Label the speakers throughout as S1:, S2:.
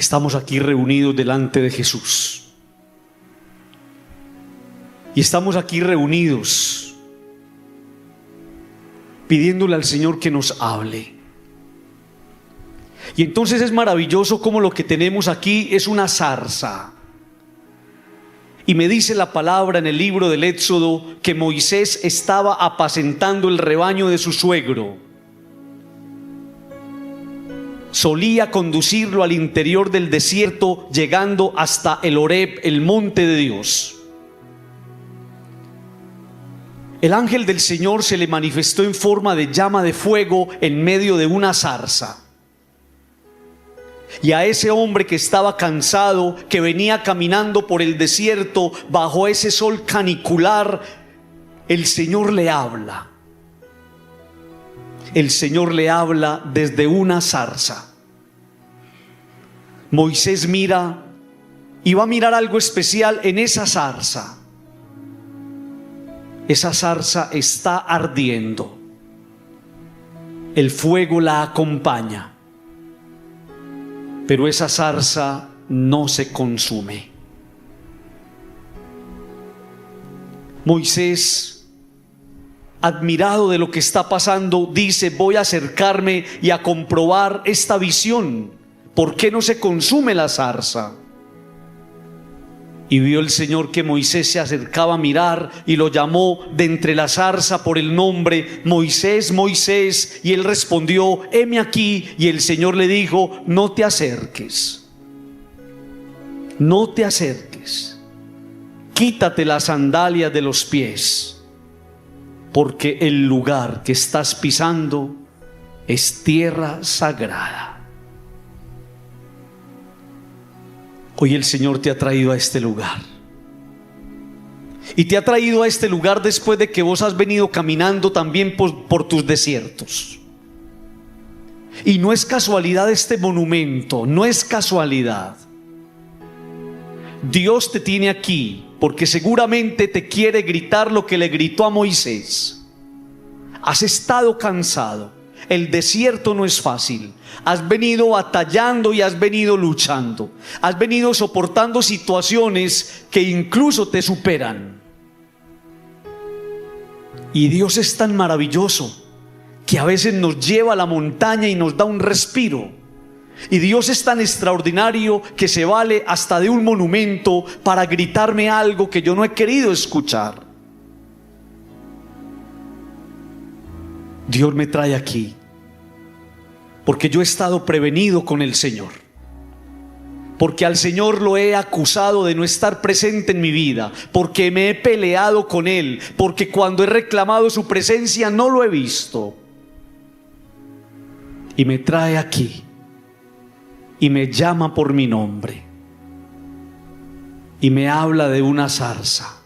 S1: Estamos aquí reunidos delante de Jesús. Y estamos aquí reunidos pidiéndole al Señor que nos hable. Y entonces es maravilloso como lo que tenemos aquí es una zarza. Y me dice la palabra en el libro del Éxodo que Moisés estaba apacentando el rebaño de su suegro. Solía conducirlo al interior del desierto, llegando hasta el Horeb, el monte de Dios. El ángel del Señor se le manifestó en forma de llama de fuego en medio de una zarza. Y a ese hombre que estaba cansado, que venía caminando por el desierto bajo ese sol canicular, el Señor le habla. El Señor le habla desde una zarza. Moisés mira y va a mirar algo especial en esa zarza. Esa zarza está ardiendo. El fuego la acompaña. Pero esa zarza no se consume. Moisés, admirado de lo que está pasando, dice: voy a acercarme y a comprobar esta visión. ¿Por qué no se consume la zarza? Y vio el Señor que Moisés se acercaba a mirar y lo llamó de entre la zarza por el nombre: Moisés, Moisés. Y él respondió: heme aquí. Y el Señor le dijo: no te acerques, no te acerques, quítate las sandalias de los pies, porque el lugar que estás pisando es tierra sagrada. Hoy el Señor te ha traído a este lugar. Y te ha traído a este lugar después de que vos has venido caminando también por tus desiertos. Y no es casualidad este monumento, no es casualidad. Dios te tiene aquí porque seguramente te quiere gritar lo que le gritó a Moisés. Has estado cansado. El desierto no es fácil. Has venido batallando y has venido luchando. Has venido soportando situaciones que incluso te superan. Y Dios es tan maravilloso que a veces nos lleva a la montaña y nos da un respiro. Y Dios es tan extraordinario que se vale hasta de un monumento para gritarme algo que yo no he querido escuchar. Dios me trae aquí porque yo he estado prevenido con el Señor, porque al Señor lo he acusado de no estar presente en mi vida, porque me he peleado con Él, porque cuando he reclamado su presencia no lo he visto. Y me trae aquí y me llama por mi nombre y me habla de una zarza,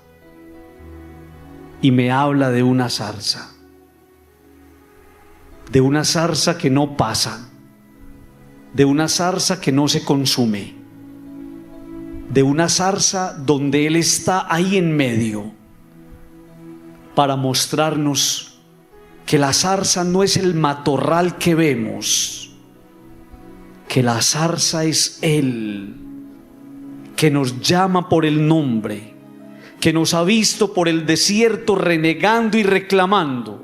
S1: y me habla de una zarza. De una zarza que no pasa, de una zarza que no se consume, de una zarza donde Él está ahí en medio para mostrarnos que la zarza no es el matorral que vemos, que la zarza es Él, que nos llama por el nombre, que nos ha visto por el desierto renegando y reclamando.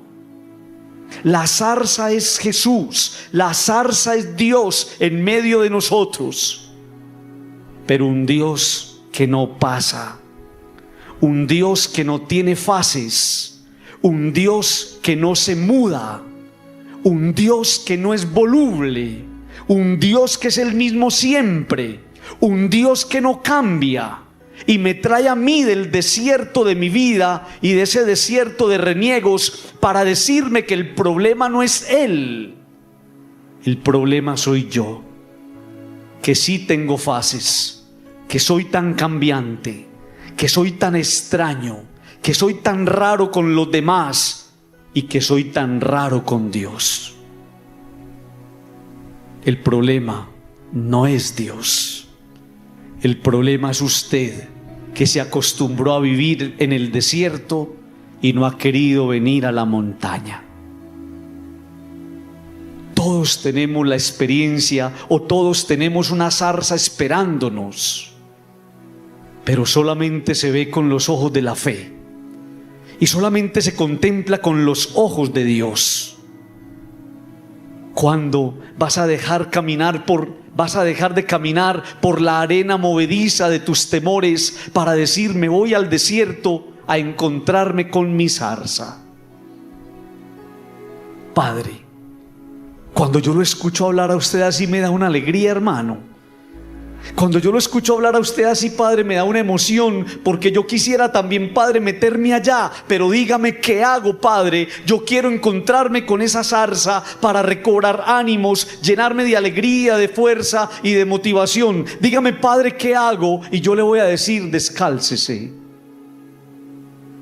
S1: La zarza es Jesús, la zarza es Dios en medio de nosotros, pero un Dios que no pasa, un Dios que no tiene fases, un Dios que no se muda, un Dios que no es voluble, un Dios que es el mismo siempre, un Dios que no cambia. Y me trae a mí del desierto de mi vida y de ese desierto de reniegos para decirme que el problema no es Él. El problema soy yo, que sí tengo fases, que soy tan cambiante, que soy tan extraño, que soy tan raro con los demás y que soy tan raro con Dios. El problema no es Dios. El problema es usted, que se acostumbró a vivir en el desierto y no ha querido venir a la montaña. todos tenemos la experiencia o todos tenemos una zarza esperándonos, pero solamente se ve con los ojos de la fe y solamente se contempla con los ojos de Dios. ¿Cuándo vas a dejar de caminar por la arena movediza de tus temores para decir: me voy al desierto a encontrarme con mi zarza? Padre, cuando yo lo escucho hablar a usted así me da una alegría, hermano. Cuando yo lo escucho hablar a usted así, Padre, me da una emoción, porque yo quisiera también, Padre, meterme allá. Pero dígame, ¿qué hago, Padre? Yo quiero encontrarme con esa zarza para recobrar ánimos, llenarme de alegría, de fuerza y de motivación. Dígame, Padre, ¿qué hago? Y yo le voy a decir: descálcese.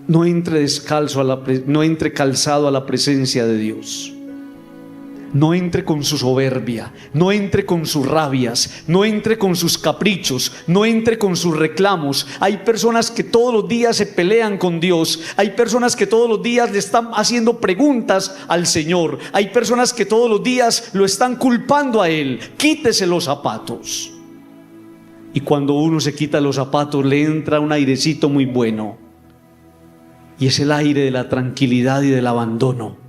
S1: No entre descalzo no entre calzado a la presencia de Dios. No entre con su soberbia, no entre con sus rabias, no entre con sus caprichos, no entre con sus reclamos. Hay personas que todos los días se pelean con Dios. Hay personas que todos los días le están haciendo preguntas al Señor. Hay personas que todos los días lo están culpando a Él. Quítese los zapatos. Y cuando uno se quita los zapatos, le entra un airecito muy bueno. Y es el aire de la tranquilidad y del abandono.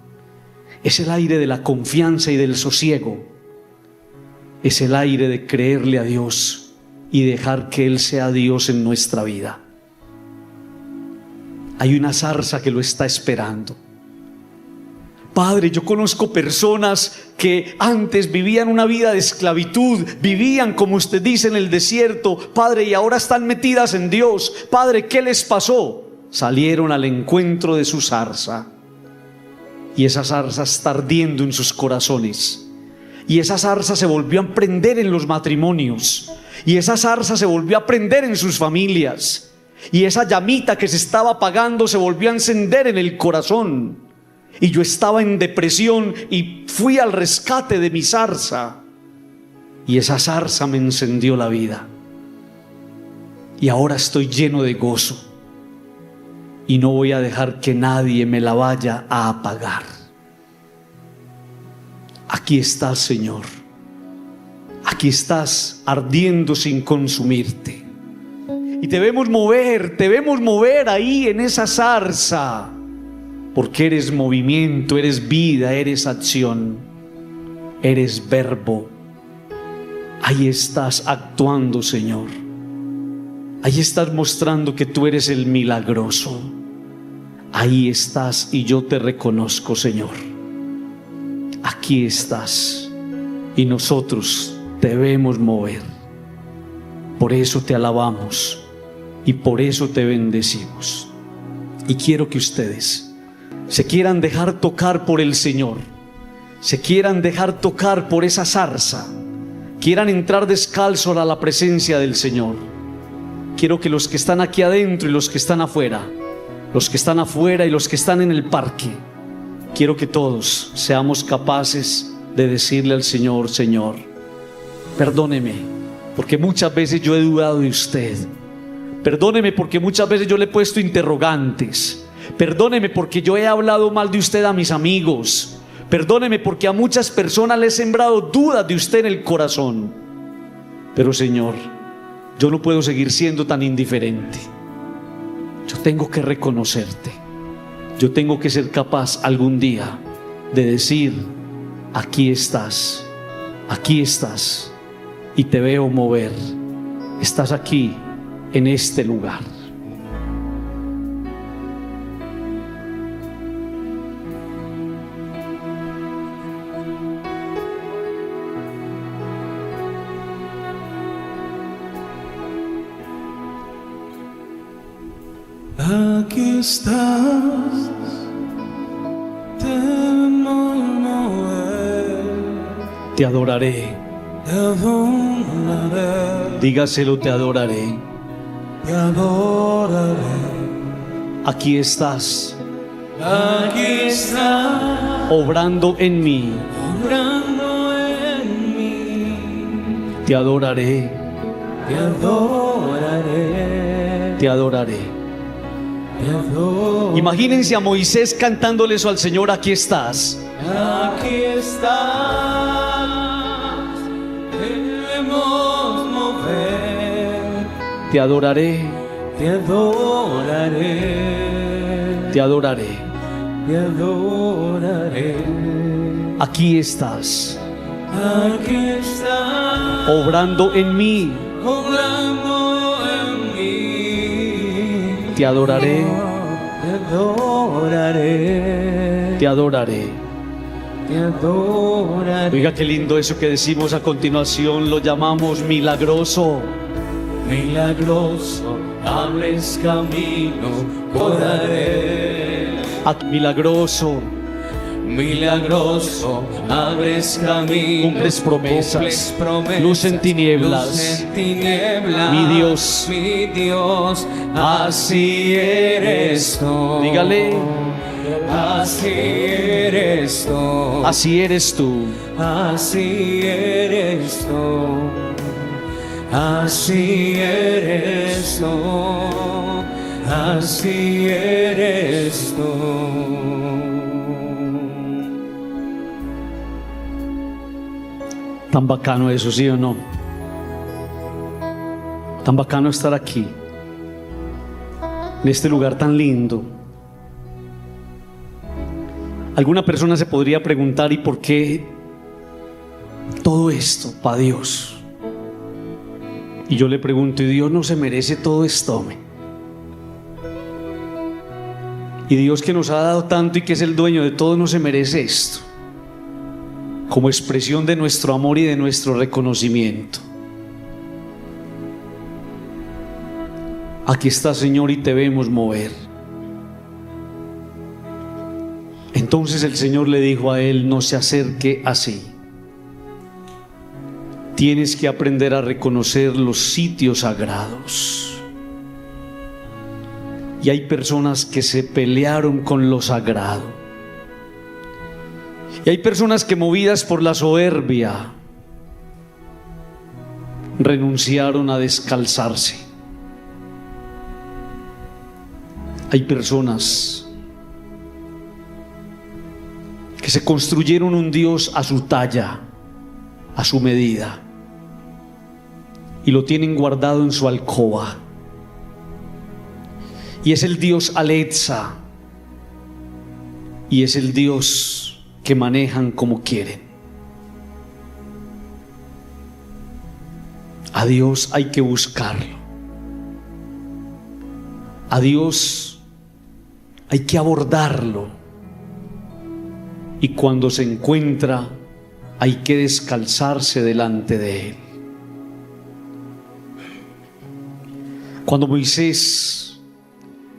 S1: Es el aire de la confianza y del sosiego. Es el aire de creerle a Dios y dejar que Él sea Dios en nuestra vida. Hay una zarza que lo está esperando. Padre, yo conozco personas que antes vivían una vida de esclavitud, vivían, como usted dice, en el desierto, Padre, y ahora están metidas en Dios. Padre, ¿qué les pasó? Salieron al encuentro de su zarza. Y esa zarza está ardiendo en sus corazones. Y esa zarza se volvió a prender en los matrimonios. Y esa zarza se volvió a prender en sus familias. Y esa llamita que se estaba apagando se volvió a encender en el corazón. Y yo estaba en depresión y fui al rescate de mi zarza. Y esa zarza me encendió la vida. Y ahora estoy lleno de gozo. Y no voy a dejar que nadie me la vaya a apagar. Aquí estás, Señor. Aquí estás ardiendo sin consumirte. Y te vemos mover ahí en esa zarza. Porque eres movimiento, eres vida, eres acción, eres verbo. Ahí estás actuando, Señor. Ahí estás mostrando que tú eres el milagroso. Ahí estás y yo te reconozco, Señor. Aquí estás y nosotros te debemos mover. Por eso te alabamos y por eso te bendecimos. Y quiero que ustedes se quieran dejar tocar por el Señor, se quieran dejar tocar por esa zarza, quieran entrar descalzos a la presencia del Señor. Quiero que los que están aquí adentro y los que están afuera, los que están afuera y los que están en el parque, quiero que todos seamos capaces de decirle al Señor: Señor, perdóneme, porque muchas veces yo he dudado de usted. Perdóneme porque muchas veces yo le he puesto interrogantes. Perdóneme porque yo he hablado mal de usted a mis amigos. Perdóneme porque a muchas personas le he sembrado dudas de usted en el corazón. Pero, Señor, yo no puedo seguir siendo tan indiferente. Yo tengo que reconocerte. Yo tengo que ser capaz algún día de decir: aquí estás y te veo mover. Estás aquí en este lugar.
S2: Aquí estás, te
S1: Te adoraré.
S2: Te adoraré.
S1: Dígaselo: te adoraré.
S2: Te adoraré.
S1: Aquí estás.
S2: Aquí estás,
S1: Obrando en mí.
S2: obrando en mí.
S1: Te adoraré.
S2: Te adoraré.
S1: Te adoraré.
S2: Te adoraré.
S1: Imagínense a Moisés cantándole eso al Señor: aquí estás.
S2: aquí estás, debemos mover.
S1: Te adoraré,
S2: Te adoraré,
S1: te adoraré.
S2: te adoraré.
S1: Aquí estás,
S2: Aquí estás,
S1: obrando en mí.
S2: obrando en mí.
S1: Te adoraré,
S2: Te adoraré,
S1: te adoraré.
S2: te adoraré.
S1: Oiga, qué lindo eso que decimos a continuación, lo llamamos milagroso.
S2: Milagroso, abres camino, correré.
S1: Milagroso,
S2: Milagroso, abres camino,
S1: cumples promesas, luz en tinieblas.
S2: luz en tinieblas.
S1: Mi Dios,
S2: mi Dios, así eres tú.
S1: dígale,
S2: así eres tú,
S1: así eres tú.
S2: así eres tú, así eres tú, así eres tú.
S1: Tan bacano eso, ¿sí o no? Tan bacano estar aquí, en este lugar tan lindo. Alguna persona se podría preguntar, ¿y por qué todo esto para Dios? Y yo le pregunto, ¿y Dios no se merece todo esto, hombre? Y Dios, que nos ha dado tanto y que es el dueño de todo, no se merece esto, como expresión de nuestro amor y de nuestro reconocimiento. Aquí está, Señor, y te vemos mover. Entonces el Señor le dijo a él, no se acerque así. Tienes que aprender a reconocer los sitios sagrados. Y hay personas que se pelearon con lo sagrado. Y hay personas que, movidas por la soberbia, renunciaron a descalzarse. Hay personas que se construyeron un Dios a su talla, a su medida, y lo tienen guardado en su alcoba. Y es el Dios Alexa, y es el Dios que manejan como quieren. A Dios hay que buscarlo. A Dios hay que abordarlo. Y cuando se encuentra, hay que descalzarse delante de Él. Cuando Moisés,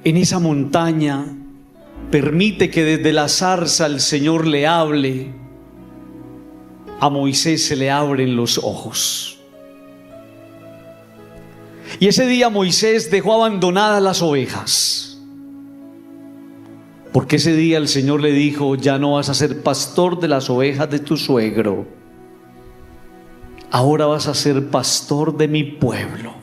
S1: en esa montaña, permite que desde la zarza el Señor le hable, a Moisés se le abren los ojos. Y ese día Moisés dejó abandonadas las ovejas, porque ese día el Señor le dijo, ya no vas a ser pastor de las ovejas de tu suegro, ahora vas a ser pastor de mi pueblo.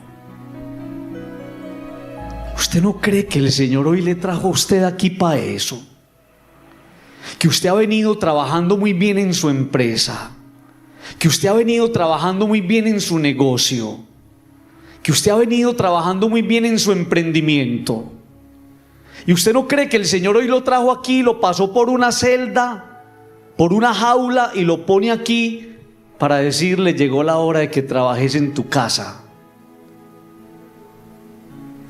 S1: ¿Usted no cree que el Señor hoy le trajo a usted aquí para eso? Que usted ha venido trabajando muy bien en su empresa, que usted ha venido trabajando muy bien en su negocio, que usted ha venido trabajando muy bien en su emprendimiento. ¿Y usted no cree que el Señor hoy lo trajo aquí, lo pasó por una celda, por una jaula y lo pone aquí para decirle, llegó la hora de que trabajes en tu casa?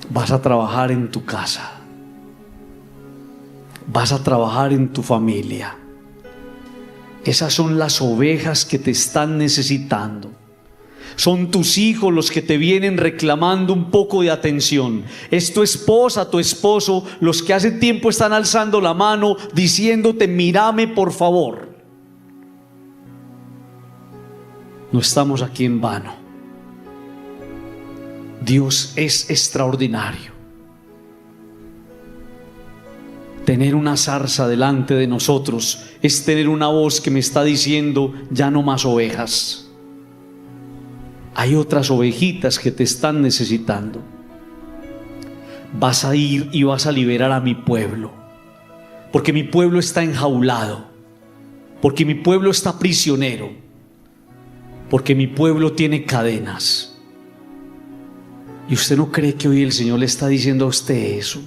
S1: Vas a trabajar en tu casa, vas a trabajar en tu familia. Esas son las ovejas que te están necesitando. Son tus hijos los que te vienen reclamando un poco de atención. Es tu esposa, tu esposo, los que hace tiempo están alzando la mano diciéndote, mírame por favor. No estamos aquí en vano. Dios es extraordinario. Tener una zarza delante de nosotros es tener una voz que me está diciendo, ya no más ovejas. Hay otras ovejitas que te están necesitando. Vas a ir y vas a liberar a mi pueblo, porque mi pueblo está enjaulado. porque mi pueblo está prisionero, porque mi pueblo tiene cadenas. ¿Y usted no cree que hoy el Señor le está diciendo a usted eso?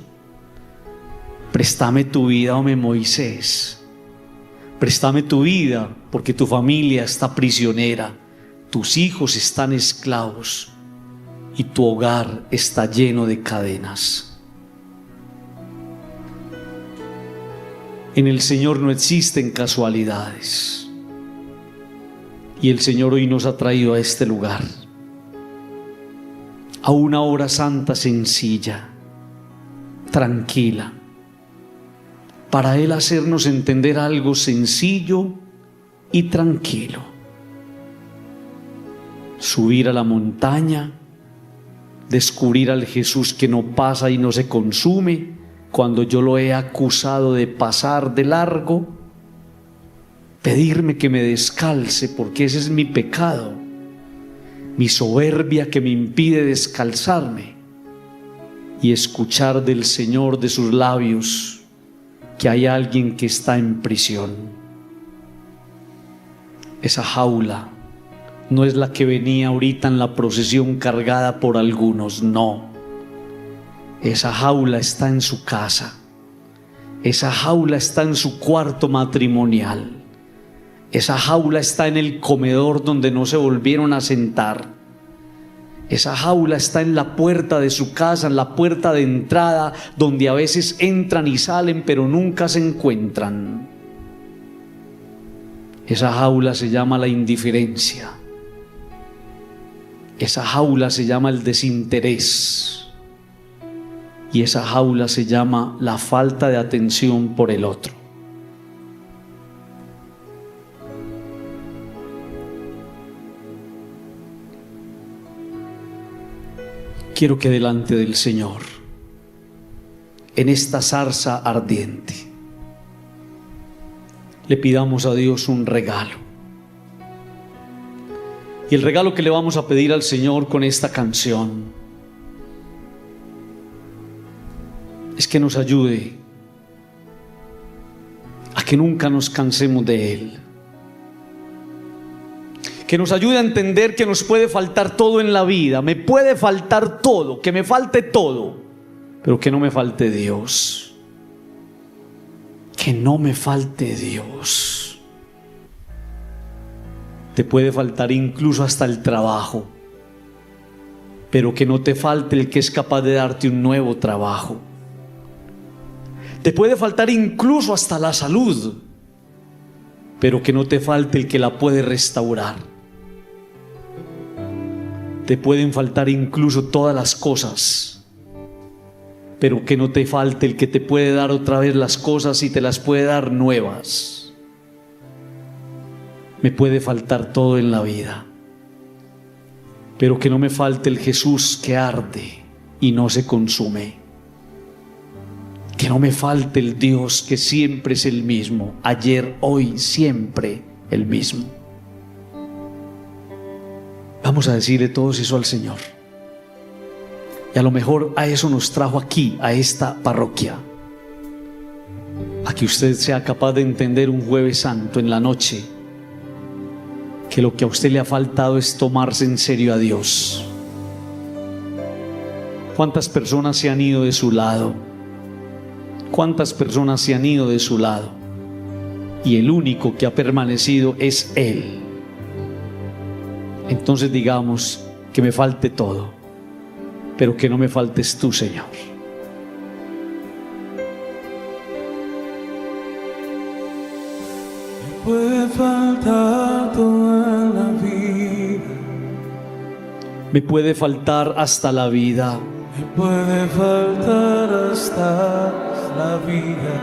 S1: Préstame tu vida, hombre Moisés. Préstame tu vida, porque tu familia está prisionera, tus hijos están esclavos y tu hogar está lleno de cadenas. En el Señor no existen casualidades. Y el Señor hoy nos ha traído a este lugar, a una hora santa sencilla, tranquila, para Él hacernos entender algo sencillo y tranquilo. Subir a la montaña, descubrir al Jesús que no pasa y no se consume cuando yo lo he acusado de pasar de largo, pedirme que me descalce porque ese es mi pecado, mi soberbia que me impide descalzarme, y escuchar del Señor, de sus labios, que hay alguien que está en prisión. Esa jaula no es la que venía ahorita en la procesión cargada por algunos, no. Esa jaula está en su casa, esa jaula está en su cuarto matrimonial, esa jaula está en el comedor donde no se volvieron a sentar, esa jaula está en la puerta de su casa, en la puerta de entrada, donde a veces entran y salen pero nunca se encuentran. Esa jaula se llama la indiferencia, esa jaula se llama el desinterés, y esa jaula se llama la falta de atención por el otro. Quiero que delante del Señor, en esta zarza ardiente, le pidamos a Dios un regalo. Y el regalo que le vamos a pedir al Señor con esta canción es que nos ayude a que nunca nos cansemos de Él, que nos ayude a entender que nos puede faltar todo en la vida. Me puede faltar todo, que me falte todo, pero que no me falte Dios, que no me falte Dios. Te puede faltar incluso hasta el trabajo, pero que no te falte el que es capaz de darte un nuevo trabajo. Te puede faltar incluso hasta la salud, pero que no te falte el que la puede restaurar. Te pueden faltar incluso todas las cosas, pero que no te falte el que te puede dar otra vez las cosas y te las puede dar nuevas. Me puede faltar todo en la vida, pero que no me falte el Jesús que arde y no se consume. Que no me falte el Dios que siempre es el mismo, ayer, hoy, siempre el mismo. Vamos a decirle todo eso al Señor. Y a lo mejor a eso nos trajo aquí, a esta parroquia, a que usted sea capaz de entender un Jueves Santo en la noche que lo que a usted le ha faltado es tomarse en serio a Dios. ¿Cuántas personas se han ido de su lado? ¿Cuántas personas se han ido de su lado? Y el único que ha permanecido es Él. Entonces digamos que me falte todo, pero que no me faltes tú, Señor.
S2: Me puede faltar toda la vida,
S1: Me puede faltar hasta la vida,
S2: me puede faltar hasta la vida,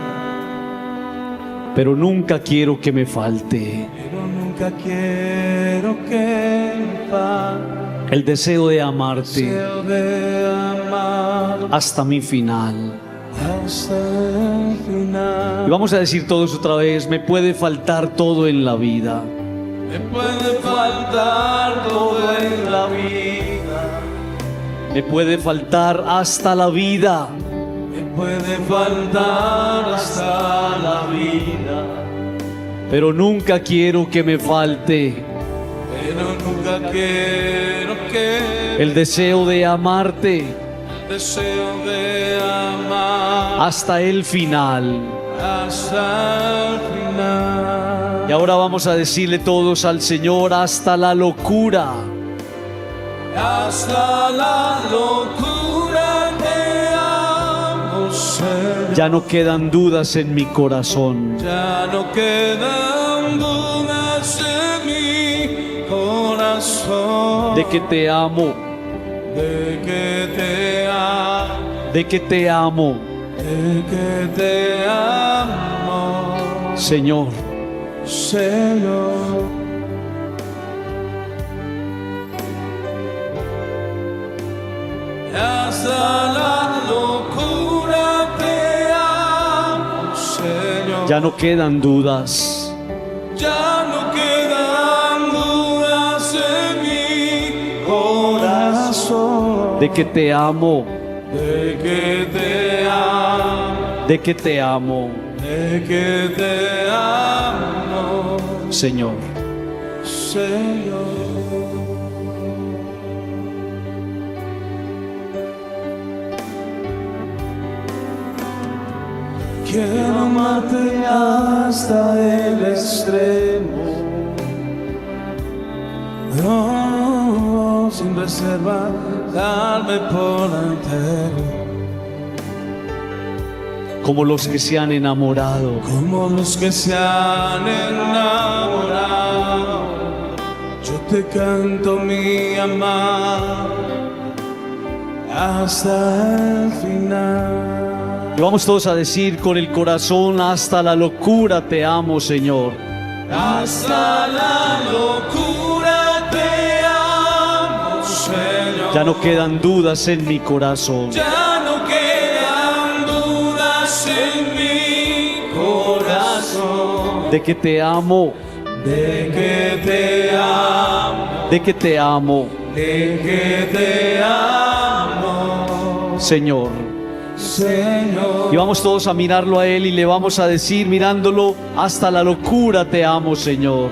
S1: pero nunca quiero que me falte
S2: pero nunca quiero que me falte
S1: el deseo de amarte
S2: deseo de amar
S1: hasta mi final.
S2: hasta el final.
S1: Y vamos a decir todos otra vez: me puede faltar todo en la vida,
S2: Me puede faltar todo en la vida,
S1: me puede faltar hasta la vida,
S2: me puede faltar hasta la vida,
S1: pero nunca quiero que me falte
S2: pero nunca quiero que
S1: el deseo de amarte
S2: deseo de amar
S1: hasta el final.
S2: hasta el final.
S1: Y ahora vamos a decirle todos al Señor: hasta la locura.
S2: Hasta la locura te amo, Señor.
S1: Ya no quedan dudas en mi corazón
S2: Ya no quedan dudas en mi corazón
S1: de que te amo,
S2: de que te amo,
S1: de que te amo,
S2: de que te amo,
S1: Señor.
S2: Señor. Hasta la locura te amo, Señor.
S1: Ya no quedan dudas
S2: Ya no quedan dudas en mi corazón
S1: de que te amo,
S2: de que te amo,
S1: de que te amo,
S2: de que te amo,
S1: Señor.
S2: Señor. Quiero amarte hasta el extremo, no, sin reserva, darme por entero,
S1: Como los que se han enamorado,
S2: como los que se han enamorado. Yo te canto mi amor hasta el final.
S1: y vamos todos a decir con el corazón: hasta la locura te amo, Señor.
S2: Hasta la locura te amo, Señor.
S1: Ya no quedan dudas en mi corazón
S2: Ya no quedan dudas en mi corazón
S1: de que te amo,
S2: de que te amo,
S1: de que te amo,
S2: de que te amo,
S1: Señor.
S2: Señor.
S1: Y vamos todos a mirarlo a Él y le vamos a decir, mirándolo: hasta la locura te amo, Señor.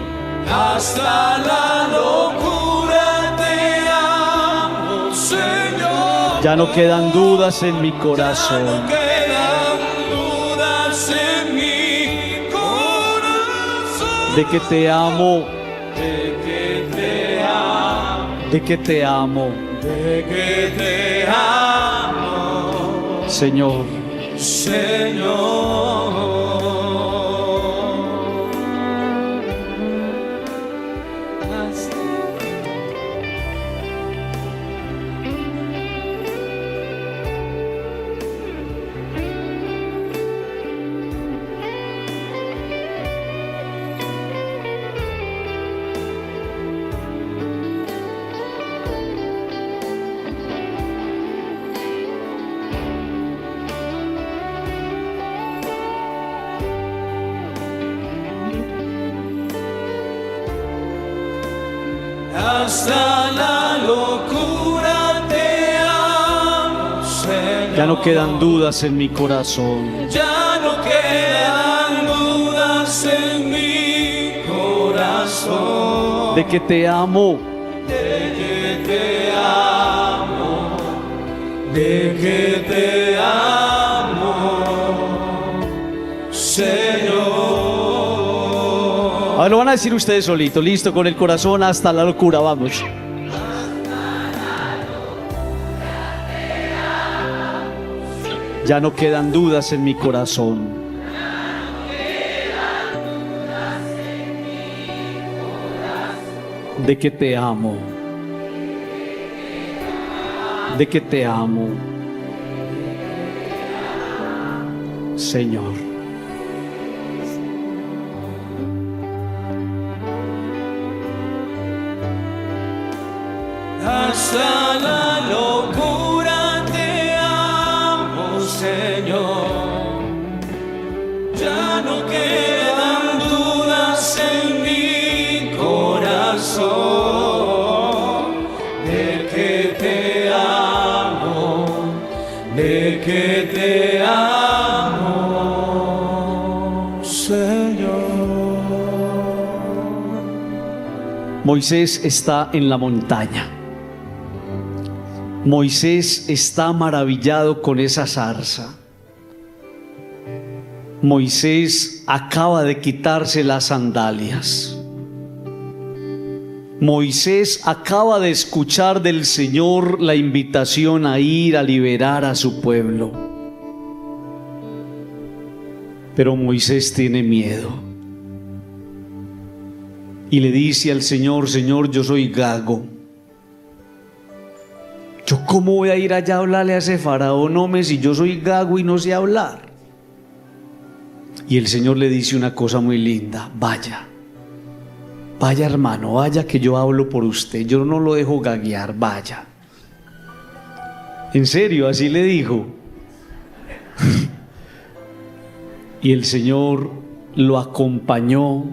S2: Hasta la locura te amo, Señor.
S1: Ya no quedan dudas en mi corazón
S2: Ya no quedan dudas en mi corazón
S1: de que te amo,
S2: de que te amo,
S1: de que te amo,
S2: de que te amo,
S1: Señor.
S2: Señor. Hasta la locura te amo, Señor.
S1: Ya no quedan dudas en mi corazón
S2: Ya no quedan dudas en mi corazón
S1: de que te amo,
S2: de que te amo, de que te amo, Señor.
S1: Ahora lo van a decir ustedes solitos. Listo, con el corazón hasta la locura, vamos. Ya no quedan dudas en mi corazón de que te amo, de que te amo, Señor.
S2: Hasta la locura te amo, Señor. Ya no quedan dudas en mi corazón de que te amo, de que te amo, Señor.
S1: Moisés está en la montaña. Moisés está maravillado con esa zarza. Moisés acaba de quitarse las sandalias. Moisés acaba de escuchar del Señor la invitación a ir a liberar a su pueblo. Pero Moisés tiene miedo. Y le dice al Señor: Señor, yo soy gago. ¿Yo cómo voy a ir allá a hablarle a ese faraón, hombre, si yo soy gago y no sé hablar? Y el Señor le dice una cosa muy linda: vaya, vaya hermano, vaya que yo hablo por usted, yo no lo dejo gaguear, vaya. En serio, así le dijo. Y el Señor lo acompañó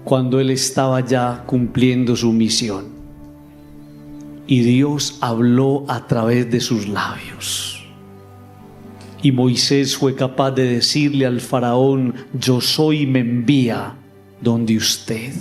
S1: cuando él estaba ya cumpliendo su misión. Y Dios habló a través de sus labios. Y Moisés fue capaz de decirle al faraón: yo soy, me envía donde usted.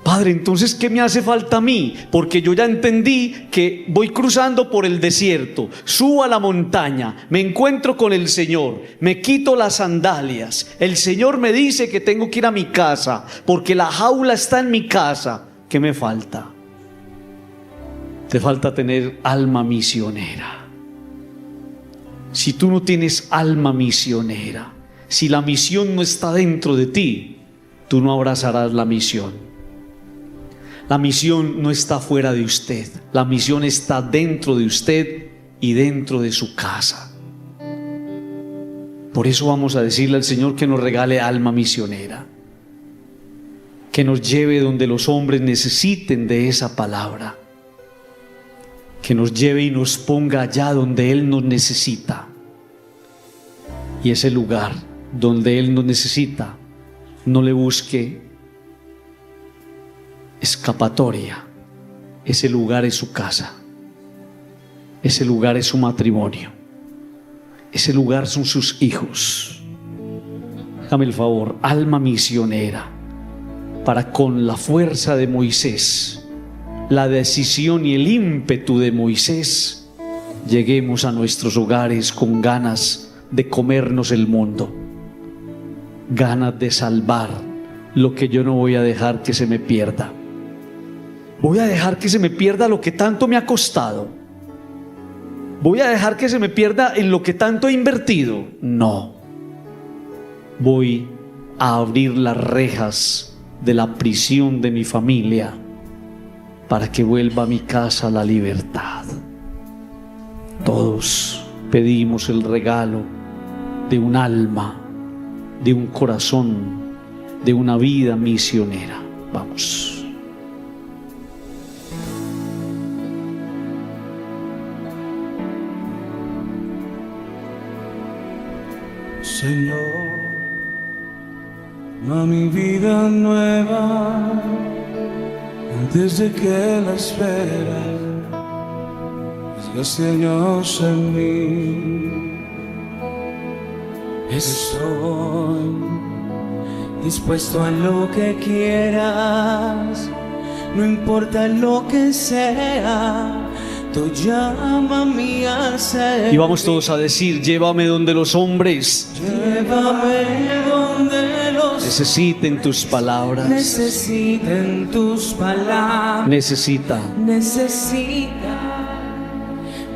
S1: Padre, entonces, ¿qué me hace falta a mí? Porque yo ya entendí que voy cruzando por el desierto, subo a la montaña, me encuentro con el Señor, me quito las sandalias. El Señor me dice que tengo que ir a mi casa, porque la jaula está en mi casa. ¿Qué me falta? Te falta tener alma misionera. Si tú no tienes alma misionera, si la misión no está dentro de ti, tú no abrazarás la misión. La misión no está fuera de usted, la misión está dentro de usted y dentro de su casa. Por eso vamos a decirle al Señor que nos regale alma misionera, que nos lleve donde los hombres necesiten de esa palabra, que nos lleve y nos ponga allá donde Él nos necesita. Y ese lugar donde Él nos necesita, no le busque escapatoria. Ese lugar es su casa, ese lugar es su matrimonio, ese lugar son sus hijos. Hágame el favor, alma misionera, para con la fuerza de Moisés, la decisión y el ímpetu de Moisés, lleguemos a nuestros hogares con ganas de comernos el mundo, ganas de salvar lo que yo no voy a dejar que se me pierda. Voy a dejar que se me pierda lo que tanto me ha costado. Voy a dejar que se me pierda en lo que tanto he invertido. No. Voy a abrir las rejas de la prisión de mi familia para que vuelva a mi casa la libertad. Todos pedimos el regalo de un alma, de un corazón, de una vida misionera. Vamos.
S2: Señor, a mi vida nueva, antes de que la espera desgaste años en mí. Estoy dispuesto a lo que quieras, no importa lo que sea. Tú llámame a ser.
S1: Y vamos todos a decir: llévame donde los hombres
S2: Llévame donde los
S1: necesiten tus palabras.
S2: necesiten tus palabras.
S1: Necesita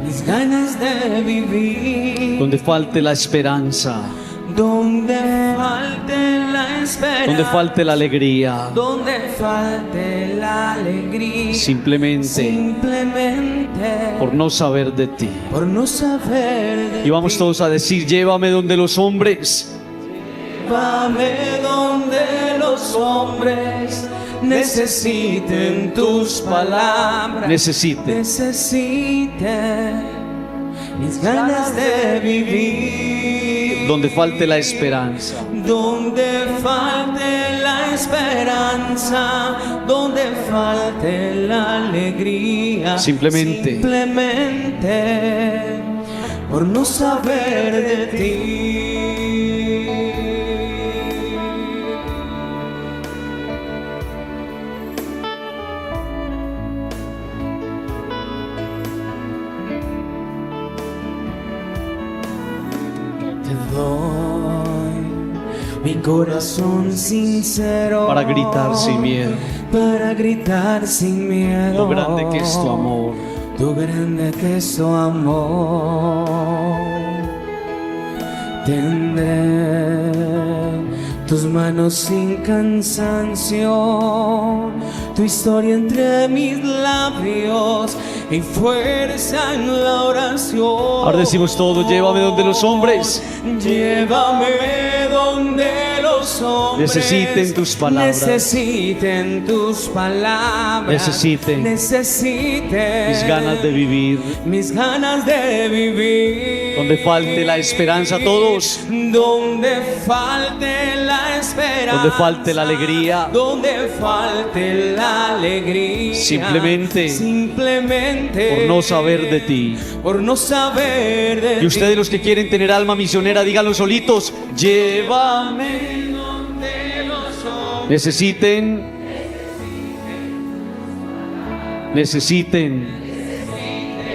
S2: mis ganas de vivir.
S1: donde falte la esperanza,
S2: Donde falte la esperanza.
S1: donde falte la alegría.
S2: Donde falte la alegría.
S1: Simplemente por no saber de ti.
S2: Por no saber de
S1: Y vamos
S2: ti.
S1: todos a decir: llévame donde los hombres
S2: Llévame donde los hombres necesiten tus palabras.
S1: necesiten.
S2: Necesiten mis ganas de vivir.
S1: Donde falte la esperanza.
S2: Donde falte la esperanza. Donde falte la alegría. Simplemente por no saber de ti. mi corazón sincero,
S1: para gritar sin miedo,
S2: para gritar sin miedo,
S1: lo grande que es tu amor,
S2: lo grande que es tu amor. Tendré tus manos sin cansancio, tu historia entre mis labios y fuerza en la oración.
S1: Ahora decimos todo: llévame donde los hombres,
S2: llévame donde los hombres
S1: necesiten tus palabras,
S2: necesiten tus palabras,
S1: necesiten mis ganas de vivir,
S2: mis ganas de vivir,
S1: donde falte la esperanza a todos,
S2: donde falte la esperanza,
S1: donde falte la alegría,
S2: donde falte la alegría,
S1: simplemente por no saber de ti.
S2: Por no saber de ti.
S1: Y ustedes, los que quieren tener alma misionera, díganlo solitos: llévame
S2: donde los hombres
S1: necesiten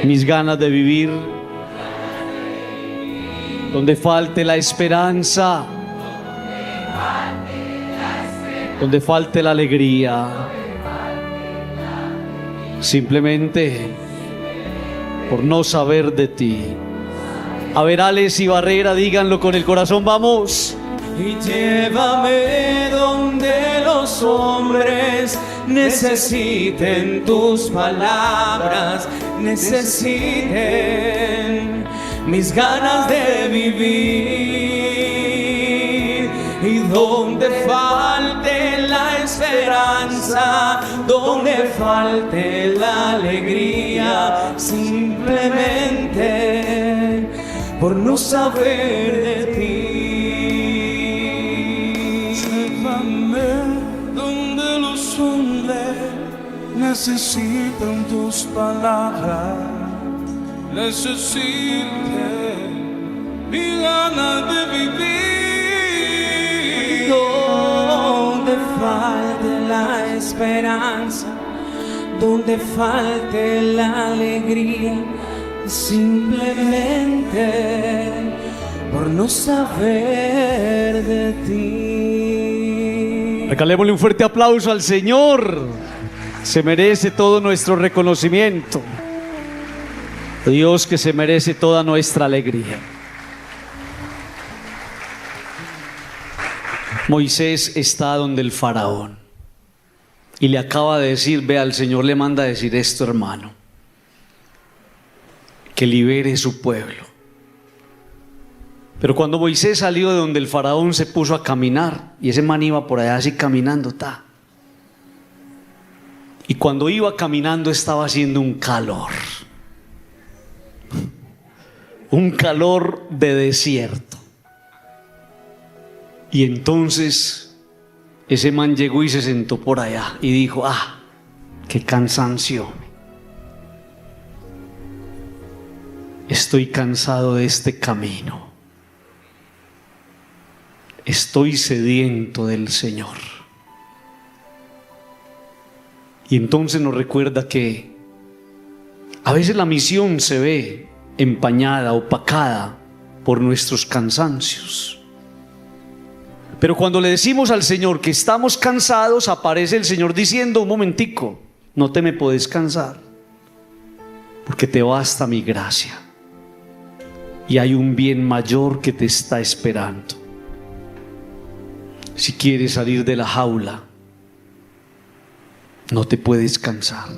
S1: mis ganas de vivir, donde falte la esperanza, donde falte la alegría, simplemente por no saber de ti. A ver, Alex y Barrera, díganlo con el corazón, vamos.
S2: Y llévame donde los hombres necesiten tus palabras, necesiten mis ganas de vivir, y donde falte la esperanza, donde falte la alegría, simplemente por no saber de ti. Llévame donde los hombres necesitan tus palabras, necesitan mi ganas de vivir, donde falte la esperanza, donde falte la alegría, simplemente por no saber de ti.
S1: Regalémosle un fuerte aplauso al Señor. Se merece todo nuestro reconocimiento. Dios que se merece toda nuestra alegría. Moisés está donde el faraón y le acaba de decir: vea, el Señor le manda a decir esto, hermano, que libere su pueblo. Pero cuando Moisés salió de donde el faraón, se puso a caminar, y ese man iba por allá así caminando, y cuando iba caminando estaba haciendo un calor de desierto. Y entonces ese man llegó y se sentó por allá y dijo: qué cansancio, estoy cansado de este camino, estoy sediento del Señor. Y entonces nos recuerda que a veces la misión se ve empañada, opacada por nuestros cansancios. Pero cuando le decimos al Señor que estamos cansados, aparece el Señor diciendo: un momentico, no te me puedes cansar, porque te basta mi gracia, y hay un bien mayor que te está esperando. Si quieres salir de la jaula, no te puedes cansar.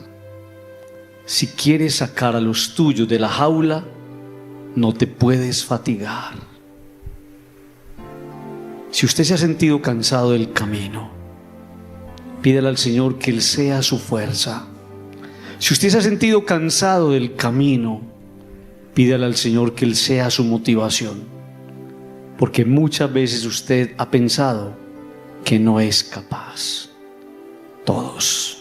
S1: Si quieres sacar a los tuyos de la jaula, no te puedes fatigar. Si usted se ha sentido cansado del camino, pídale al Señor que Él sea su fuerza. Si usted se ha sentido cansado del camino, pídale al Señor que Él sea su motivación, porque muchas veces usted ha pensado que no es capaz. Todos.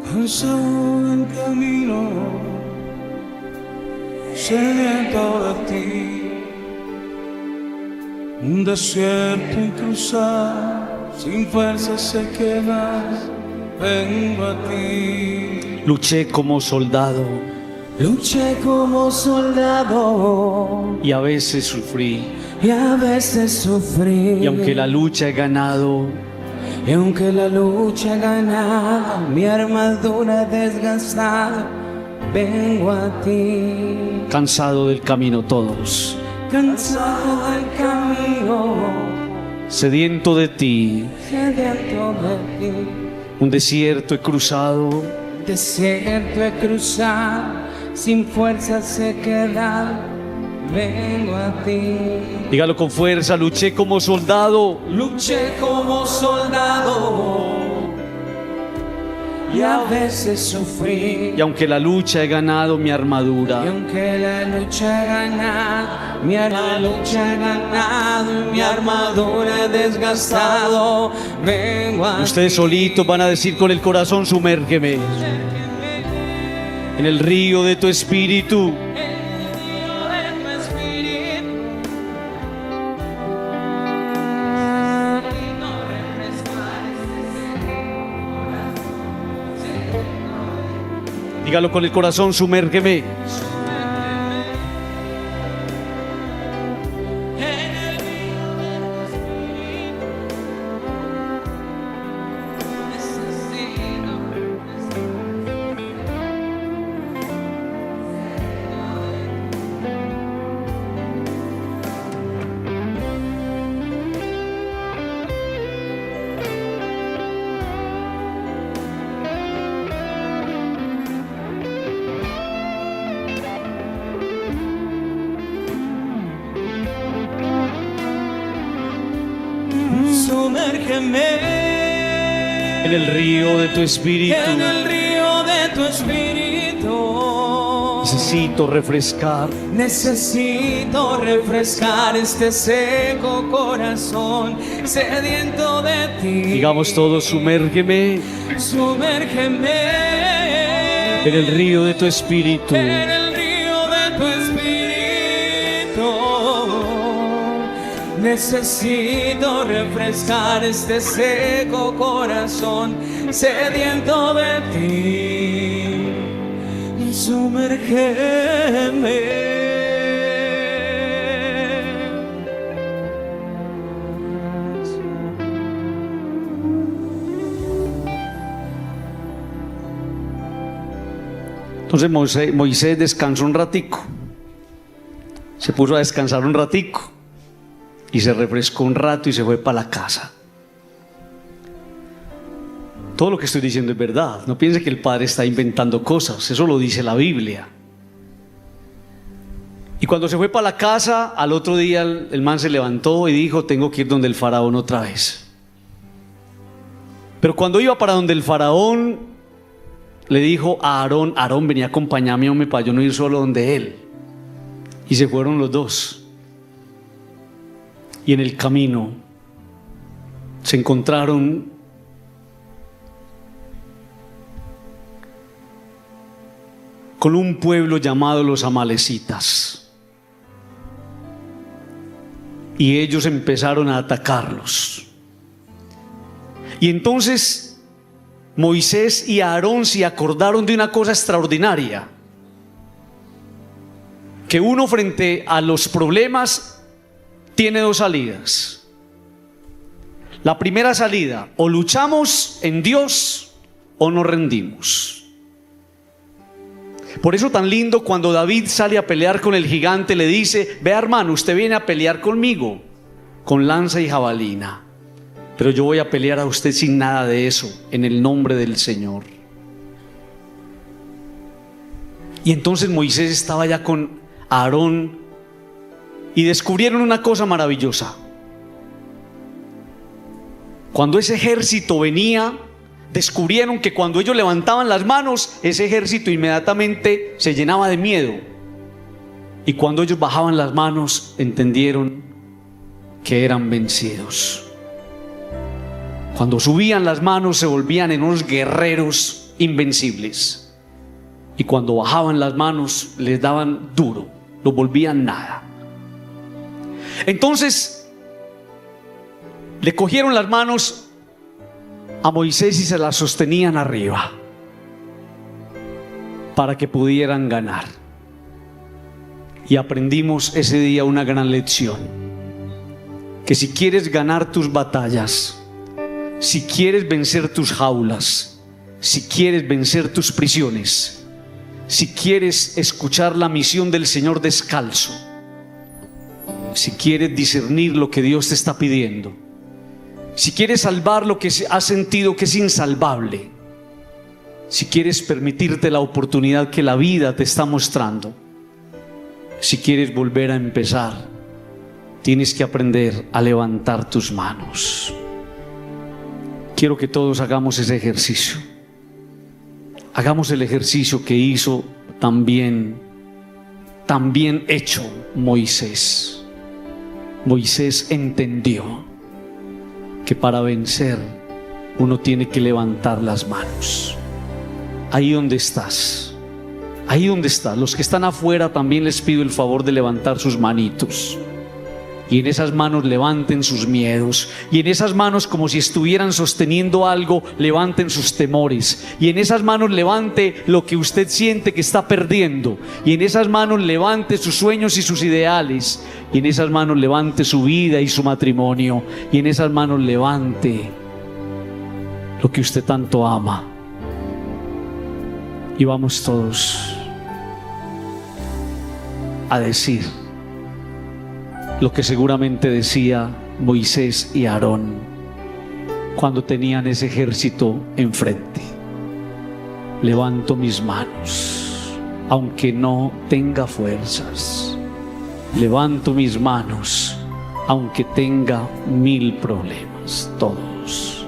S2: Cansado del camino, sediento de ti, un desierto y cruzar, sin fuerza se queda, vengo a ti.
S1: Luché como soldado
S2: Luché como soldado
S1: y a veces sufrí.
S2: y a veces sufrí.
S1: Y aunque la lucha he ganado,
S2: y aunque la lucha he ganado, mi armadura desgastada, vengo a ti.
S1: cansado del camino todos,
S2: Cansado del camino,
S1: sediento de ti,
S2: sediento de ti.
S1: un desierto he cruzado,
S2: Desierto he cruzado, sin fuerzas he quedado, vengo a ti.
S1: dígalo con fuerza, luché como soldado
S2: Luché como soldado y a veces sufrí.
S1: y aunque la lucha he ganado mi armadura.
S2: Y aunque la lucha he ganado, mi armadura he desgastado, vengo a
S1: Ustedes
S2: ti.
S1: solitos van a decir con el corazón, sumérgeme en el río de tu espíritu. Dígalo con el corazón, sumérgeme.
S2: Sumérgeme
S1: En el río de tu espíritu.
S2: en el río de tu espíritu.
S1: Necesito refrescar.
S2: Necesito refrescar este seco corazón sediento de ti.
S1: Digamos todos, sumérgeme
S2: Sumérgeme
S1: en el río de tu espíritu.
S2: en el río de tu espíritu. Necesito refrescar este seco corazón sediento de ti. Sumérgeme.
S1: Entonces Moisés descansó un ratico, se puso a descansar un ratico y se refrescó un rato y se fue para la casa. Todo lo que estoy diciendo es verdad, no piense que el Padre está inventando cosas, eso lo dice la Biblia. Y cuando se fue para la casa, al otro día el man se levantó y dijo, tengo que ir donde el faraón otra vez. Pero cuando iba para donde el faraón, le dijo a Aarón, Aarón, venía a acompañarme, hombre, para yo no ir solo donde él. Y se fueron los dos. Y en el camino se encontraron con un pueblo llamado los amalecitas. Y ellos empezaron a atacarlos. Y entonces Moisés y Aarón se acordaron de una cosa extraordinaria, que uno frente a los problemas tiene dos salidas. La primera salida, o luchamos en Dios o nos rendimos. Por eso tan lindo cuando David sale a pelear con el gigante, le dice, vea hermano, usted viene a pelear conmigo con lanza y jabalina, pero yo voy a pelear a usted sin nada de eso, en el nombre del Señor. Y entonces Moisés estaba ya con Aarón y descubrieron una cosa maravillosa. Cuando ese ejército venía, descubrieron que cuando ellos levantaban las manos, ese ejército inmediatamente se llenaba de miedo. Y cuando ellos bajaban las manos, entendieron que eran vencidos. Cuando subían las manos se volvían en unos guerreros invencibles. Y cuando bajaban las manos les daban duro, los volvían nada. Entonces le cogieron las manos a Moisés y se la sostenían arriba para que pudieran ganar. Y aprendimos ese día una gran lección: que si quieres ganar tus batallas, si quieres vencer tus jaulas, si quieres vencer tus prisiones, si quieres escuchar la misión del Señor descalzo, si quieres discernir lo que Dios te está pidiendo, si quieres salvar lo que has sentido que es insalvable, si quieres permitirte la oportunidad que la vida te está mostrando, si quieres volver a empezar, tienes que aprender a levantar tus manos. Quiero que todos hagamos ese ejercicio. Hagamos el ejercicio que hizo también hecho Moisés. Moisés entendió que para vencer uno tiene que levantar las manos. Ahí donde estás, los que están afuera también les pido el favor de levantar sus manitos. Y en esas manos levanten sus miedos. Y en esas manos, como si estuvieran sosteniendo algo, levanten sus temores. Y en esas manos levante lo que usted siente que está perdiendo. Y en esas manos levante sus sueños y sus ideales. Y en esas manos levante su vida y su matrimonio. Y en esas manos levante lo que usted tanto ama. Y vamos todos a decir lo que seguramente decía Moisés y Aarón cuando tenían ese ejército enfrente: levanto mis manos, aunque no tenga fuerzas. Levanto mis manos, aunque tenga 1000 problemas. Todos.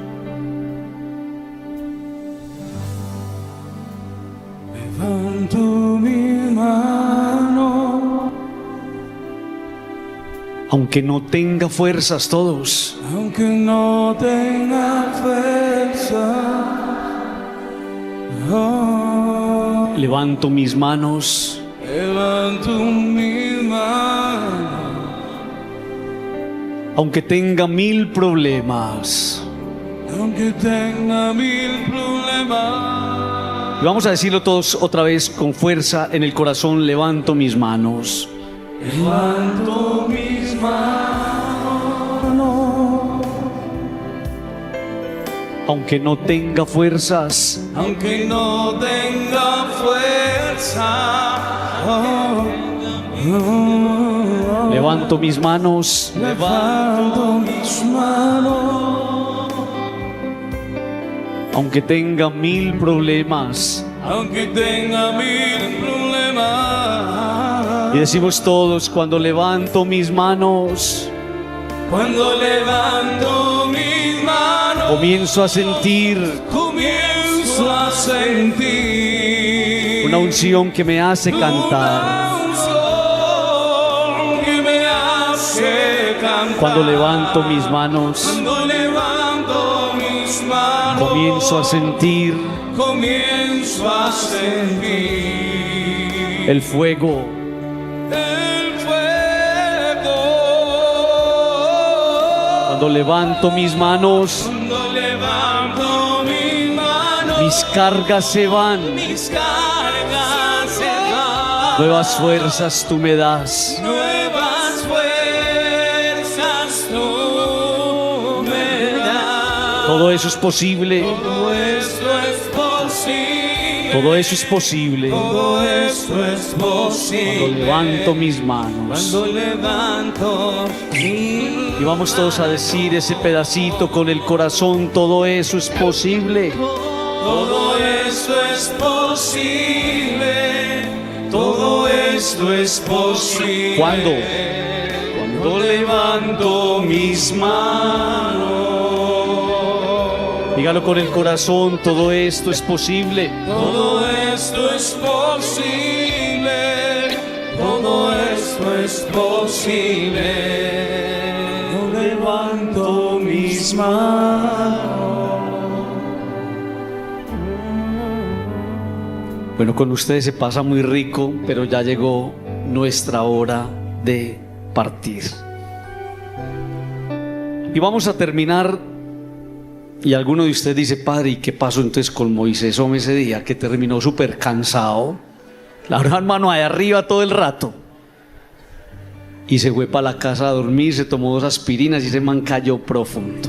S2: Levanto mi mano,
S1: aunque no tenga fuerzas. Todos.
S2: aunque no tenga fuerza. Oh,
S1: levanto mis manos,
S2: levanto mi mano,
S1: aunque tenga 1000 problemas.
S2: aunque tenga 1000 problemas.
S1: Y vamos a decirlo todos otra vez con fuerza en el corazón: levanto mis manos.
S2: Levanto mis manos,
S1: aunque no tenga fuerzas.
S2: aunque no tenga fuerza. Oh, oh,
S1: levanto mis manos,
S2: levanto mis manos,
S1: aunque tenga 1000 problemas.
S2: aunque tenga 1000 problemas.
S1: Y decimos todos: cuando levanto mis manos,
S2: cuando levanto mis manos,
S1: comienzo a sentir una unción que me hace cantar. Cuando levanto mis manos, comienzo a sentir el fuego. Cuando levanto mis manos, mis cargas se van. Nuevas fuerzas tú me das. Todo eso es posible. Todo eso es posible.
S2: Todo esto es posible.
S1: Cuando levanto mis manos.
S2: Cuando levanto
S1: Y vamos todos a decir ese pedacito con el corazón: todo eso es posible.
S2: todo esto es posible. Todo esto es posible.
S1: ¿Cuándo?
S2: Cuando levanto mis manos.
S1: Dígalo con el corazón: todo esto es posible.
S2: Todo esto es posible. Todo esto es posible. Yo levanto mis manos.
S1: Bueno, con ustedes se pasa muy rico, pero ya llegó nuestra hora de partir. Y vamos a terminar Y alguno de ustedes dice: padre, ¿y qué pasó entonces con Moisés ese día que terminó súper cansado? La verdad, hermano, ahí arriba todo el rato. Y se fue para la casa a dormir, se tomó 2 aspirinas y ese man cayó profundo.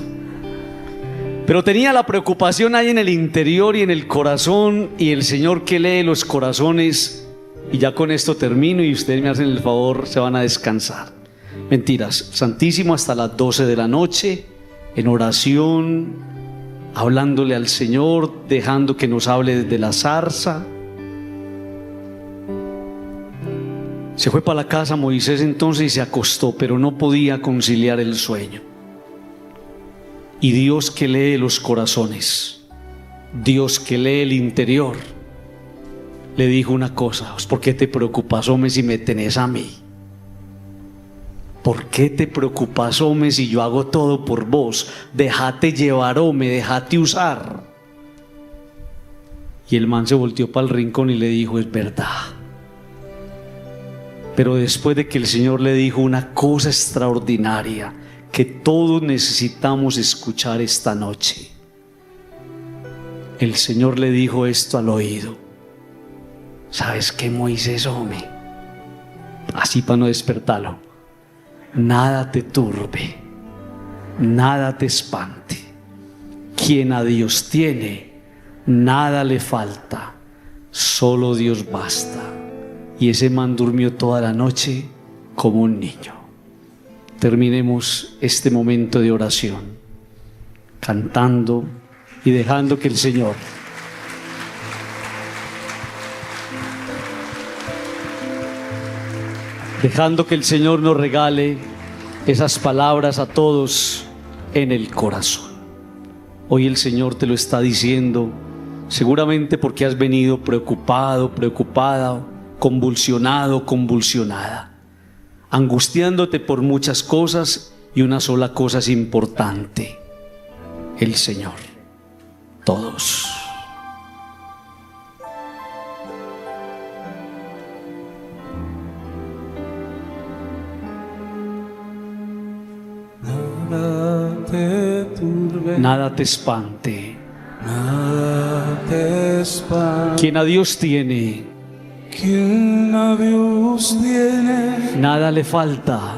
S1: Pero tenía la preocupación ahí en el interior y en el corazón, y el Señor que lee los corazones. Y ya con esto termino y ustedes me hacen el favor, se van a descansar. Mentiras, Santísimo hasta las 12 de la noche, en oración, hablándole al Señor, dejando que nos hable desde la zarza. Se fue para la casa Moisés entonces y se acostó, pero no podía conciliar el sueño. Y Dios que lee los corazones, Dios que lee el interior, le dijo una cosa: ¿por qué te preocupas, hombre, si me tenés a mí? ¿Por qué te preocupas, hombre, si yo hago todo por vos? Déjate llevar, hombre, déjate usar. Y el man se volteó para el rincón y le dijo: es verdad. Pero después de que el Señor le dijo una cosa extraordinaria que todos necesitamos escuchar esta noche, el Señor le dijo esto al oído: ¿sabes qué, Moisés, hombre? Así para no despertarlo: nada te turbe, nada te espante. Quien a Dios tiene, nada le falta, solo Dios basta. Y ese man durmió toda la noche como un niño. Terminemos este momento de oración cantando y dejando que el Señor nos regale esas palabras a todos en el corazón. Hoy el Señor te lo está diciendo, seguramente porque has venido preocupado, preocupada, convulsionado, convulsionada, angustiándote por muchas cosas, y una sola cosa es importante: el Señor. Todos.
S2: Nada te turbe,
S1: nada te espante.
S2: Nada te espante.
S1: Quien a Dios tiene,
S2: quien a Dios tiene,
S1: nada le falta,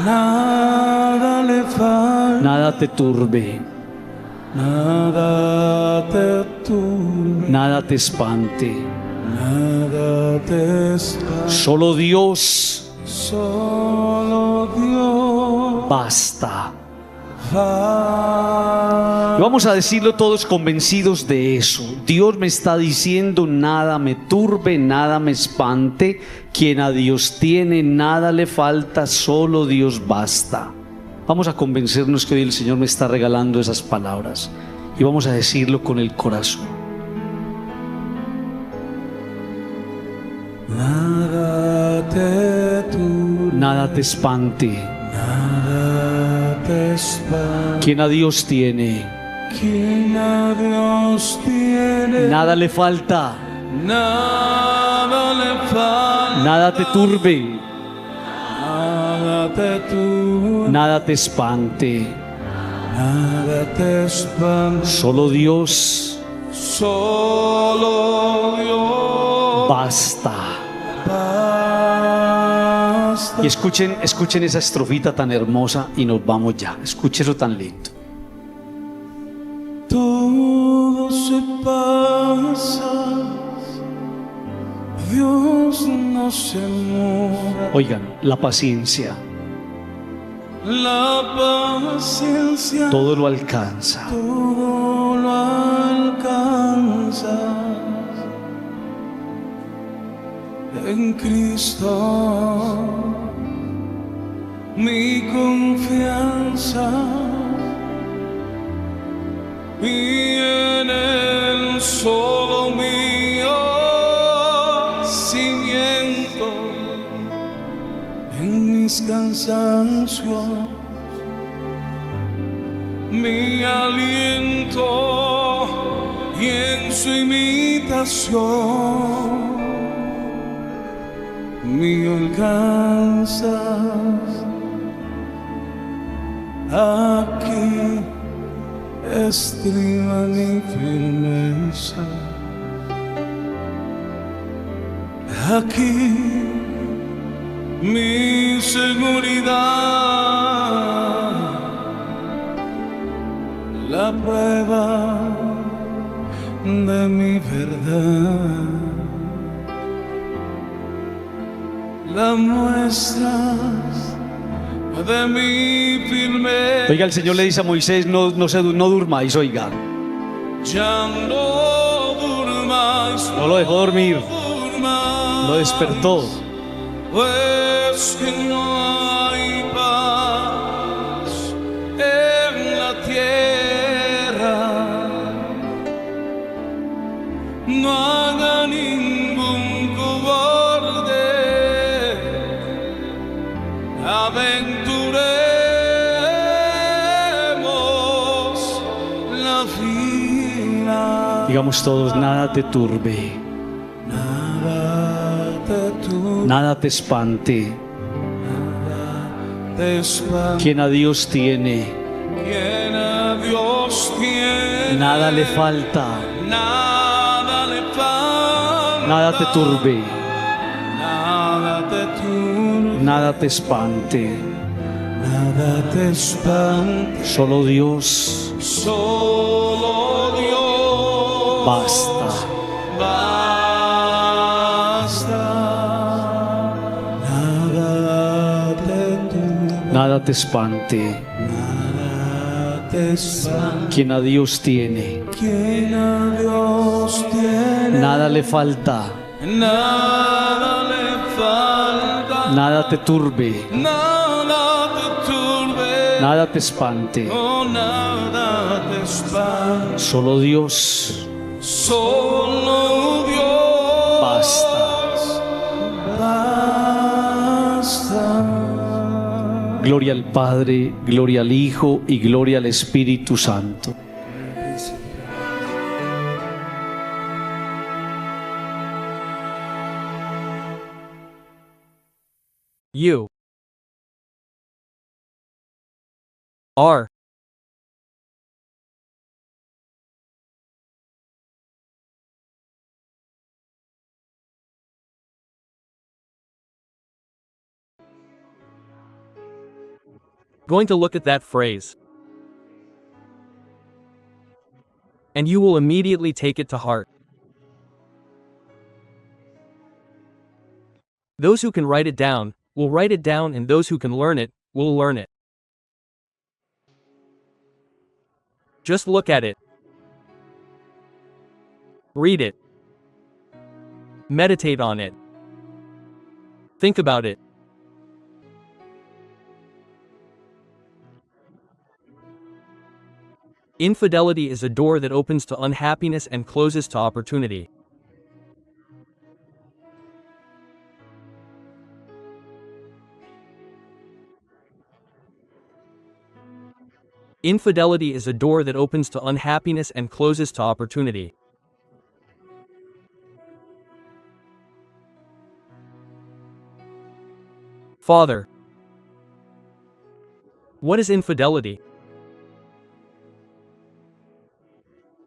S2: nada le falta.
S1: Nada te turbe,
S2: nada te turbe,
S1: nada te espante.
S2: nada te espante.
S1: Solo Dios,
S2: solo Dios
S1: basta.
S2: basta.
S1: Y vamos a decirlo todos convencidos de eso. Dios me está diciendo: nada me turbe, nada me espante. Quien a Dios tiene, nada le falta, solo Dios basta. Vamos a convencernos que hoy el Señor me está regalando esas palabras, y vamos a decirlo con el corazón.
S2: Nada te turbe,
S1: nada te espante.
S2: nada te espante.
S1: Quien a Dios tiene,
S2: quien a Dios tiene,
S1: nada le falta,
S2: nada le falta.
S1: nada te turbe,
S2: nada te turbe,
S1: nada te espante.
S2: nada te espante.
S1: Solo Dios,
S2: solo Dios
S1: basta.
S2: basta.
S1: Y escuchen esa estrofita tan hermosa y nos vamos ya. Escuchen eso tan lindo.
S2: Todo se pasa, Dios no se muda.
S1: Oigan, la paciencia,
S2: La paciencia,
S1: todo lo alcanza.
S2: todo lo alcanza. En Cristo mi confianza, y en Él solo mío cimiento. En mis cansancios mi aliento, y en su imitación me alcanzas. Aquí estriba mi firmeza. Aquí mi seguridad, la prueba de mi verdad, las muestras de mi firmeza.
S1: Oiga, el Señor le dice a Moisés, no durmáis, oiga.
S2: Ya no durmáis,
S1: No lo dejó dormir, lo despertó.
S2: pues que no hay paz en la tierra. No haga ningún cobarde, aventuremos la vida.
S1: Digamos todos, nada te turbe, nada te espante. Quien a Dios tiene,
S2: Quien a Dios tiene,
S1: nada le falta,
S2: nada le falta,
S1: nada te turbe,
S2: nada te turbe,
S1: nada te espante.
S2: nada te espante.
S1: Solo Dios
S2: Solo Dios
S1: basta.
S2: basta. Nada te turbe,
S1: Nada te espante.
S2: nada te espante.
S1: Quien a Dios tiene,
S2: Quien a Dios tiene,
S1: nada le falta,
S2: nada le falta,
S1: nada te turbe,
S2: nada te turbe,
S1: nada te espante.
S2: oh, nada te espante.
S1: Solo Dios
S2: Solo Dios
S1: basta.
S2: basta.
S1: Gloria al Padre, gloria al Hijo y gloria al Espíritu Santo.
S3: You are going to look at that phrase, and you will immediately take it to heart. Those who can write it down will write it down, and those who can learn it will learn it. Just look at it. Read it. Meditate on it. Think about it. Infidelity is a door that opens to unhappiness and closes to opportunity. Infidelity is a door that opens to unhappiness and closes to opportunity. Father, what is infidelity?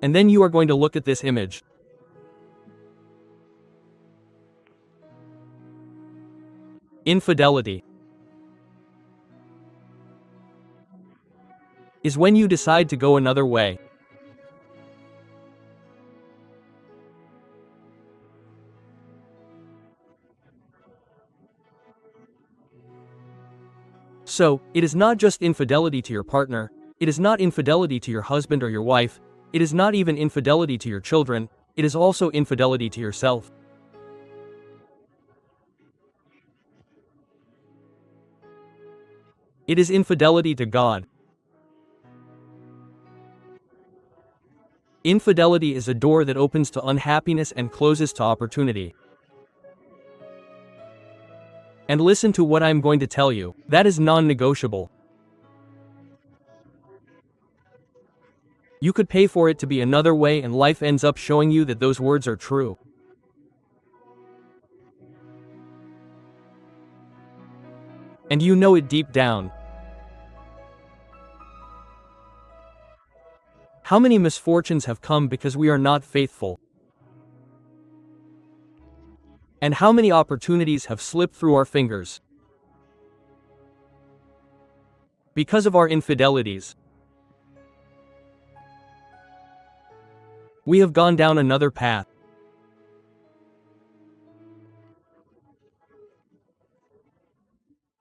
S3: And then you are going to look at this image. Infidelity is when you decide to go another way. So, it is not just infidelity to your partner, it is not infidelity to your husband or your wife, it is not even infidelity to your children, it is also infidelity to yourself. It is infidelity to God. Infidelity is a door that opens to unhappiness and closes to opportunity. And listen to what I am going to tell you, that is non-negotiable. You could pay for it to be another way, and life ends up showing you that those words are true. And you know it deep down. How many misfortunes have come because we are not faithful? And how many opportunities have slipped through our fingers because of our infidelities? We have gone down another path.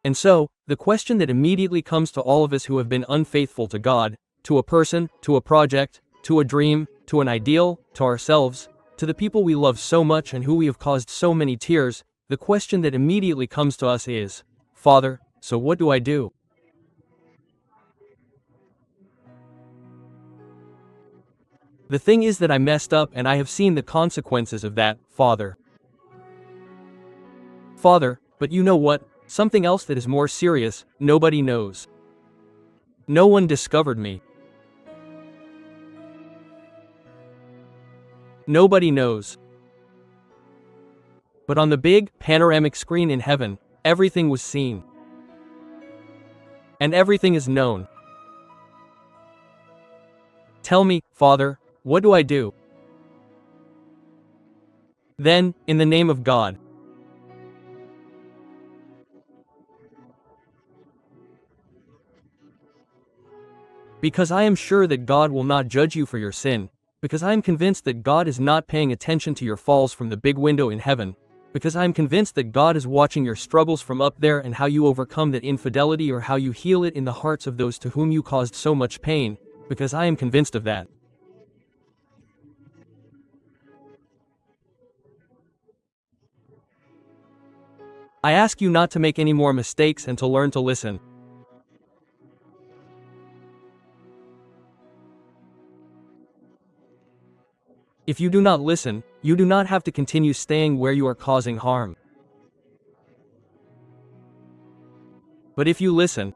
S3: And so, the question that immediately comes to all of us who have been unfaithful to God, to a person, to a project, to a dream, to an ideal, to ourselves, to the people we love so much and who we have caused so many tears, the question that immediately comes to us is, Father, so what do I do? The thing is that I messed up and I have seen the consequences of that, Father. Father, but you know what? Something else that is more serious, nobody knows. No one discovered me. Nobody knows. But on the big, panoramic screen in heaven, everything was seen. And everything is known. Tell me, Father, what do I do? Then, in the name of God, because I am sure that God will not judge you for your sin, because I am convinced that God is not paying attention to your falls from the big window in heaven, because I am convinced that God is watching your struggles from up there and how you overcome that infidelity or how you heal it in the hearts of those to whom you caused so much pain, because I am convinced of that. I ask you not to make any more mistakes and to learn to listen. If you do not listen, you do not have to continue staying where you are causing harm. But if you listen,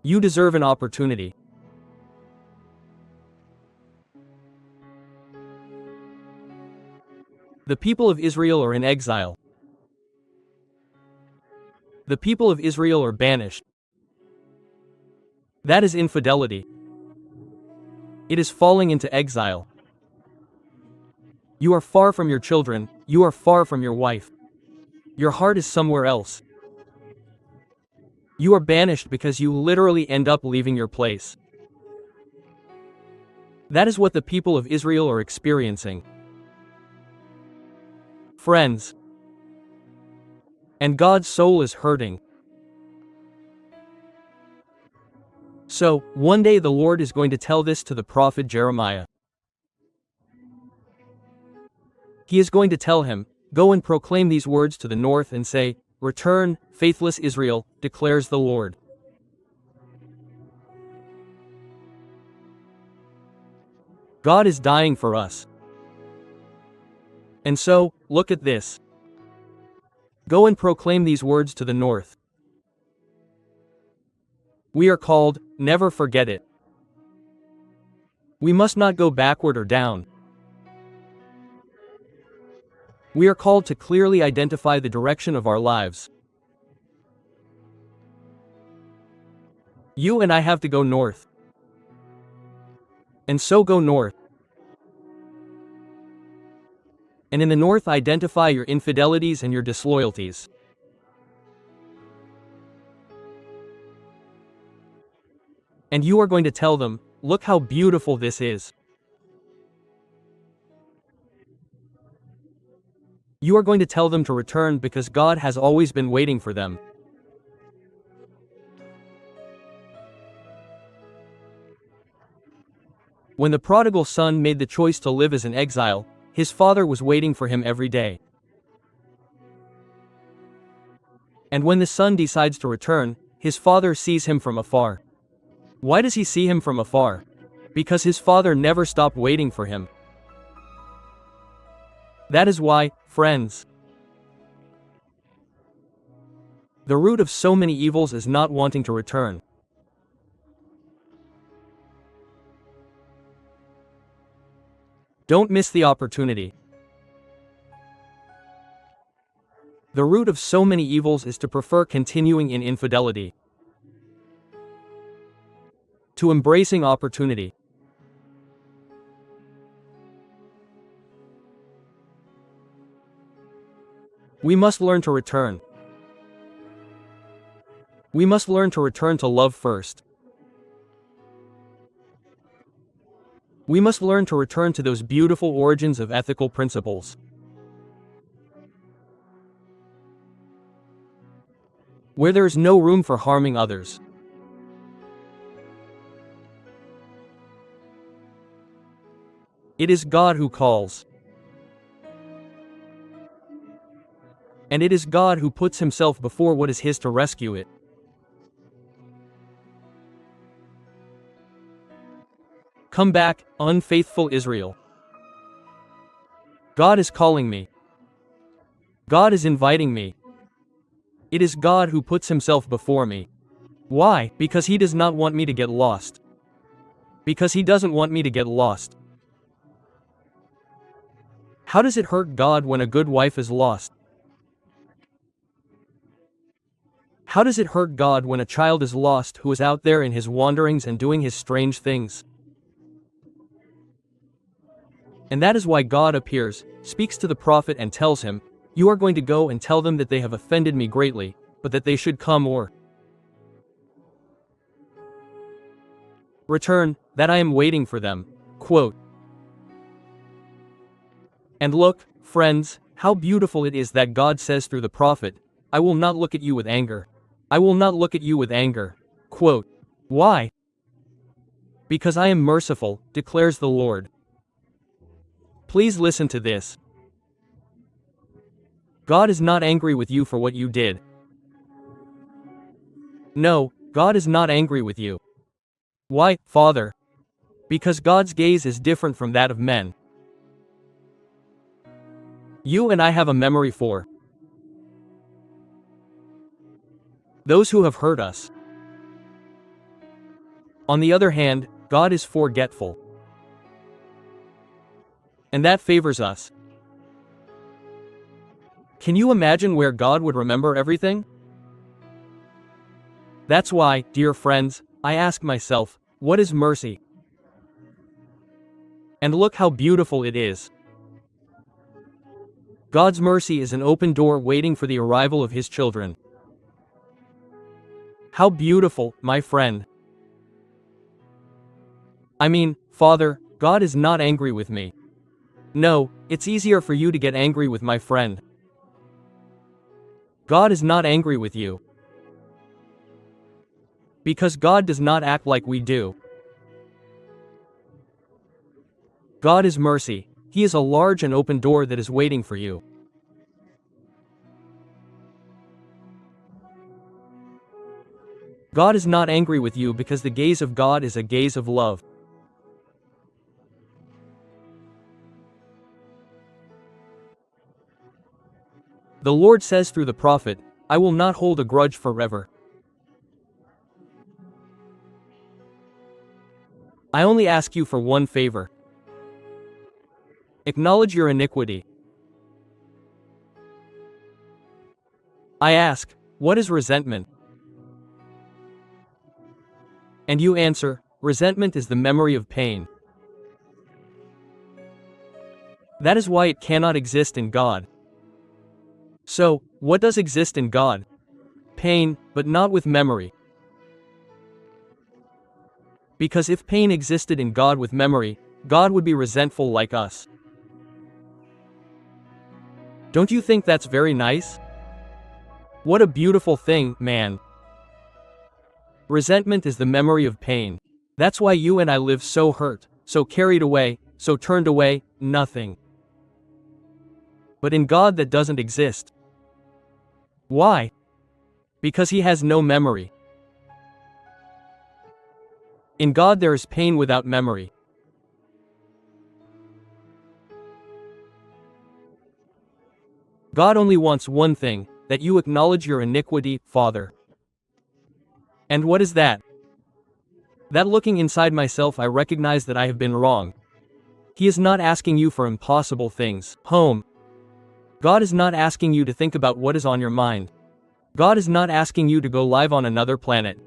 S3: you deserve an opportunity. The people of Israel are in exile. The people of Israel are banished. That is infidelity. It is falling into exile. You are far from your children, you are far from your wife. Your heart is somewhere else. You are banished because you literally end up leaving your place. That is what the people of Israel are experiencing. Friends. And God's soul is hurting. So, one day the Lord is going to tell this to the prophet Jeremiah. He is going to tell him, "Go and proclaim these words to the north and say, 'Return, faithless Israel, declares the Lord.'" God is dying for us. And so, look at this. Go and proclaim these words to the north. We are called, never forget it. We must not go backward or down. We are called to clearly identify the direction of our lives. You and I have to go north. And so go north. And in the north identify your infidelities and your disloyalties. And you are going to tell them, "Look how beautiful this is." You are going to tell them to return because God has always been waiting for them. When the prodigal son made the choice to live as an exile, his father was waiting for him every day. And when the son decides to return, his father sees him from afar. Why does he see him from afar? Because his father never stopped waiting for him. That is why, friends, the root of so many evils is not wanting to return. Don't miss the opportunity. The root of so many evils is to prefer continuing in infidelity. to embracing opportunity. We must learn to return. We must learn to return to love first. We must learn to return to those beautiful origins of ethical principles. Where there is no room for harming others. It is God who calls. And it is God who puts himself before what is his to rescue it. Come back, unfaithful Israel. God is calling me. God is inviting me. It is God who puts himself before me. Why? Because he does not want me to get lost. Because he doesn't want me to get lost. How does it hurt God when a good wife is lost? How does it hurt God when a child is lost who is out there in his wanderings and doing his strange things? And that is why God appears, speaks to the prophet and tells him, "You are going to go and tell them that they have offended me greatly, but that they should come or return, that I am waiting for them." Quote. And look, friends, how beautiful it is that God says through the prophet, "I will not look at you with anger. I will not look at you with anger." Quote. Why? Because I am merciful, declares the Lord. Please listen to this. God is not angry with you for what you did. No, God is not angry with you. Why, Father? Because God's gaze is different from that of men. You and I have a memory for those who have hurt us. On the other hand, God is forgetful. And that favors us. Can you imagine where God would remember everything? That's why, dear friends, I ask myself, what is mercy? And look how beautiful it is. God's mercy is an open door waiting for the arrival of his children. How beautiful, my friend. I mean, Father, God is not angry with me. No, it's easier for you to get angry with my friend. God is not angry with you. Because God does not act like we do. God is mercy. He is a large and open door that is waiting for you. God is not angry with you because the gaze of God is a gaze of love. The Lord says through the prophet, "I will not hold a grudge forever. I only ask you for one favor. Acknowledge your iniquity." I ask, what is resentment? And you answer, resentment is the memory of pain. That is why it cannot exist in God. So, what does exist in God? Pain, but not with memory. Because if pain existed in God with memory, God would be resentful like us. Don't you think that's very nice? What a beautiful thing, man. Resentment is the memory of pain. That's why you and I live so hurt, so carried away, so turned away, nothing. But in God that doesn't exist. Why? Because he has no memory. In God there is pain without memory. God only wants one thing, that you acknowledge your iniquity, Father. And what is that? That looking inside myself I recognize that I have been wrong. He is not asking you for impossible things. Home. God is not asking you to think about what is on your mind. God is not asking you to go live on another planet.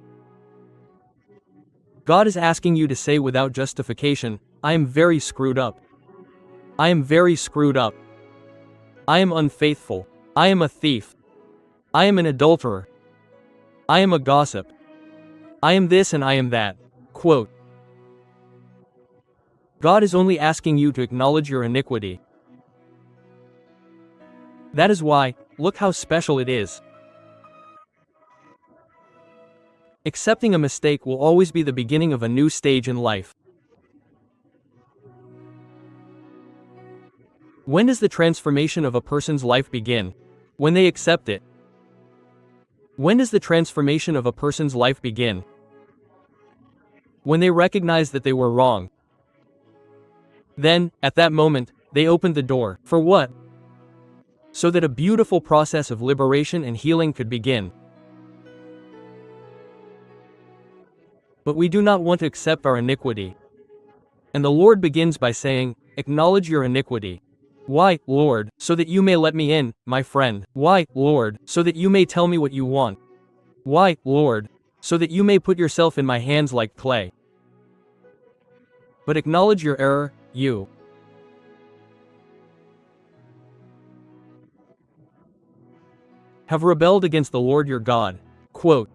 S3: God is asking you to say without justification, I am very screwed up. I am very screwed up. I am unfaithful. I am a thief. I am an adulterer. I am a gossip. I am this and I am that. Quote. God is only asking you to acknowledge your iniquity. That is why, look how special it is. Accepting a mistake will always be the beginning of a new stage in life. When does the transformation of a person's life begin? When they accept it. When does the transformation of a person's life begin? When they recognize that they were wrong. Then, at that moment, they opened the door. For what? So that a beautiful process of liberation and healing could begin. But we do not want to accept our iniquity. And the Lord begins by saying, acknowledge your iniquity. Why, Lord? So that you may let me in, my friend. Why, Lord? So that you may tell me what you want. Why, Lord? So that you may put yourself in my hands like clay. But acknowledge your error, you. Have rebelled against the Lord your God. Quote.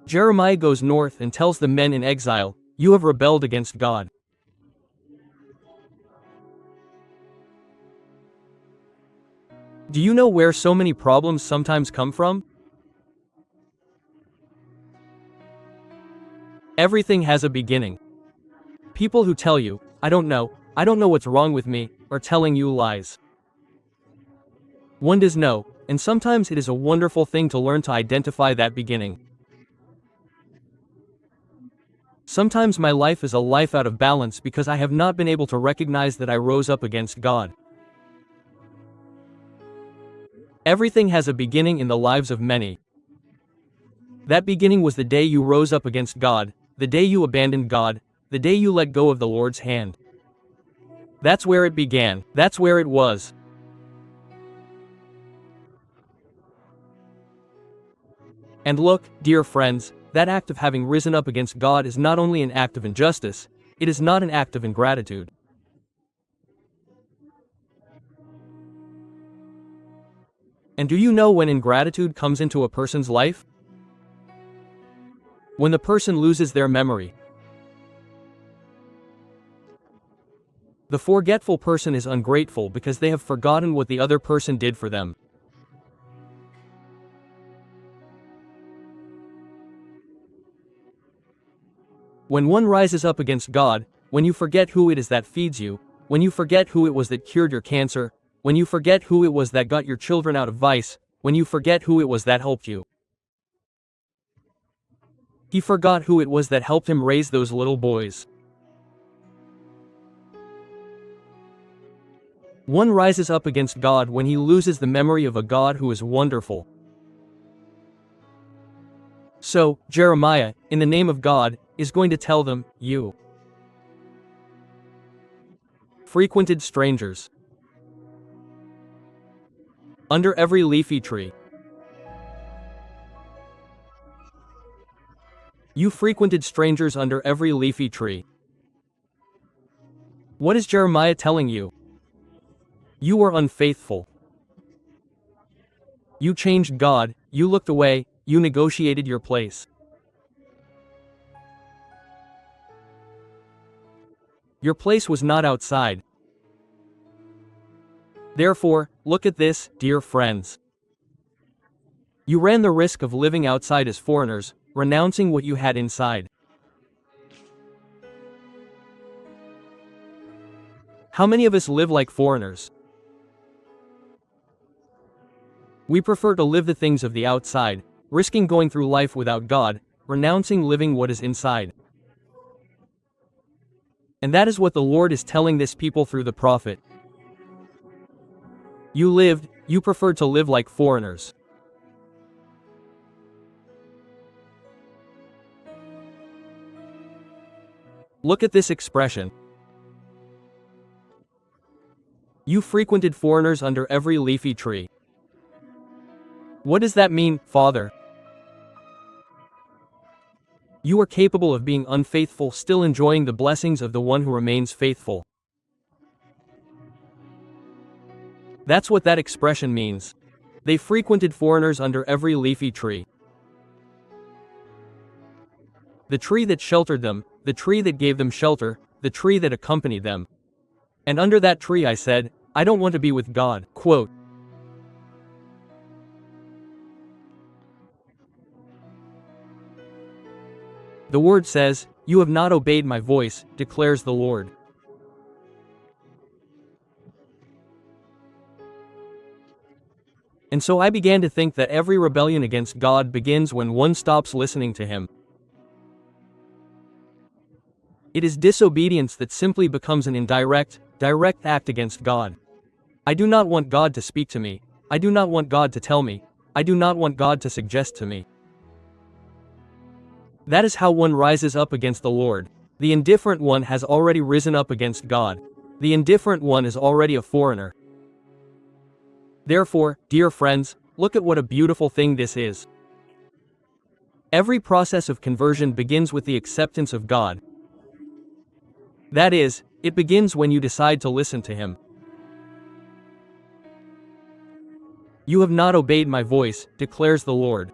S3: Jeremiah goes north and tells the men in exile, you have rebelled against God. Do you know where so many problems sometimes come from? Everything has a beginning. People who tell you, I don't know what's wrong with me, are telling you lies. One does know, and sometimes it is a wonderful thing to learn to identify that beginning. Sometimes my life is a life out of balance because I have not been able to recognize that I rose up against God. Everything has a beginning in the lives of many. That beginning was the day you rose up against God, the day you abandoned God, the day you let go of the Lord's hand. That's where it began, that's where it was. And look, dear friends, that act of having risen up against God is not only an act of injustice, it is not an act of ingratitude. And do you know when ingratitude comes into a person's life? When the person loses their memory. The forgetful person is ungrateful because they have forgotten what the other person did for them. When one rises up against God, when you forget who it is that feeds you, when you forget who it was that cured your cancer, when you forget who it was that got your children out of vice, when you forget who it was that helped you. He forgot who it was that helped him raise those little boys. One rises up against God when he loses the memory of a God who is wonderful. So, Jeremiah, in the name of God, is going to tell them, you frequented strangers under every leafy tree. You frequented strangers under every leafy tree. What is Jeremiah telling you? You were unfaithful. You changed God, you looked away, you negotiated your place. Your place was not outside. Therefore, look at this, dear friends. You ran the risk of living outside as foreigners, renouncing what you had inside. How many of us live like foreigners? We prefer to live the things of the outside, risking going through life without God, renouncing living what is inside. And that is what the Lord is telling this people through the prophet. You preferred to live like foreigners. Look at this expression. You frequented foreigners under every leafy tree. What does that mean, Father? You are capable of being unfaithful, still enjoying the blessings of the one who remains faithful. That's what that expression means. They frequented foreigners under every leafy tree. The tree that sheltered them, the tree that gave them shelter, the tree that accompanied them. And under that tree I said, I don't want to be with God. Quote. The word says, you have not obeyed my voice, declares the Lord. And so I began to think that every rebellion against God begins when one stops listening to Him. It is disobedience that simply becomes an indirect, direct act against God. I do not want God to speak to me. I do not want God to tell me. I do not want God to suggest to me. That is how one rises up against the Lord. The indifferent one has already risen up against God. The indifferent one is already a foreigner. Therefore, dear friends, look at what a beautiful thing this is. Every process of conversion begins with the acceptance of God. That is, it begins when you decide to listen to Him. You have not obeyed my voice, declares the Lord.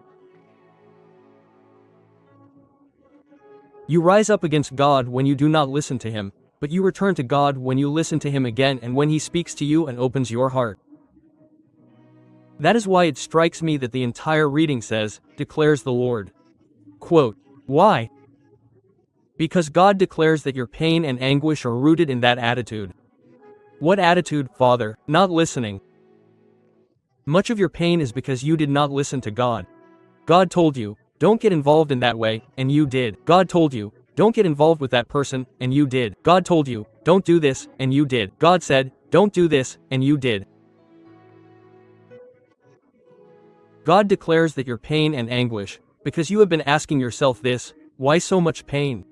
S3: You rise up against God when you do not listen to Him, but you return to God when you listen to Him again and when He speaks to you and opens your heart. That is why it strikes me that the entire reading says, declares the Lord. Quote, why? Because God declares that your pain and anguish are rooted in that attitude. What attitude, Father? Not listening. Much of your pain is because you did not listen to God. God told you, don't get involved in that way, and you did. God told you, don't get involved with that person, and you did. God told you, don't do this, and you did. God said, don't do this, and you did. God declares that your pain and anguish, because you have been asking yourself this, why so much pain?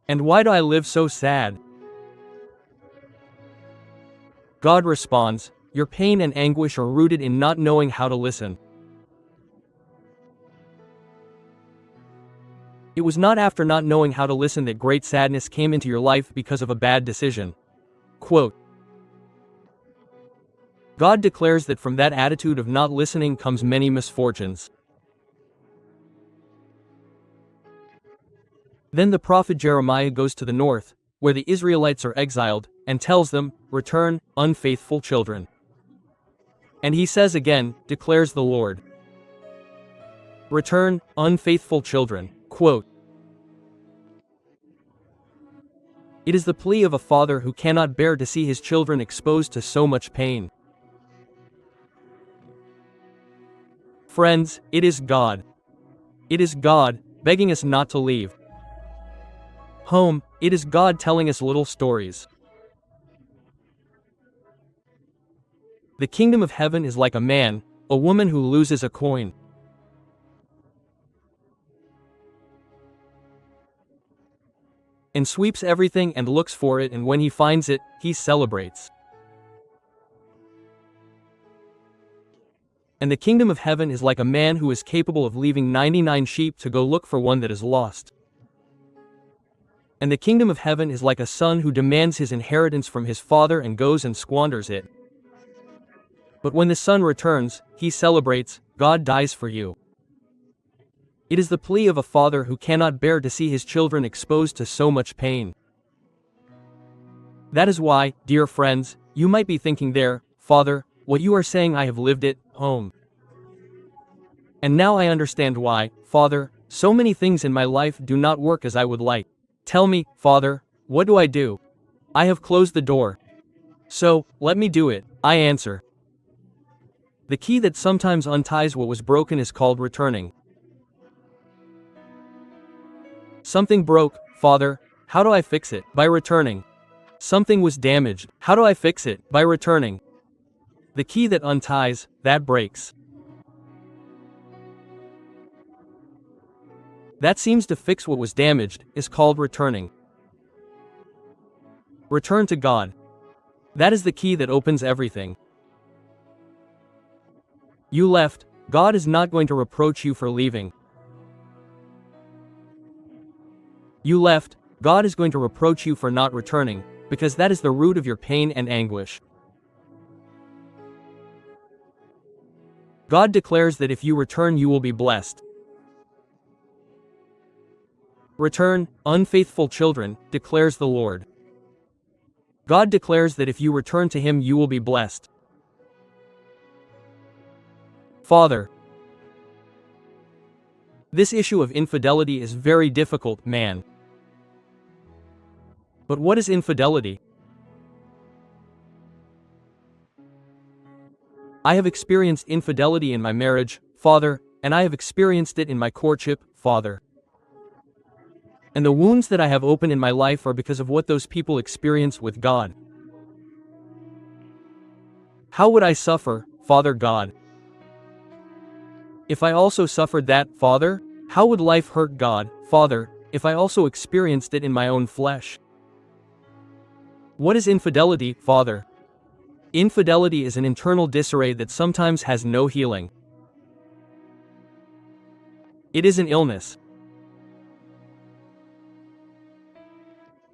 S3: And why do I live so sad? God responds, your pain and anguish are rooted in not knowing how to listen. It was not after not knowing how to listen that great sadness came into your life because of a bad decision. Quote, God declares that from that attitude of not listening comes many misfortunes. Then the prophet Jeremiah goes to the north, where the Israelites are exiled, and tells them, return, unfaithful children. And he says again, declares the Lord. Return, unfaithful children. Quote, it is the plea of a father who cannot bear to see his children exposed to so much pain. Friends, it is God. It is God, begging us not to leave home. It is God telling us little stories. The kingdom of heaven is like a man, a woman who loses a coin. And sweeps everything and looks for it, and when he finds it, he celebrates. And the kingdom of heaven is like a man who is capable of leaving 99 sheep to go look for one that is lost. And the kingdom of heaven is like a son who demands his inheritance from his father and goes and squanders it. But when the son returns, he celebrates, God dies for you. It is the plea of a father who cannot bear to see his children exposed to so much pain. That is why, dear friends, you might be thinking there, Father, what you are saying I have lived it, home. And now I understand why, Father, so many things in my life do not work as I would like. Tell me, Father, what do I do? I have closed the door. So, let me do it, I answer. The key that sometimes unties what was broken is called returning. Something broke, Father, how do I fix it? By returning. Something was damaged, how do I fix it? By returning. The key that unties, that breaks. That seems to fix what was damaged, is called returning. Return to God. That is the key that opens everything. You left, God is not going to reproach you for leaving. You left, God is going to reproach you for not returning, because that is the root of your pain and anguish. God declares that if you return, you will be blessed. Return, unfaithful children, declares the Lord. God declares that if you return to Him, you will be blessed. Father, this issue of infidelity is very difficult, man. But what is infidelity? I have experienced infidelity in my marriage, Father, and I have experienced it in my courtship, Father. And the wounds that I have opened in my life are because of what those people experience with God. How would I suffer, Father God? If I also suffered that, Father, how would life hurt God, Father, if I also experienced it in my own flesh? What is infidelity, Father? Infidelity is an internal disarray that sometimes has no healing. It is an illness.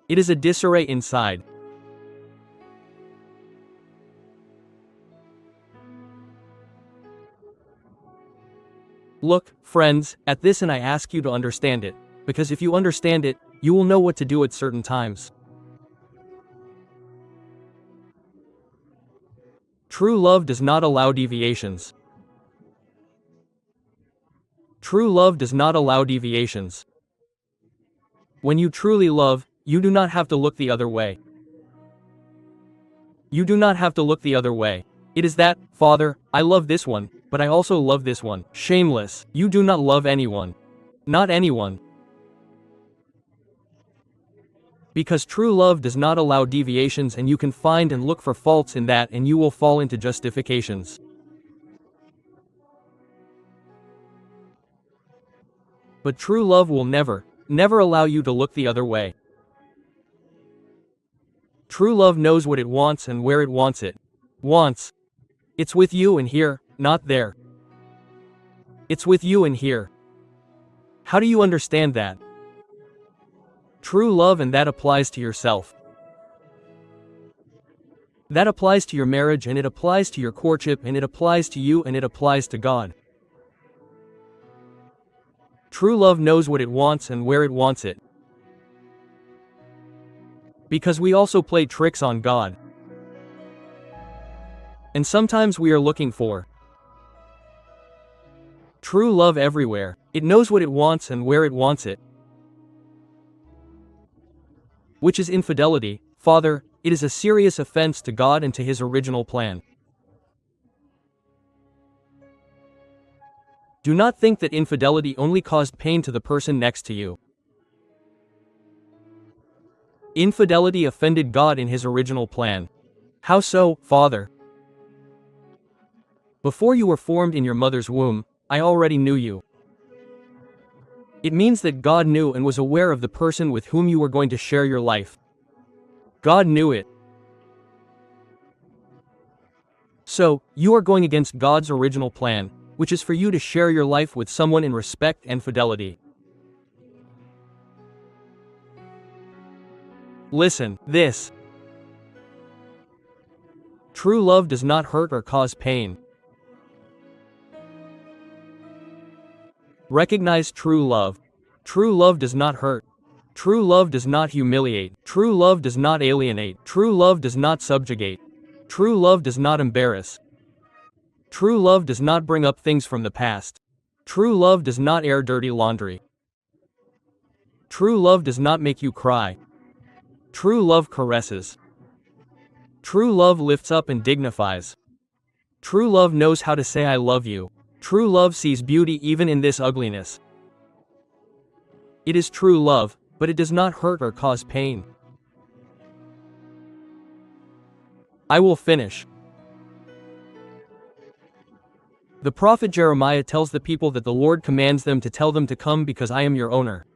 S3: It is a disarray inside. Look, friends, at this, and I ask you to understand it, because if you understand it, you will know what to do at certain times. True love does not allow deviations. True love does not allow deviations. When you truly love, you do not have to look the other way. You do not have to look the other way. It is that, Father, I love this one, but I also love this one. Shameless, you do not love anyone. Not anyone. Because true love does not allow deviations, and you can find and look for faults in that, and you will fall into justifications. But true love will never allow you to look the other way. True love knows what it wants and where it wants it. Wants. It's with you and here, not there. It's with you and here. How do you understand that? True love, and that applies to yourself. That applies to your marriage, and it applies to your courtship, and it applies to you, and it applies to God. True love knows what it wants and where it wants it. Because we also play tricks on God. And sometimes we are looking for true love everywhere. It knows what it wants and where it wants it. Which is infidelity, Father. It is a serious offense to God and to His original plan. Do not think that infidelity only caused pain to the person next to you. Infidelity offended God in His original plan. How so, Father? Before you were formed in your mother's womb, I already knew you. It means that God knew and was aware of the person with whom you were going to share your life. God knew it. So, you are going against God's original plan, which is for you to share your life with someone in respect and fidelity. Listen, this. True love does not hurt or cause pain. Recognize true love. True love does not hurt. True love does not humiliate. True love does not alienate. True love does not subjugate. True love does not embarrass. True love does not bring up things from the past. True love does not air dirty laundry. True love does not make you cry. True love caresses. True love lifts up and dignifies. True love knows how to say I love you. True love sees beauty even in this ugliness. It is true love, but it does not hurt or cause pain. I will finish. The prophet Jeremiah tells the people that the Lord commands them to tell them to come because I am your owner.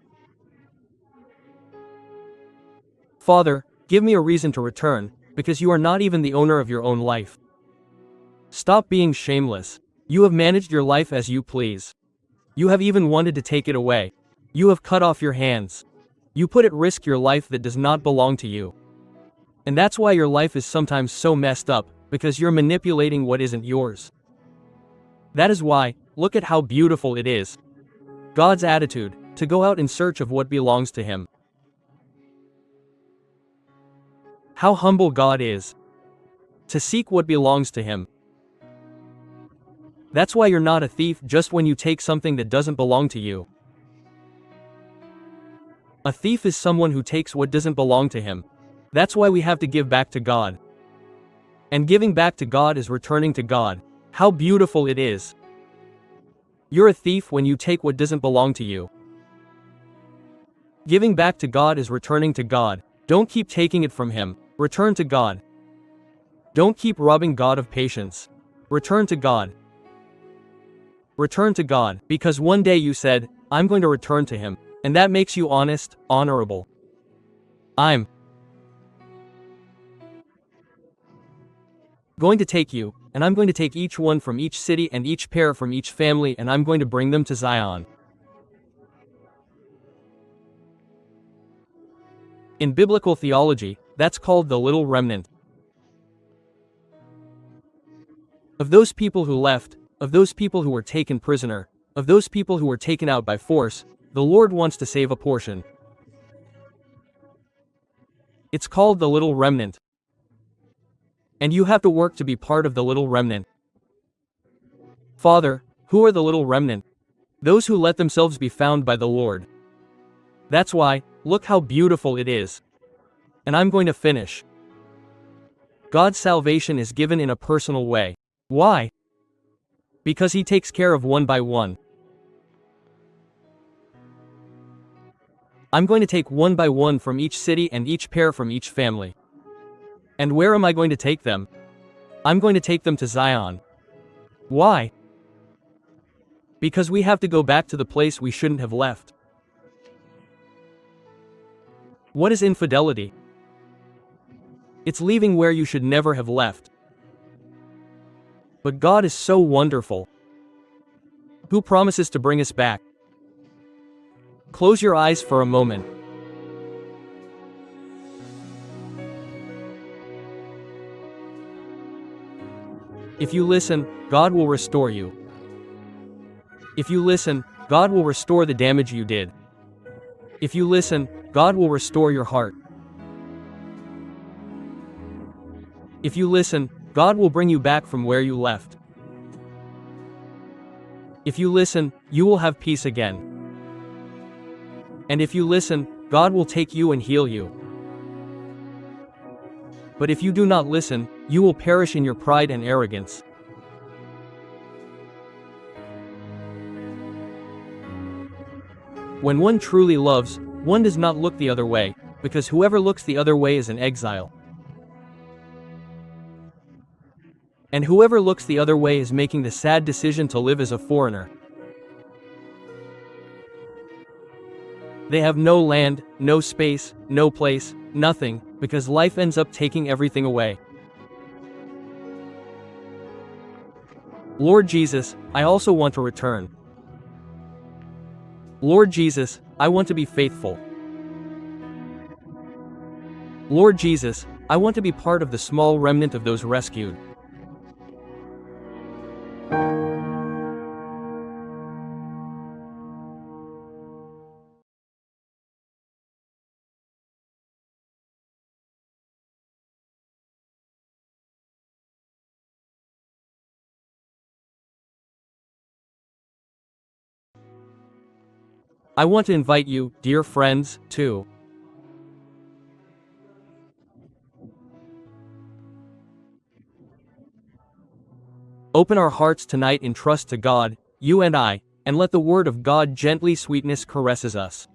S3: Father, give me a reason to return, because you are not even the owner of your own life. Stop being shameless. You have managed your life as you please. You have even wanted to take it away. You have cut off your hands. You put at risk your life that does not belong to you. And that's why your life is sometimes so messed up, because you're manipulating what isn't yours. That is why, look at how beautiful it is. God's attitude, to go out in search of what belongs to Him. How humble God is. To seek what belongs to Him. That's why you're not a thief just when you take something that doesn't belong to you. A thief is someone who takes what doesn't belong to him. That's why we have to give back to God. And giving back to God is returning to God. How beautiful it is. You're a thief when you take what doesn't belong to you. Giving back to God is returning to God. Don't keep taking it from Him. Return to God. Don't keep robbing God of patience. Return to God. Return to God, because one day you said, I'm going to return to Him, and that makes you honest, honorable. I'm going to take you, and I'm going to take each one from each city and each pair from each family, and I'm going to bring them to Zion. In biblical theology, that's called the little remnant. Of those people who left, of those people who were taken prisoner, of those people who were taken out by force, the Lord wants to save a portion. It's called the little remnant. And you have to work to be part of the little remnant. Father, who are the little remnant? Those who let themselves be found by the Lord. That's why, look how beautiful it is. And I'm going to finish. God's salvation is given in a personal way. Why? Because He takes care of one by one. I'm going to take one by one from each city and each pair from each family. And where am I going to take them? I'm going to take them to Zion. Why? Because we have to go back to the place we shouldn't have left. What is infidelity? It's leaving where you should never have left. But God is so wonderful. Who promises to bring us back? Close your eyes for a moment. If you listen, God will restore you. If you listen, God will restore the damage you did. If you listen, God will restore your heart. If you listen, God will bring you back from where you left. If you listen, you will have peace again. And if you listen, God will take you and heal you. But if you do not listen, you will perish in your pride and arrogance. When one truly loves, one does not look the other way, because whoever looks the other way is an exile. And whoever looks the other way is making the sad decision to live as a foreigner. They have no land, no space, no place, nothing, because life ends up taking everything away. Lord Jesus, I also want to return. Lord Jesus, I want to be faithful. Lord Jesus, I want to be part of the small remnant of those rescued. I want to invite you, dear friends, to open our hearts tonight in trust to God, you and I, and let the word of God gently sweetness caresses us.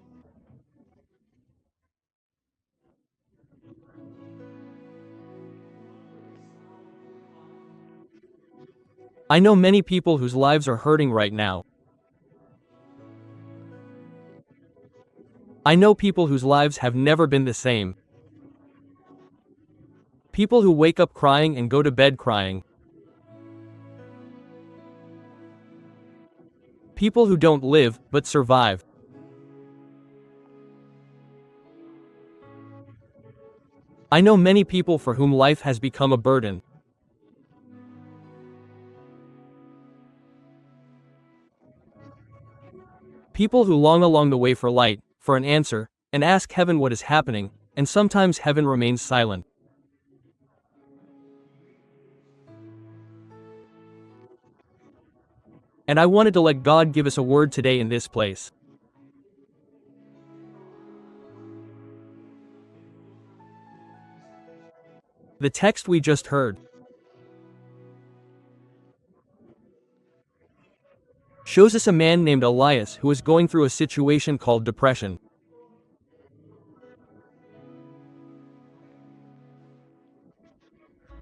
S3: I know many people whose lives are hurting right now. I know people whose lives have never been the same. People who wake up crying and go to bed crying. People who don't live, but survive. I know many people for whom life has become a burden. People who long along the way for light, for an answer, and ask heaven what is happening, and sometimes heaven remains silent. And I wanted to let God give us a word today in this place. The text we just heard shows us a man named Elias who is going through a situation called depression.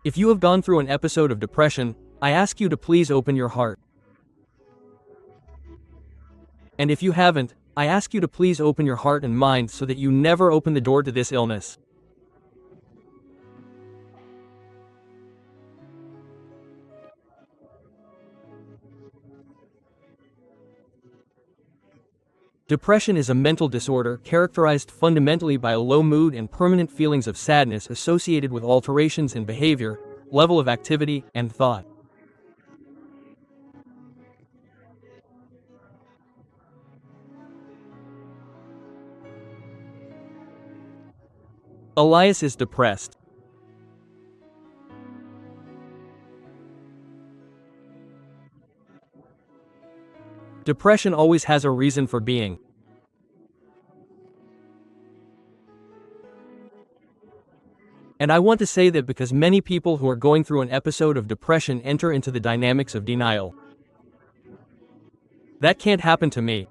S3: If you have gone through an episode of depression, I ask you to please open your heart. And if you haven't, I ask you to please open your heart and mind so that you never open the door to this illness. Depression is a mental disorder characterized fundamentally by a low mood and permanent feelings of sadness associated with alterations in behavior, level of activity, and thought. Elias is depressed. Depression always has a reason for being. And I want to say that because many people who are going through an episode of depression enter into the dynamics of denial. That can't happen to me.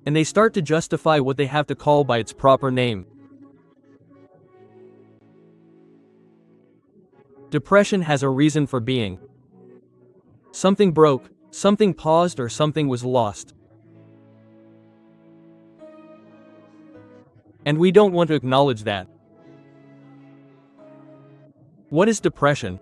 S3: And they start to justify what they have to call by its proper name. Depression has a reason for being. Something broke, something paused, or something was lost. And we don't want to acknowledge that. What is depression?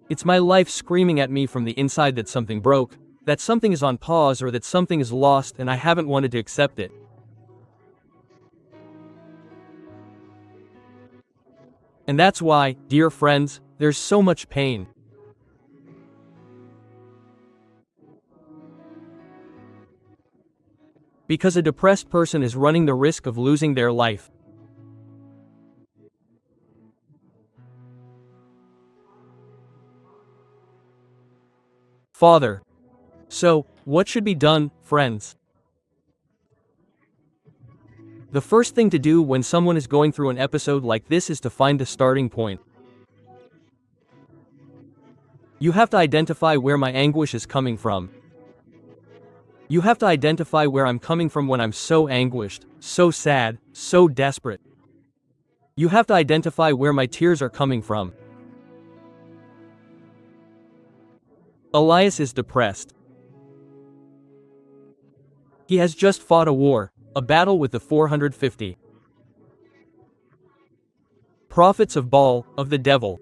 S3: It's my life screaming at me from the inside that something broke, that something is on pause, or that something is lost and I haven't wanted to accept it. And that's why, dear friends, there's so much pain. Because a depressed person is running the risk of losing their life. Father. So, what should be done, friends? The first thing to do when someone is going through an episode like this is to find a starting point. You have to identify where my anguish is coming from. You have to identify where I'm coming from when I'm so anguished, so sad, so desperate. You have to identify where my tears are coming from. Elias is depressed. He has just fought a war, a battle with the 450 prophets of Baal, of the devil.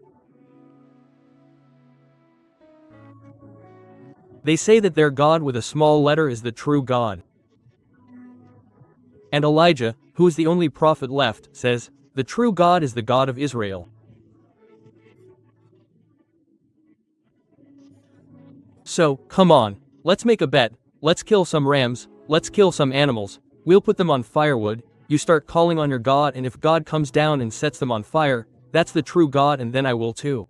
S3: They say that their God with a small letter is the true God. And Elijah, who is the only prophet left, says, the true God is the God of Israel. So, come on, let's make a bet, let's kill some rams, let's kill some animals, we'll put them on firewood, you start calling on your God, and if God comes down and sets them on fire, that's the true God, and then I will too.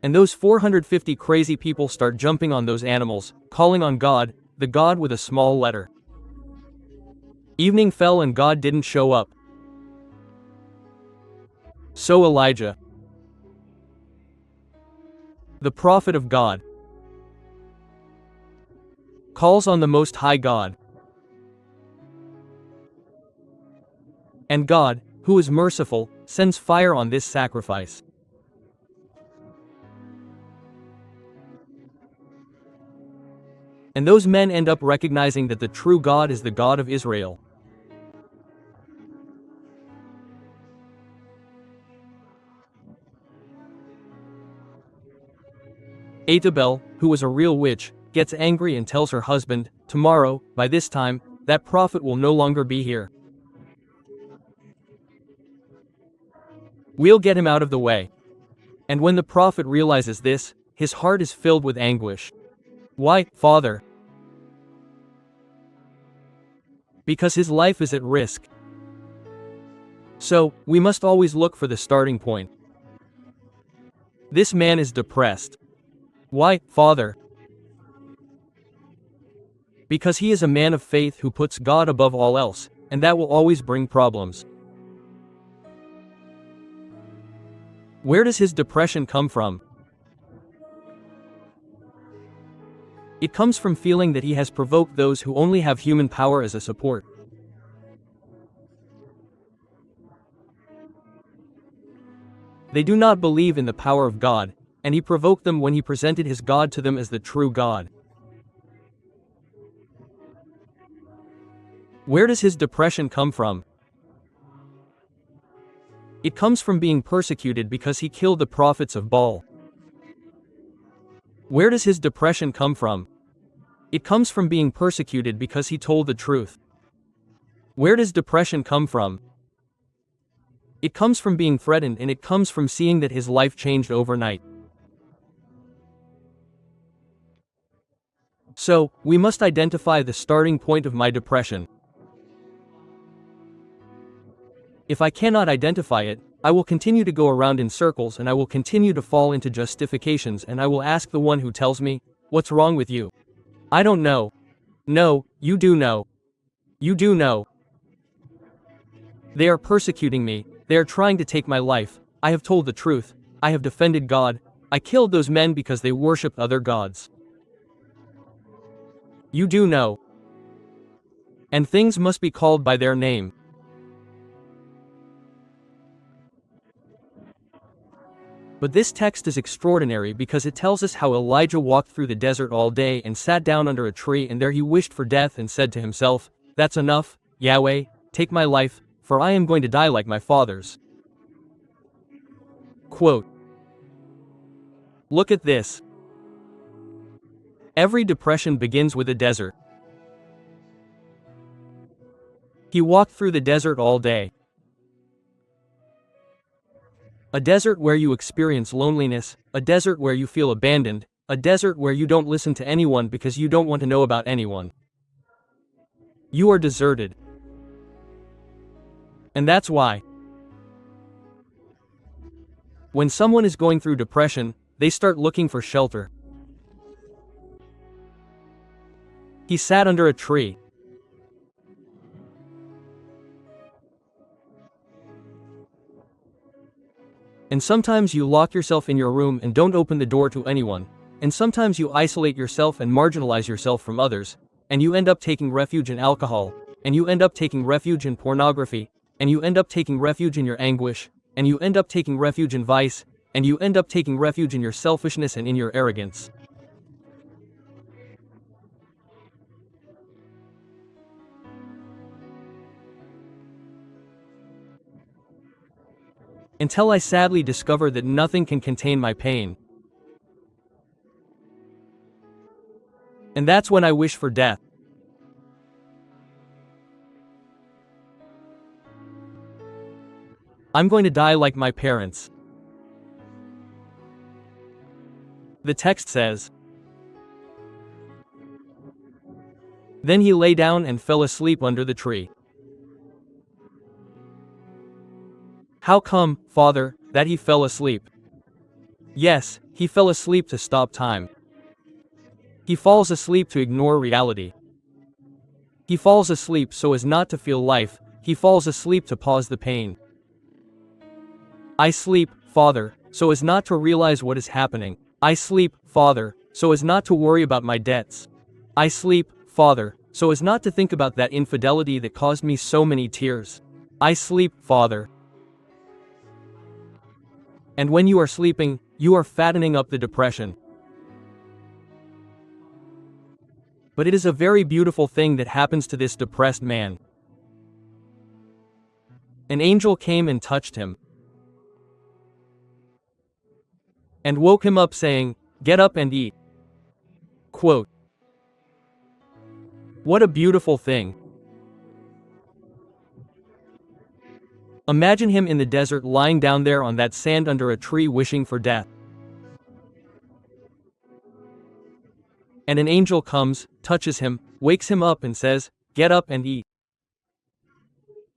S3: And those 450 crazy people start jumping on those animals, calling on God, the God with a small letter. Evening fell and God didn't show up. So Elijah, the prophet of God, calls on the Most High God. And God, who is merciful, sends fire on this sacrifice. And those men end up recognizing that the true God is the God of Israel. Atabel, who was a real witch, gets angry and tells her husband, "Tomorrow, by this time, that prophet will no longer be here. We'll get him out of the way." And when the prophet realizes this, his heart is filled with anguish. Why, Father? Because his life is at risk. So, we must always look for the starting point. This man is depressed. Why, Father? Because he is a man of faith who puts God above all else, and that will always bring problems. Where does his depression come from? It comes from feeling that he has provoked those who only have human power as a support. They do not believe in the power of God, and he provoked them when he presented his God to them as the true God. Where does his depression come from? It comes from being persecuted because he killed the prophets of Baal. Where does his depression come from? It comes from being persecuted because he told the truth. Where does depression come from? It comes from being threatened, and it comes from seeing that his life changed overnight. So, we must identify the starting point of my depression. If I cannot identify it, I will continue to go around in circles, and I will continue to fall into justifications, and I will ask the one who tells me, "What's wrong with you?" "I don't know." "No, you do know. You do know. They are persecuting me, they are trying to take my life, I have told the truth, I have defended God, I killed those men because they worshipped other gods." You do know. And things must be called by their name. But this text is extraordinary because it tells us how Elijah walked through the desert all day and sat down under a tree, and there he wished for death and said to himself, "That's enough, Yahweh, take my life, for I am going to die like my fathers." Quote. Look at this. Every depression begins with a desert. He walked through the desert all day. A desert where you experience loneliness, a desert where you feel abandoned, a desert where you don't listen to anyone because you don't want to know about anyone. You are deserted. And that's why. When someone is going through depression, they start looking for shelter. He sat under a tree. And sometimes you lock yourself in your room and don't open the door to anyone, and sometimes you isolate yourself and marginalize yourself from others, and you end up taking refuge in alcohol, and you end up taking refuge in pornography, and you end up taking refuge in your anguish, and you end up taking refuge in vice, and you end up taking refuge in your selfishness and in your arrogance. Until I sadly discover that nothing can contain my pain. And that's when I wish for death. I'm going to die like my parents. The text says, "Then he lay down and fell asleep under the tree." How come, Father, that he fell asleep? Yes, he fell asleep to stop time. He falls asleep to ignore reality. He falls asleep so as not to feel life, he falls asleep to pause the pain. I sleep, Father, so as not to realize what is happening. I sleep, Father, so as not to worry about my debts. I sleep, Father, so as not to think about that infidelity that caused me so many tears. I sleep, Father. And when you are sleeping, you are fattening up the depression. But it is a very beautiful thing that happens to this depressed man. An angel came and touched him, and woke him up saying, get up and eat. Quote, what a beautiful thing. Imagine him in the desert lying down there on that sand under a tree wishing for death. And an angel comes, touches him, wakes him up and says, get up and eat.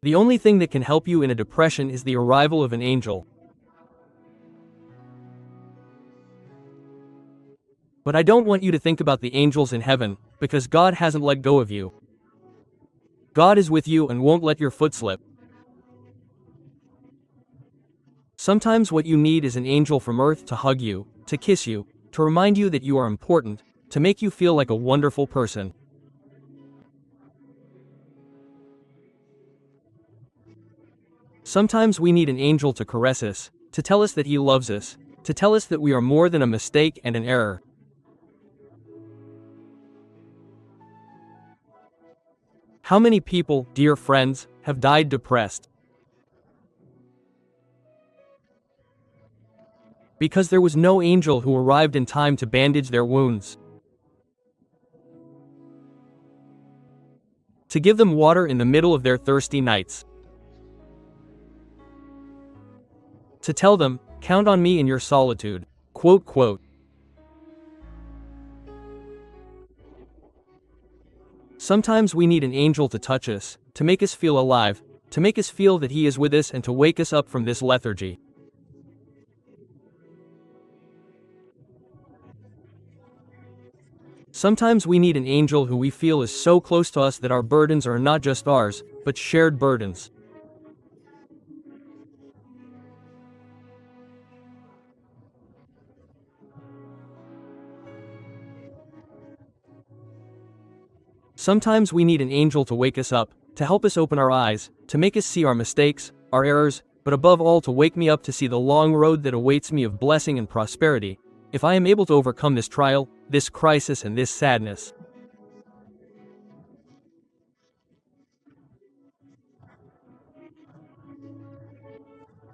S3: The only thing that can help you in a depression is the arrival of an angel. But I don't want you to think about the angels in heaven, because God hasn't let go of you. God is with you and won't let your foot slip. Sometimes what you need is an angel from earth to hug you, to kiss you, to remind you that you are important, to make you feel like a wonderful person. Sometimes we need an angel to caress us, to tell us that he loves us, to tell us that we are more than a mistake and an error. How many people, dear friends, have died depressed? Because there was no angel who arrived in time to bandage their wounds, to give them water in the middle of their thirsty nights, to tell them, count on me in your solitude. Quote, quote. Sometimes we need an angel to touch us, to make us feel alive, to make us feel that he is with us and to wake us up from this lethargy. Sometimes we need an angel who we feel is so close to us that our burdens are not just ours, but shared burdens. Sometimes we need an angel to wake us up, to help us open our eyes, to make us see our mistakes, our errors, but above all to wake me up to see the long road that awaits me of blessing and prosperity, if I am able to overcome this trial, this crisis and this sadness.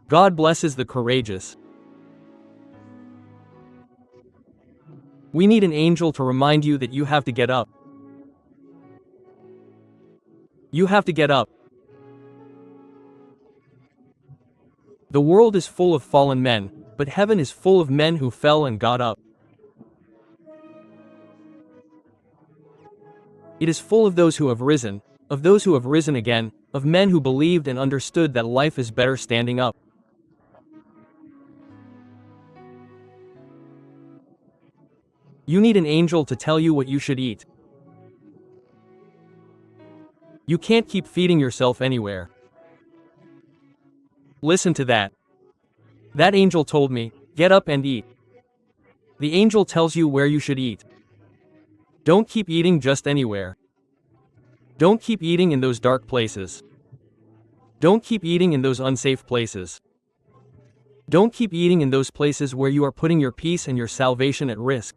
S3: God blesses the courageous. We need an angel to remind you that you have to get up. You have to get up. The world is full of fallen men, but heaven is full of men who fell and got up. It is full of those who have risen, of those who have risen again, of men who believed and understood that life is better standing up. You need an angel to tell you what you should eat. You can't keep feeding yourself anywhere. Listen to that. That angel told me, get up and eat. The angel tells you where you should eat. Don't keep eating just anywhere. Don't keep eating in those dark places. Don't keep eating in those unsafe places. Don't keep eating in those places where you are putting your peace and your salvation at risk.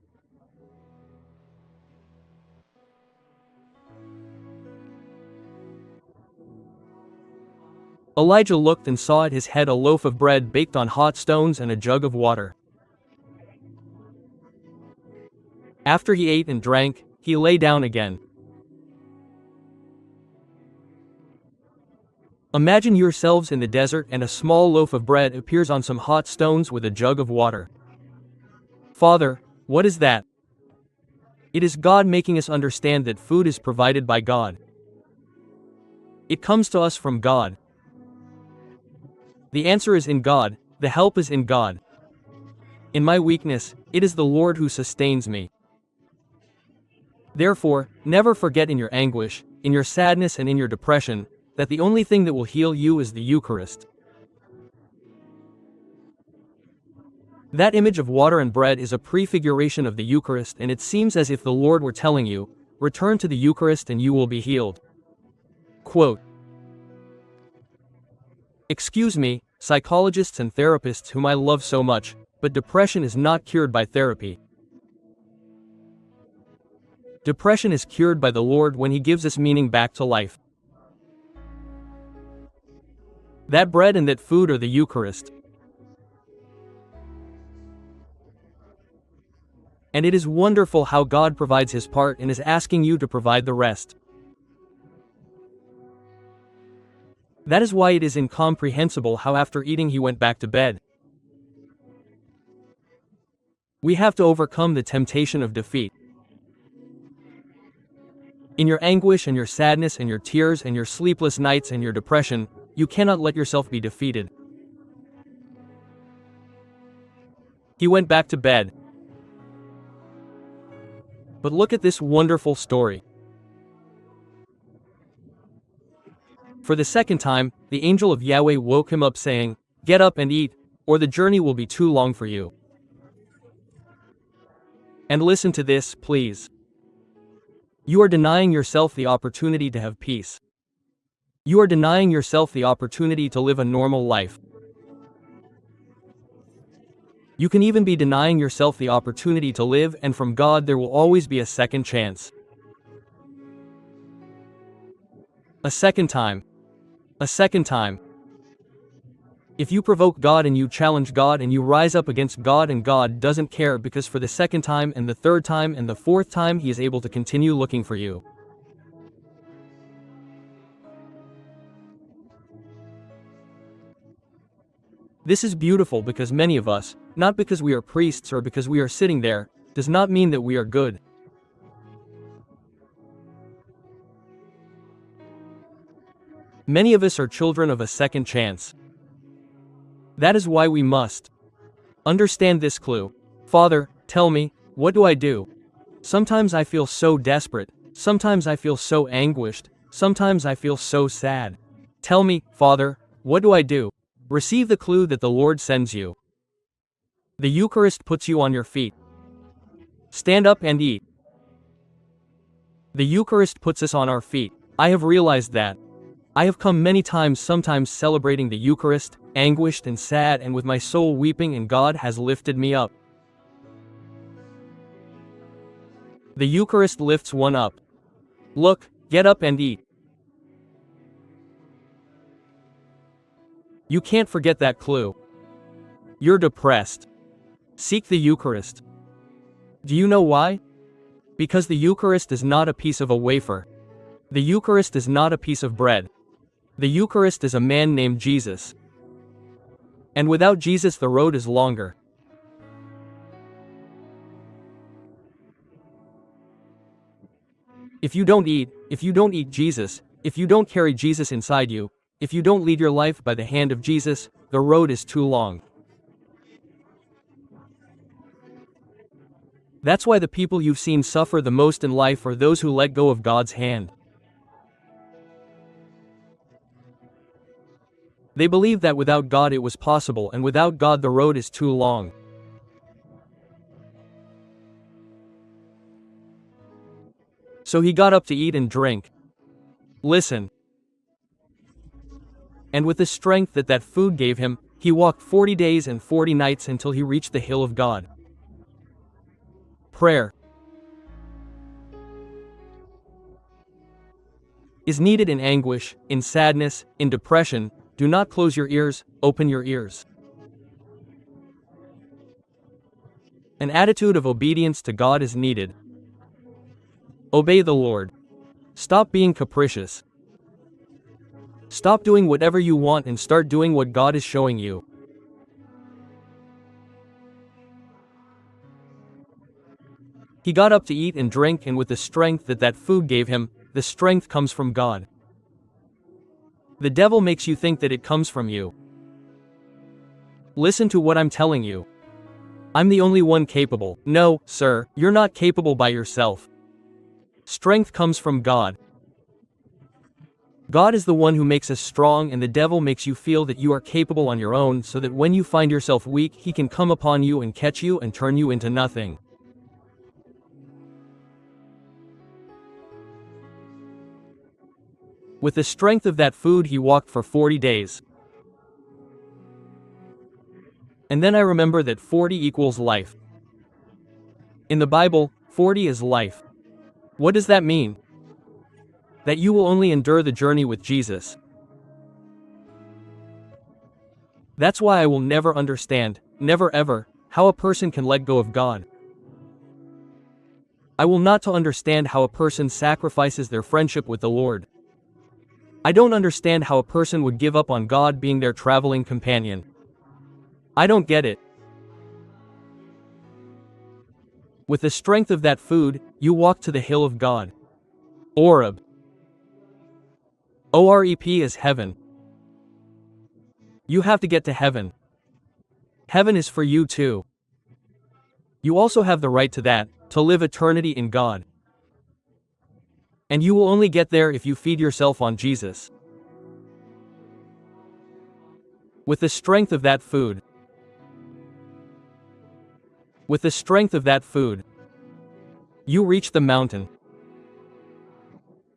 S3: Elijah looked and saw at his head a loaf of bread baked on hot stones and a jug of water. After he ate and drank, he lay down again. Imagine yourselves in the desert and a small loaf of bread appears on some hot stones with a jug of water. Father, what is that? It is God making us understand that food is provided by God. It comes to us from God. The answer is in God, the help is in God. In my weakness, it is the Lord who sustains me. Therefore, never forget in your anguish, in your sadness and in your depression, that the only thing that will heal you is the Eucharist. That image of water and bread is a prefiguration of the Eucharist, and it seems as if the Lord were telling you, return to the Eucharist and you will be healed. Quote, excuse me, psychologists and therapists whom I love so much, but depression is not cured by therapy. Depression is cured by the Lord when He gives us meaning back to life. That bread and that food are the Eucharist. And it is wonderful how God provides his part and is asking you to provide the rest. That is why it is incomprehensible how after eating he went back to bed. We have to overcome the temptation of defeat. In your anguish and your sadness and your tears and your sleepless nights and your depression, you cannot let yourself be defeated. He went back to bed. But look at this wonderful story. For the second time, the angel of Yahweh woke him up saying, "Get up and eat, or the journey will be too long for you." And listen to this, please. You are denying yourself the opportunity to have peace. You are denying yourself the opportunity to live a normal life. You can even be denying yourself the opportunity to live, and from God there will always be a second chance. A second time. A second time. If you provoke God and you challenge God and you rise up against God, and God doesn't care, because for the second time and the third time and the fourth time he is able to continue looking for you. This is beautiful because many of us, not because we are priests or because we are sitting there, does not mean that we are good. Many of us are children of a second chance. That is why we must understand this clue. Father, tell me, what do I do? Sometimes I feel so desperate. Sometimes I feel so anguished. Sometimes I feel so sad. Tell me, Father, what do I do? Receive the clue that the Lord sends you. The Eucharist puts you on your feet. Stand up and eat. The Eucharist puts us on our feet. I have realized that. I have come many times, sometimes celebrating the Eucharist, anguished and sad and with my soul weeping, and God has lifted me up. The Eucharist lifts one up. Look, get up and eat. You can't forget that clue. You're depressed. Seek the Eucharist. Do you know why? Because the Eucharist is not a piece of a wafer. The Eucharist is not a piece of bread. The Eucharist is a man named Jesus. And without Jesus the road is longer. If you don't eat Jesus, if you don't carry Jesus inside you, if you don't lead your life by the hand of Jesus, the road is too long. That's why the people you've seen suffer the most in life are those who let go of God's hand. They believe that without God it was possible, and without God the road is too long. So he got up to eat and drink. Listen. And with the strength that that food gave him, he walked 40 days and 40 nights until he reached the hill of God. Prayer is needed in anguish, in sadness, in depression. Do not close your ears, open your ears. An attitude of obedience to God is needed. Obey the Lord. Stop being capricious. Stop doing whatever you want and start doing what God is showing you. He got up to eat and drink, and with the strength that that food gave him, the strength comes from God. The devil makes you think that it comes from you. Listen to what I'm telling you. I'm the only one capable. No, sir, you're not capable by yourself. Strength comes from God. God is the one who makes us strong, and the devil makes you feel that you are capable on your own, so that when you find yourself weak, he can come upon you and catch you and turn you into nothing. With the strength of that food he walked for 40 days. And then I remember that 40 equals life. In the Bible, 40 is life. What does that mean? That you will only endure the journey with Jesus. That's why I will never understand, never ever, how a person can let go of God. I will not to understand how a person sacrifices their friendship with the Lord. I don't understand how a person would give up on God being their traveling companion. I don't get it. With the strength of that food, you walk to the hill of God. Oreb. OREP is heaven. You have to get to heaven. Heaven is for you too. You also have the right to that, to live eternity in God. And you will only get there if you feed yourself on Jesus. With the strength of that food. With the strength of that food. You reach the mountain.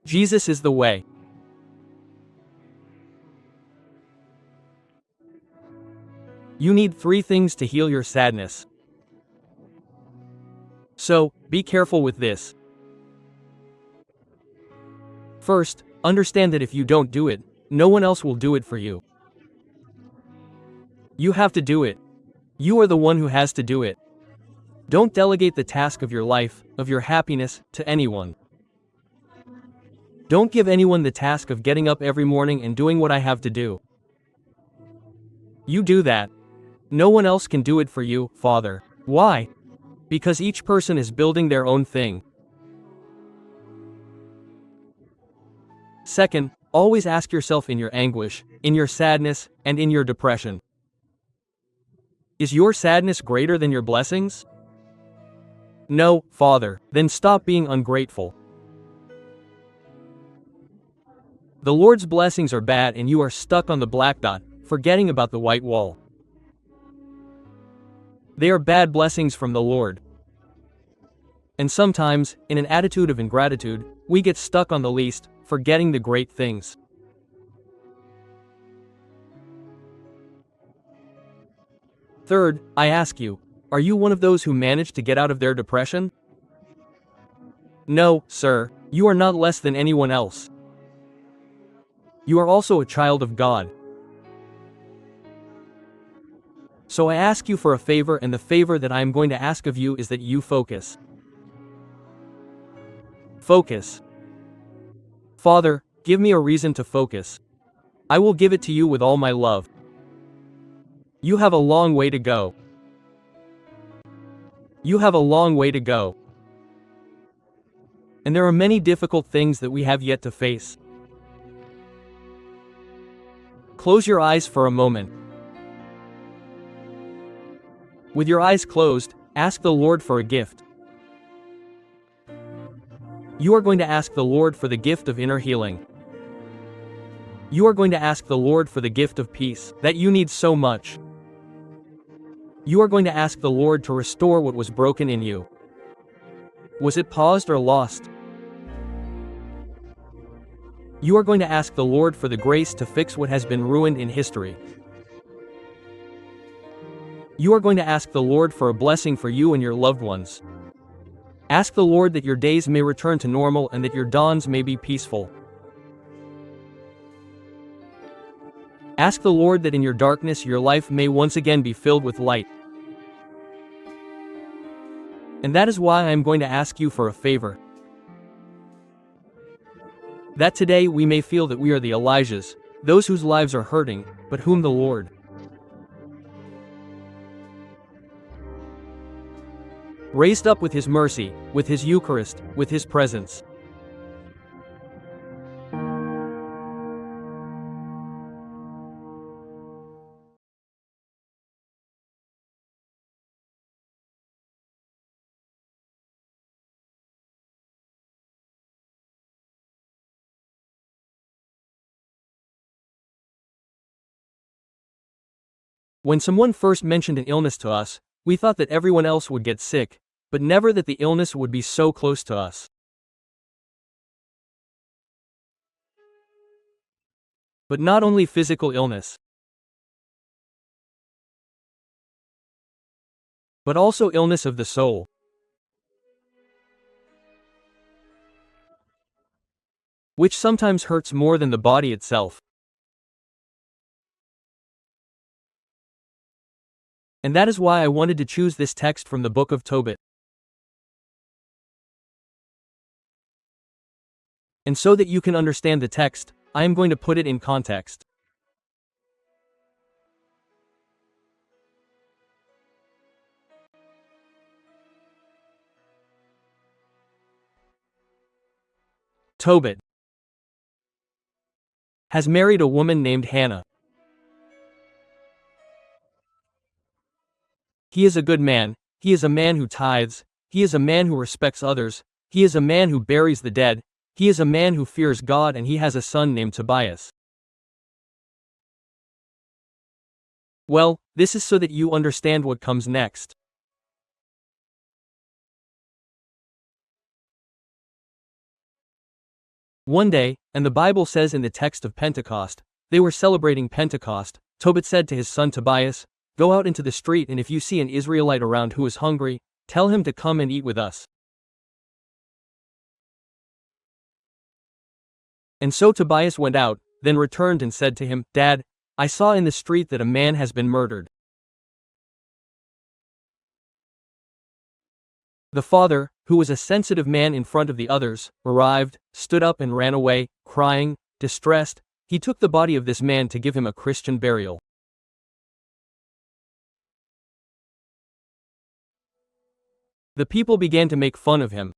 S3: Jesus is the way. You need 3 things to heal your sadness. So, be careful with this. First, understand that if you don't do it, no one else will do it for you. You have to do it. You are the one who has to do it. Don't delegate the task of your life, of your happiness, to anyone. Don't give anyone the task of getting up every morning and doing what I have to do. You do that. No one else can do it for you, Father. Why? Because each person is building their own thing. Second, always ask yourself in your anguish, in your sadness, and in your depression. Is your sadness greater than your blessings? No, Father, then stop being ungrateful. The Lord's blessings are bad and you are stuck on the black dot, forgetting about the white wall. They are bad blessings from the Lord. And sometimes, in an attitude of ingratitude, we get stuck on the least, forgetting the great things. Third, I ask you, are you one of those who managed to get out of their depression? No, sir, you are not less than anyone else. You are also a child of God. So I ask you for a favor, and the favor that I am going to ask of you is that you focus. Focus. Father, give me a reason to focus. I will give it to you with all my love. You have a long way to go. You have a long way to go. And there are many difficult things that we have yet to face. Close your eyes for a moment. With your eyes closed, ask the Lord for a gift. You are going to ask the Lord for the gift of inner healing. You are going to ask the Lord for the gift of peace that you need so much. You are going to ask the Lord to restore what was broken in you. Was it paused or lost? You are going to ask the Lord for the grace to fix what has been ruined in history. You are going to ask the Lord for a blessing for you and your loved ones. Ask the Lord that your days may return to normal and that your dawns may be peaceful. Ask the Lord that in your darkness your life may once again be filled with light. And that is why I am going to ask you for a favor. That today we may feel that we are the Elijahs, those whose lives are hurting, but whom the Lord raised up with His mercy, with His Eucharist, with His presence. When someone first mentioned an illness to us, we thought that everyone else would get sick, but never that the illness would be so close to us. But not only physical illness, but also illness of the soul. Which sometimes hurts more than the body itself. And that is why I wanted to choose this text from the book of Tobit. And so that you can understand the text, I am going to put it in context. Tobit has married a woman named Hannah. He is a good man, he is a man who tithes, he is a man who respects others, he is a man who buries the dead, he is a man who fears God, and he has a son named Tobias. Well, this is so that you understand what comes next. One day, and the Bible says in the text of Pentecost, they were celebrating Pentecost, Tobit said to his son Tobias, "Go out into the street, and if you see an Israelite around who is hungry, tell him to come and eat with us." And so Tobias went out, then returned and said to him, "Dad, I saw in the street that a man has been murdered." The father, who was a sensitive man in front of the others, arrived, stood up and ran away, crying, distressed. He took the body of this man to give him a Christian burial. The people began to make fun of him.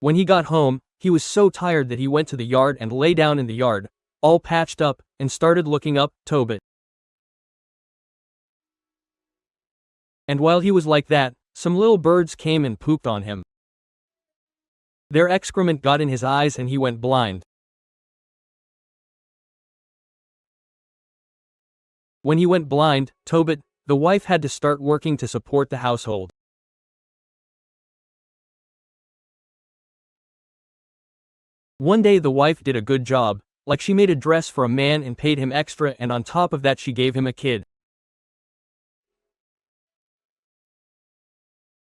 S3: When he got home, he was so tired that he went to the yard and lay down in the yard, all patched up, and started looking up Tobit. And while he was like that, some little birds came and pooped on him. Their excrement got in his eyes and he went blind. When he went blind, Tobit, the wife, had to start working to support the household. One day the wife did a good job, like she made a dress for a man and paid him extra, and on top of that she gave him a kid.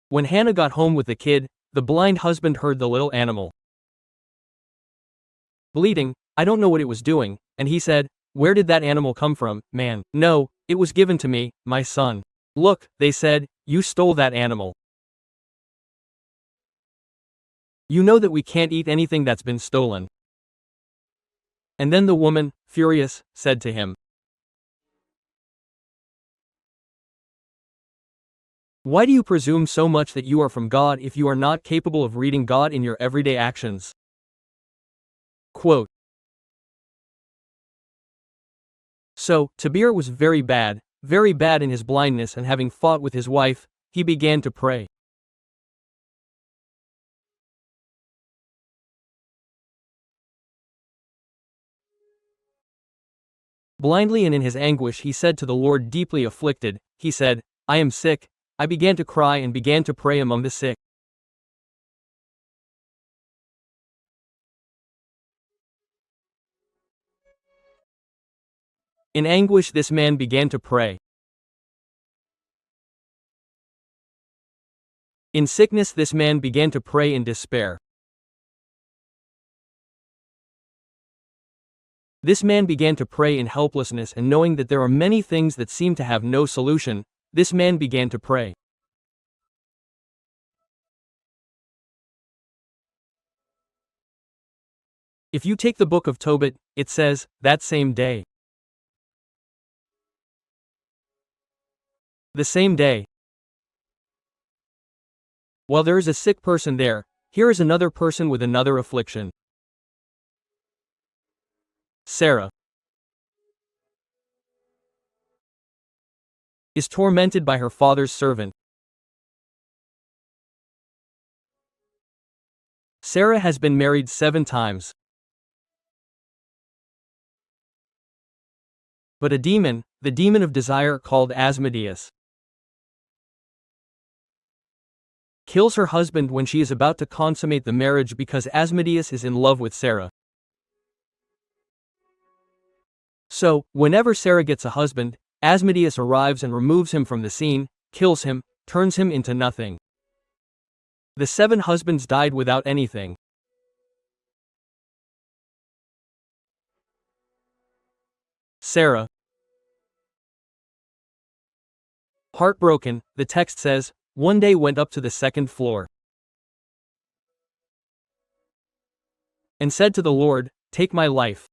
S3: When Hannah got home with the kid, the blind husband heard the little animal bleating. "I don't know what it was doing," and he said, "Where did that animal come from, man?" "No, it was given to me, my son." "Look," they said, "you stole that animal. You know that we can't eat anything that's been stolen." And then the woman, furious, said to him, "Why do you presume so much that you are from God if you are not capable of reading God in your everyday actions?" Quote. So, Tabir was very bad in his blindness, and having fought with his wife, he began to pray. Blindly and in his anguish he said to the Lord, deeply afflicted, he said, "I am sick." I began to cry and began to pray among the sick. In anguish this man began to pray. In sickness this man began to pray in despair. This man began to pray in helplessness, and knowing that there are many things that seem to have no solution, this man began to pray. If you take the book of Tobit, it says, that same day. The same day. While there is a sick person there, here is another person with another affliction. Sarah is tormented by her father's servant. Sarah has been married 7 times. But a demon, the demon of desire called Asmodeus, kills her husband when she is about to consummate the marriage because Asmodeus is in love with Sarah. So, whenever Sarah gets a husband, Asmodeus arrives and removes him from the scene, kills him, turns him into nothing. The 7 husbands died without anything. Sarah, heartbroken, the text says, one day went up to the second floor and said to the Lord, "Take my life.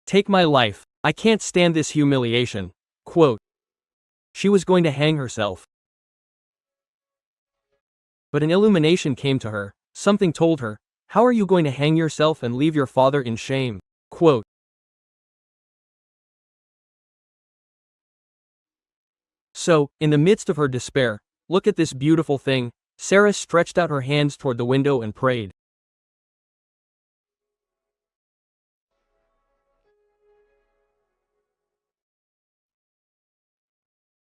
S3: Take my life. I can't stand this humiliation." Quote. She was going to hang herself. But an illumination came to her. Something told her, "How are you going to hang yourself and leave your father in shame?" Quote. So, in the midst of her despair, look at this beautiful thing. Sarah stretched out her hands toward the window and prayed.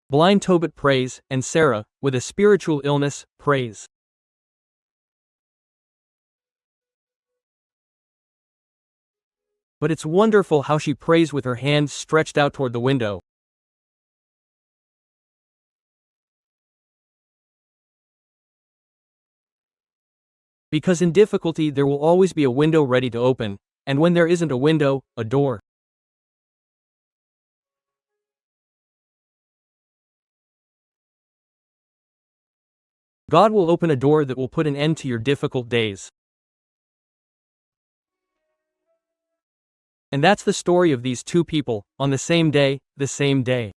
S3: Blind Tobit prays, and Sarah, with a spiritual illness, prays. But it's wonderful how she prays with her hands stretched out toward the window. Because in difficulty there will always be a window ready to open, and when there isn't a window, a door. God will open a door that will put an end to your difficult days. And that's the story of these two people, on the same day, the same day.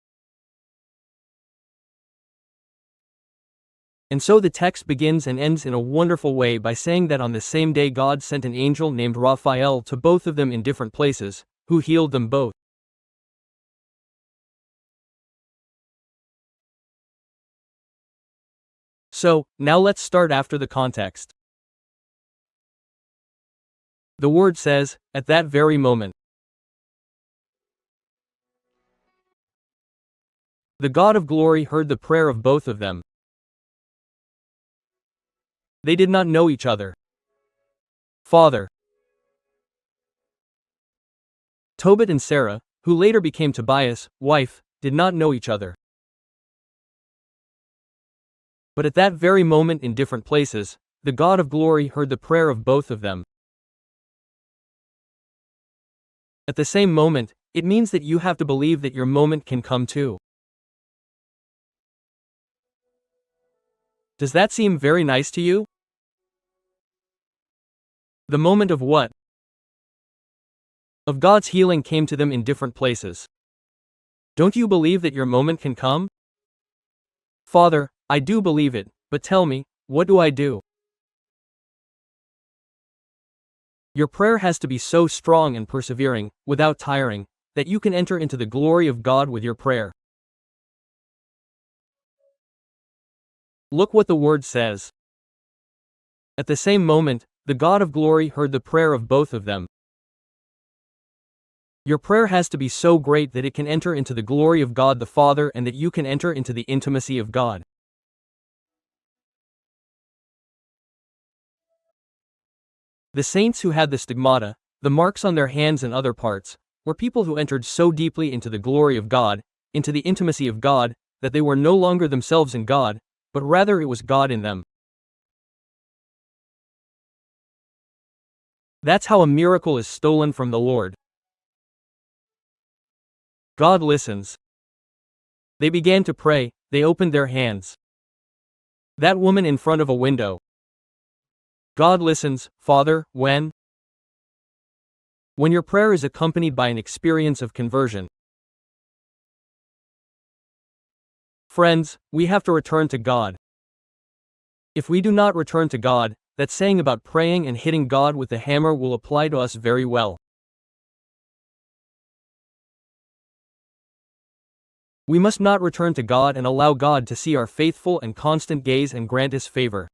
S3: And so the text begins and ends in a wonderful way by saying that on the same day God sent an angel named Raphael to both of them in different places, who healed them both. So, now let's start after the context. The word says, at that very moment. The God of glory heard the prayer of both of them. They did not know each other. Father. Tobit and Sarah, who later became Tobias' wife, did not know each other. But at that very moment in different places, the God of glory heard the prayer of both of them. At the same moment, it means that you have to believe that your moment can come too. Does that seem very nice to you? The moment of what? Of God's healing came to them in different places. Don't you believe that your moment can come? Father, I do believe it, but tell me, what do I do? Your prayer has to be so strong and persevering, without tiring, that you can enter into the glory of God with your prayer. Look what the word says. At the same moment, the God of glory heard the prayer of both of them. Your prayer has to be so great that it can enter into the glory of God the Father and that you can enter into the intimacy of God. The saints who had the stigmata, the marks on their hands and other parts, were people who entered so deeply into the glory of God, into the intimacy of God, that they were no longer themselves in God, but rather it was God in them. That's how a miracle is stolen from the Lord. God listens. They began to pray, they opened their hands. That woman in front of a window. God listens, Father, when your prayer is accompanied by an experience of conversion. Friends, we have to return to God. If we do not return to God, that saying about praying and hitting God with the hammer will apply to us very well. We must not return to God and allow God to see our faithful and constant gaze and grant His favor.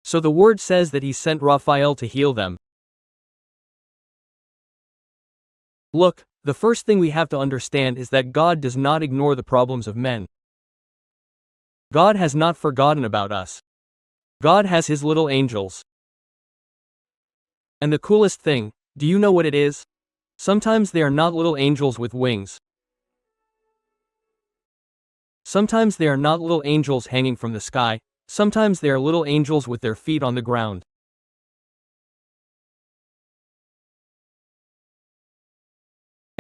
S3: So the word says that He sent Raphael to heal them. Look, the first thing we have to understand is that God does not ignore the problems of men. God has not forgotten about us. God has His little angels. And the coolest thing, do you know what it is? Sometimes they are not little angels with wings. Sometimes they are not little angels hanging from the sky. Sometimes they are little angels with their feet on the ground.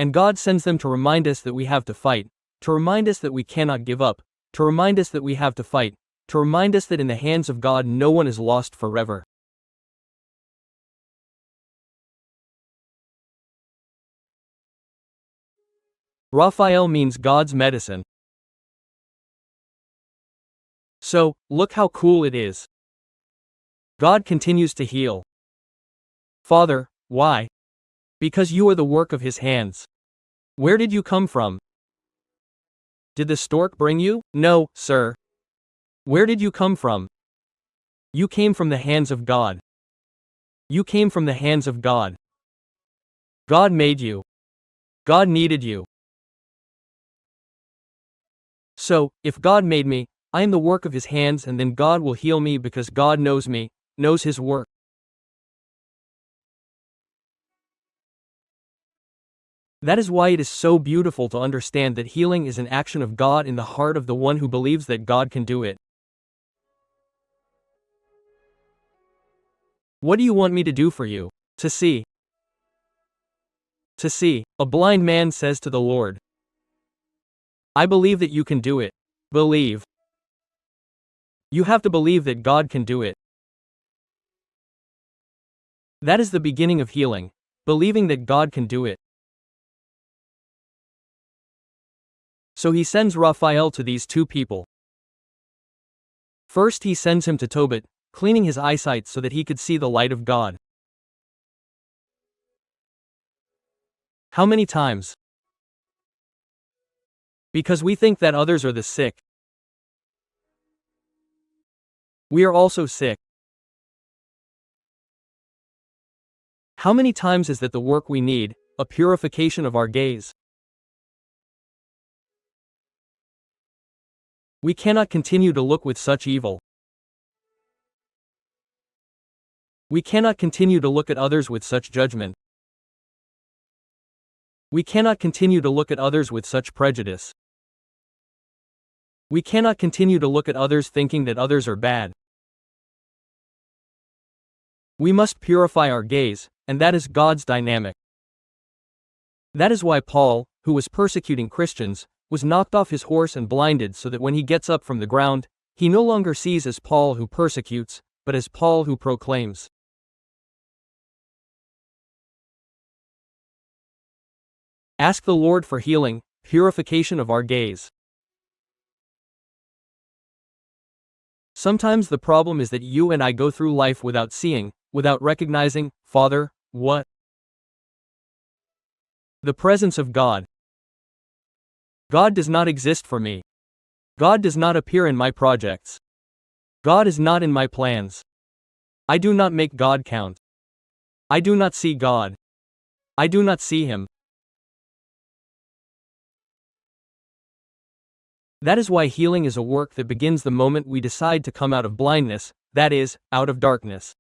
S3: And God sends them to remind us that we have to fight, to remind us that we cannot give up, to remind us that we have to fight, to remind us that in the hands of God no one is lost forever. Raphael means God's medicine. So, look how cool it is. God continues to heal. Father, why? Because you are the work of his hands. Where did you come from? Did the stork bring you? No, sir. Where did you come from? You came from the hands of God. You came from the hands of God. God made you. God needed you. So, if God made me, I am the work of his hands, and then God will heal me because God knows me, knows his work. That is why it is so beautiful to understand that healing is an action of God in the heart of the one who believes that God can do it. What do you want me to do for you? To see. To see, a blind man says to the Lord, I believe that you can do it. Believe. You have to believe that God can do it. That is the beginning of healing, believing that God can do it. So he sends Raphael to these two people. First he sends him to Tobit, cleaning his eyesight so that he could see the light of God. How many times? Because we think that others are the sick. We are also sick. How many times is that the work we need, a purification of our gaze? We cannot continue to look with such evil. We cannot continue to look at others with such judgment. We cannot continue to look at others with such prejudice. We cannot continue to look at others thinking that others are bad. We must purify our gaze, and that is God's dynamic. That is why Paul, who was persecuting Christians, was knocked off his horse and blinded so that when he gets up from the ground, he no longer sees as Paul who persecutes, but as Paul who proclaims. Ask the Lord for healing, purification of our gaze. Sometimes the problem is that you and I go through life without seeing, without recognizing, Father, what? The presence of God. God does not exist for me. God does not appear in my projects. God is not in my plans. I do not make God count. I do not see God. I do not see him. That is why healing is a work that begins the moment we decide to come out of blindness, that is, out of darkness.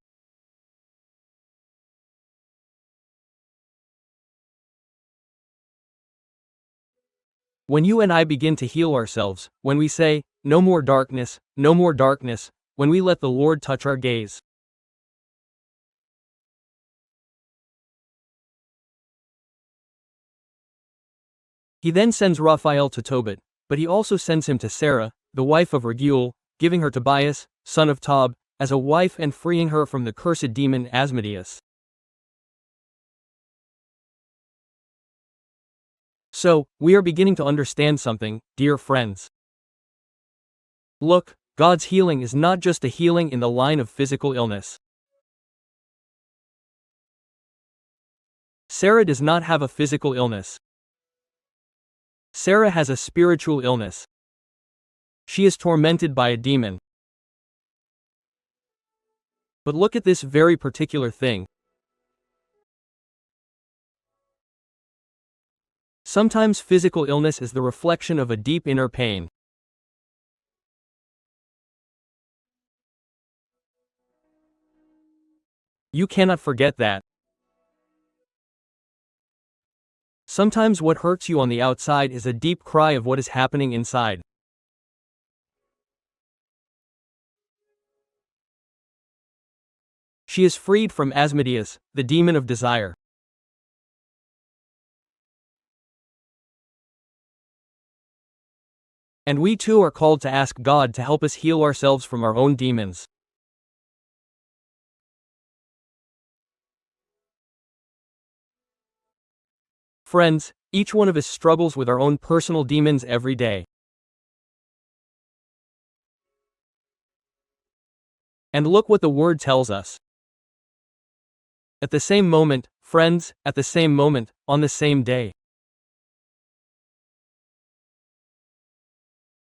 S3: When you and I begin to heal ourselves, when we say, no more darkness, when we let the Lord touch our gaze. He then sends Raphael to Tobit, but he also sends him to Sarah, the wife of Raguel, giving her Tobias, son of Tob, as a wife and freeing her from the cursed demon Asmodeus. So, we are beginning to understand something, dear friends. Look, God's healing is not just a healing in the line of physical illness. Sarah does not have a physical illness. Sarah has a spiritual illness. She is tormented by a demon. But look at this very particular thing. Sometimes physical illness is the reflection of a deep inner pain. You cannot forget that. Sometimes what hurts you on the outside is a deep cry of what is happening inside. She is freed from Asmodeus, the demon of desire. And we too are called to ask God to help us heal ourselves from our own demons. Friends, each one of us struggles with our own personal demons every day. And look what the Word tells us. At the same moment, friends, at the same moment, on the same day.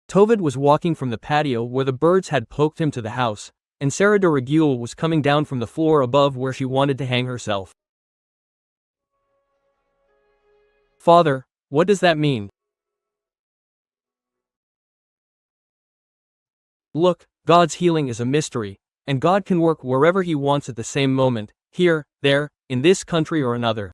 S3: Tovid was walking from the patio where the birds had poked him to the house, and Sarah de Regule was coming down from the floor above where she wanted to hang herself. Father, what does that mean? Look, God's healing is a mystery, and God can work wherever He wants at the same moment, here, there, in this country or another.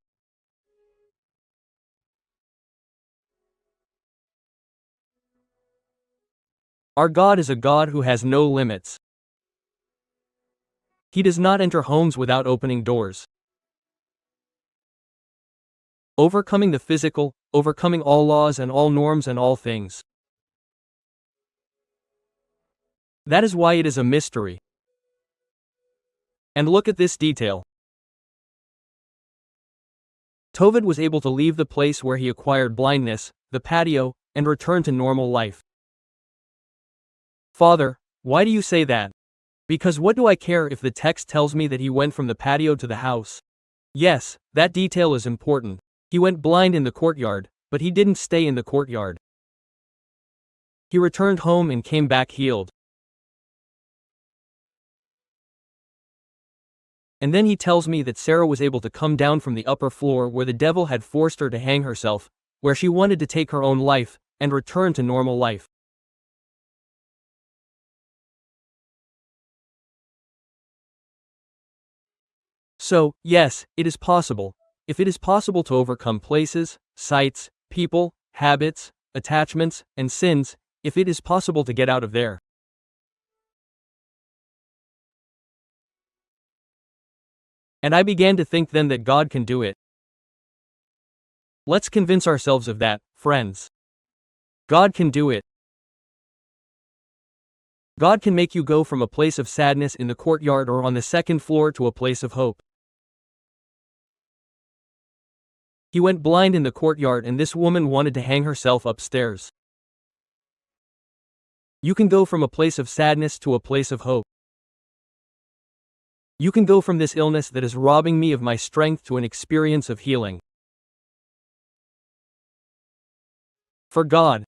S3: Our God is a God who has no limits. He does not enter homes without opening doors. Overcoming the physical, overcoming all laws and all norms and all things. That is why it is a mystery. And look at this detail. Tovid was able to leave the place where he acquired blindness, the patio, and return to normal life. Father, why do you say that? Because what do I care if the text tells me that he went from the patio to the house? Yes, that detail is important. He went blind in the courtyard, but he didn't stay in the courtyard. He returned home and came back healed. And then he tells me that Sarah was able to come down from the upper floor where the devil had forced her to hang herself, where she wanted to take her own life, and return to normal life. So, yes, it is possible. If it is possible to overcome places, sites, people, habits, attachments, and sins, if it is possible to get out of there. And I began to think then that God can do it. Let's convince ourselves of that, friends. God can do it. God can make you go from a place of sadness in the courtyard or on the second floor to a place of hope. He went blind in the courtyard and this woman wanted to hang herself upstairs. You can go from a place of sadness to a place of hope. You can go from this illness that is robbing me of my strength to an experience of healing. For God,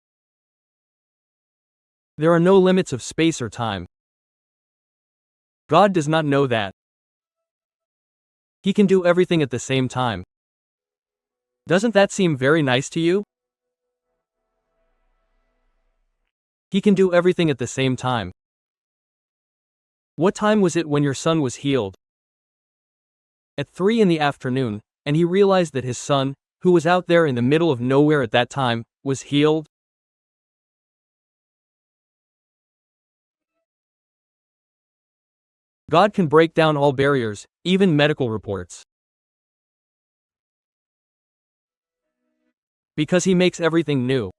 S3: there are no limits of space or time. God does not know that. He can do everything at the same time. Doesn't that seem very nice to you? He can do everything at the same time. What time was it when your son was healed? At 3 in the afternoon, and he realized that his son, who was out there in the middle of nowhere at that time, was healed? God can break down all barriers, even medical reports. Because He makes everything new.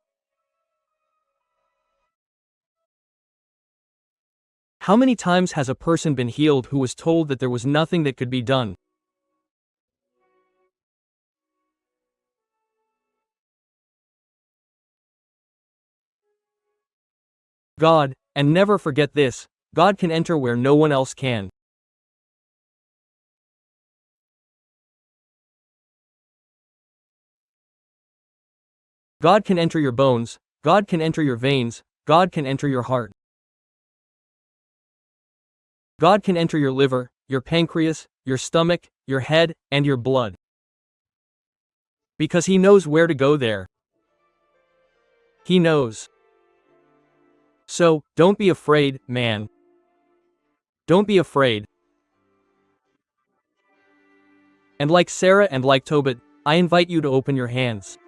S3: How many times has a person been healed who was told that there was nothing that could be done? God, and never forget this, God can enter where no one else can. God can enter your bones, God can enter your veins, God can enter your heart. God can enter your liver, your pancreas, your stomach, your head, and your blood. Because He knows where to go there. He knows. So, don't be afraid, man. Don't be afraid. And like Sarah and like Tobit, I invite you to open your hands.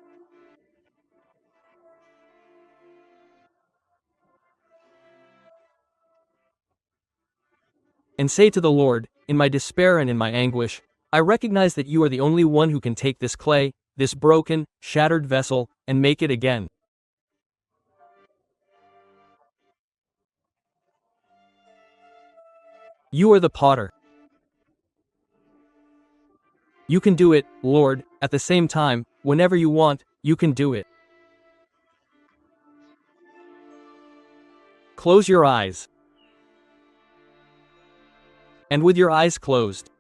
S3: And say to the Lord, in my despair and in my anguish, I recognize that you are the only one who can take this clay, this broken, shattered vessel, and make it again. You are the potter. You can do it, Lord, at the same time, whenever you want, you can do it. Close your eyes. And with your eyes closed,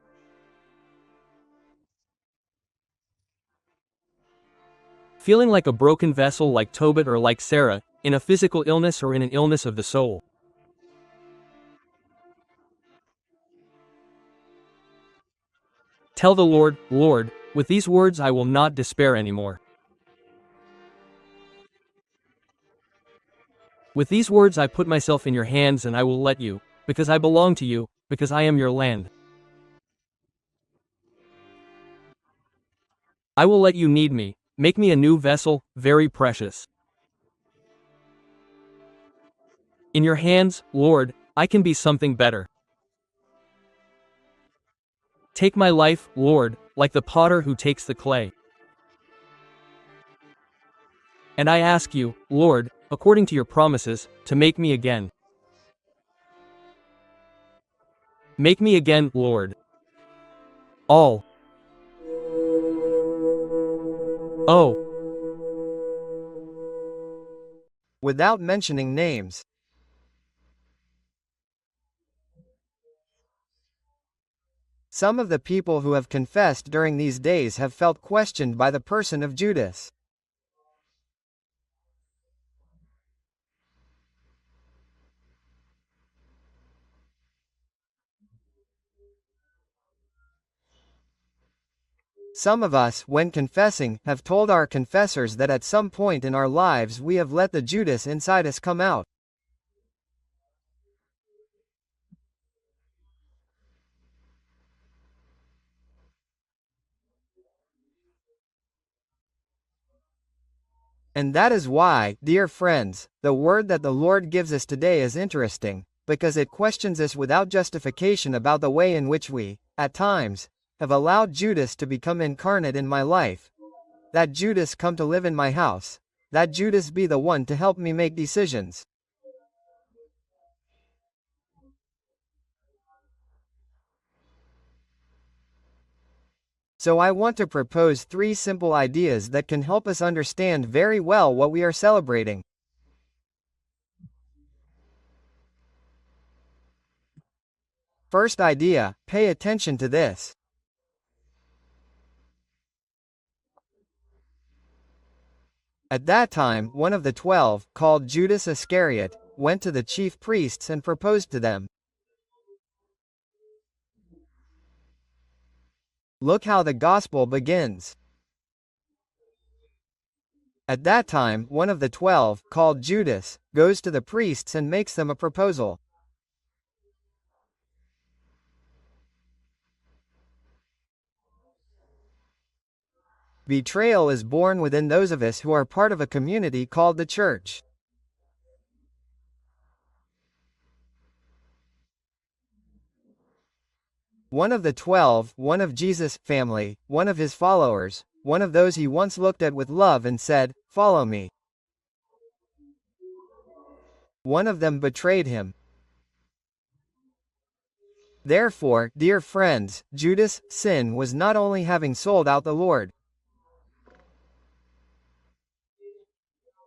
S3: feeling like a broken vessel like Tobit or like Sarah, in a physical illness or in an illness of the soul. Tell the Lord, Lord, with these words I will not despair anymore. With these words I put myself in your hands and I will let you, because I belong to you, because I am your land. I will let you need me, make me a new vessel, very precious. In your hands, Lord, I can be something better. Take my life, Lord, like the potter who takes the clay. And I ask you, Lord, according to your promises, to make me again. Make me again, Lord. All. Oh.
S4: Without mentioning names. Some of the people who have confessed during these days have felt questioned by the person of Judas. Some of us, when confessing, have told our confessors that at some point in our lives we have let the Judas inside us come out. And that is why, dear friends, the word that the Lord gives us today is interesting, because it questions us without justification about the way in which we, at times, have allowed Judas to become incarnate in my life. That Judas come to live in my house. That Judas be the one to help me make decisions. So I want to propose 3 simple ideas that can help us understand very well what we are celebrating. First idea, pay attention to this. At that time, one of the 12, called Judas Iscariot, went to the chief priests and proposed to them. Look how the gospel begins. At that time, one of the 12, called Judas, goes to the priests and makes them a proposal. Betrayal is born within those of us who are part of a community called the church. One of the 12, one of Jesus' family, one of his followers, one of those he once looked at with love and said, "Follow me." One of them betrayed him. Therefore, dear friends, Judas' sin was not only having sold out the Lord.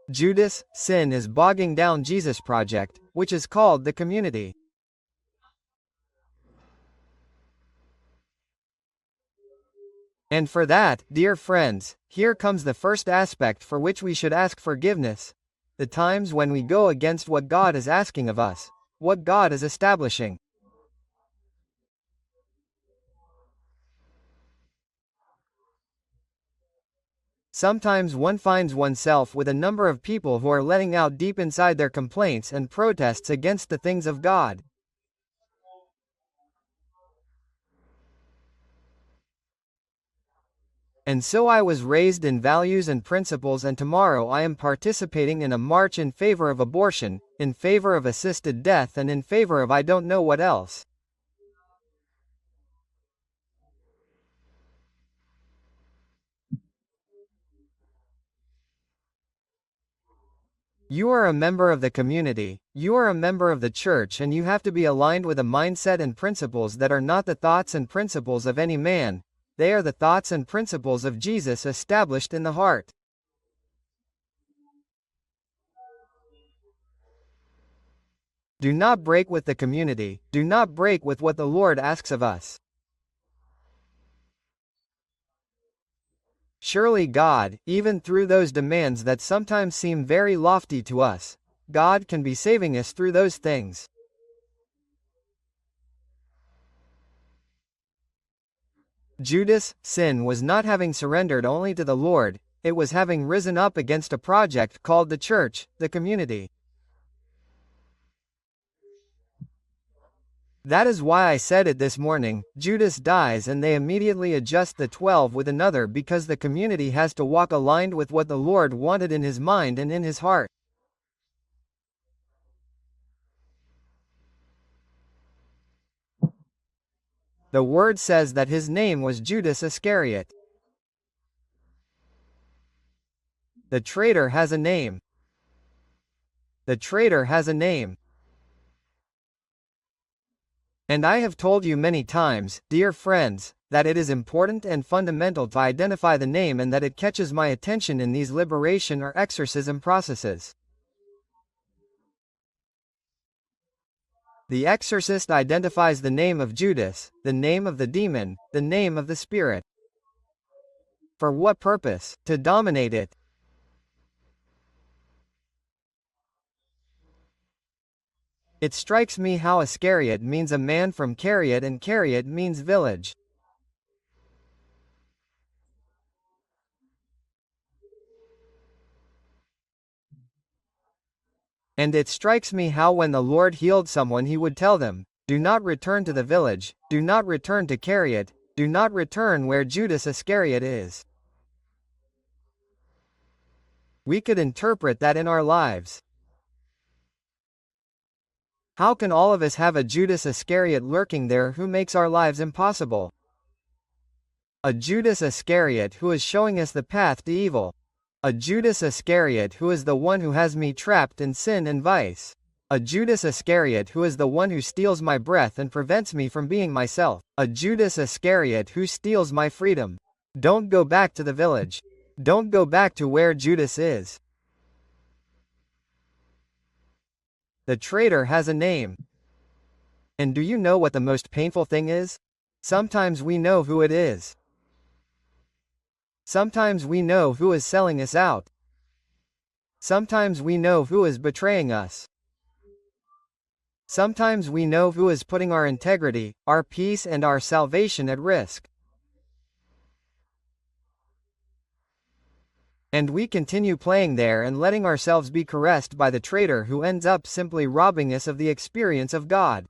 S4: Judas' sin is bogging down Jesus' project, which is called the community. And for that, dear friends, here comes the first aspect for which we should ask forgiveness. The times when we go against what God is asking of us, what God is establishing. Sometimes one finds oneself with a number of people who are letting out deep inside their complaints and protests against the things of God. And so I was raised in values and principles, and tomorrow I am participating in a march in favor of abortion, in favor of assisted death, and in favor of I don't know what else. You are a member of the community, you are a member of the church, and you have to be aligned with a mindset and principles that are not the thoughts and principles of any man, they are the thoughts and principles of Jesus established in the heart. Do not break with the community, do not break with what the Lord asks of us. Surely God, even through those demands that sometimes seem very lofty to us, God can be saving us through those things. Judas' sin was not having surrendered only to the Lord, it was having risen up against a project called the church, the community. That is why I said it this morning, Judas dies and they immediately adjust the 12 with another, because the community has to walk aligned with what the Lord wanted in his mind and in his heart. The word says that his name was Judas Iscariot. The traitor has a name. The traitor has a name. And I have told you many times, dear friends, that it is important and fundamental to identify the name, and that it catches my attention in these liberation or exorcism processes. The exorcist identifies the name of Judas, the name of the demon, the name of the spirit. For what purpose? To dominate it. It strikes me how Iscariot means a man from Cariot, and Cariot means village. And it strikes me how when the Lord healed someone he would tell them, do not return to the village, do not return to Cariot, do not return where Judas Iscariot is. We could interpret that in our lives. How can all of us have a Judas Iscariot lurking there who makes our lives impossible? A Judas Iscariot who is showing us the path to evil. A Judas Iscariot who is the one who has me trapped in sin and vice. A Judas Iscariot who is the one who steals my breath and prevents me from being myself. A Judas Iscariot who steals my freedom. Don't go back to the village. Don't go back to where Judas is. The traitor has a name. And do you know what the most painful thing is? Sometimes we know who it is. Sometimes we know who is selling us out. Sometimes we know who is betraying us. Sometimes we know who is putting our integrity, our peace, and our salvation at risk. And we continue playing there and letting ourselves be caressed by the traitor who ends up simply robbing us of the experience of God.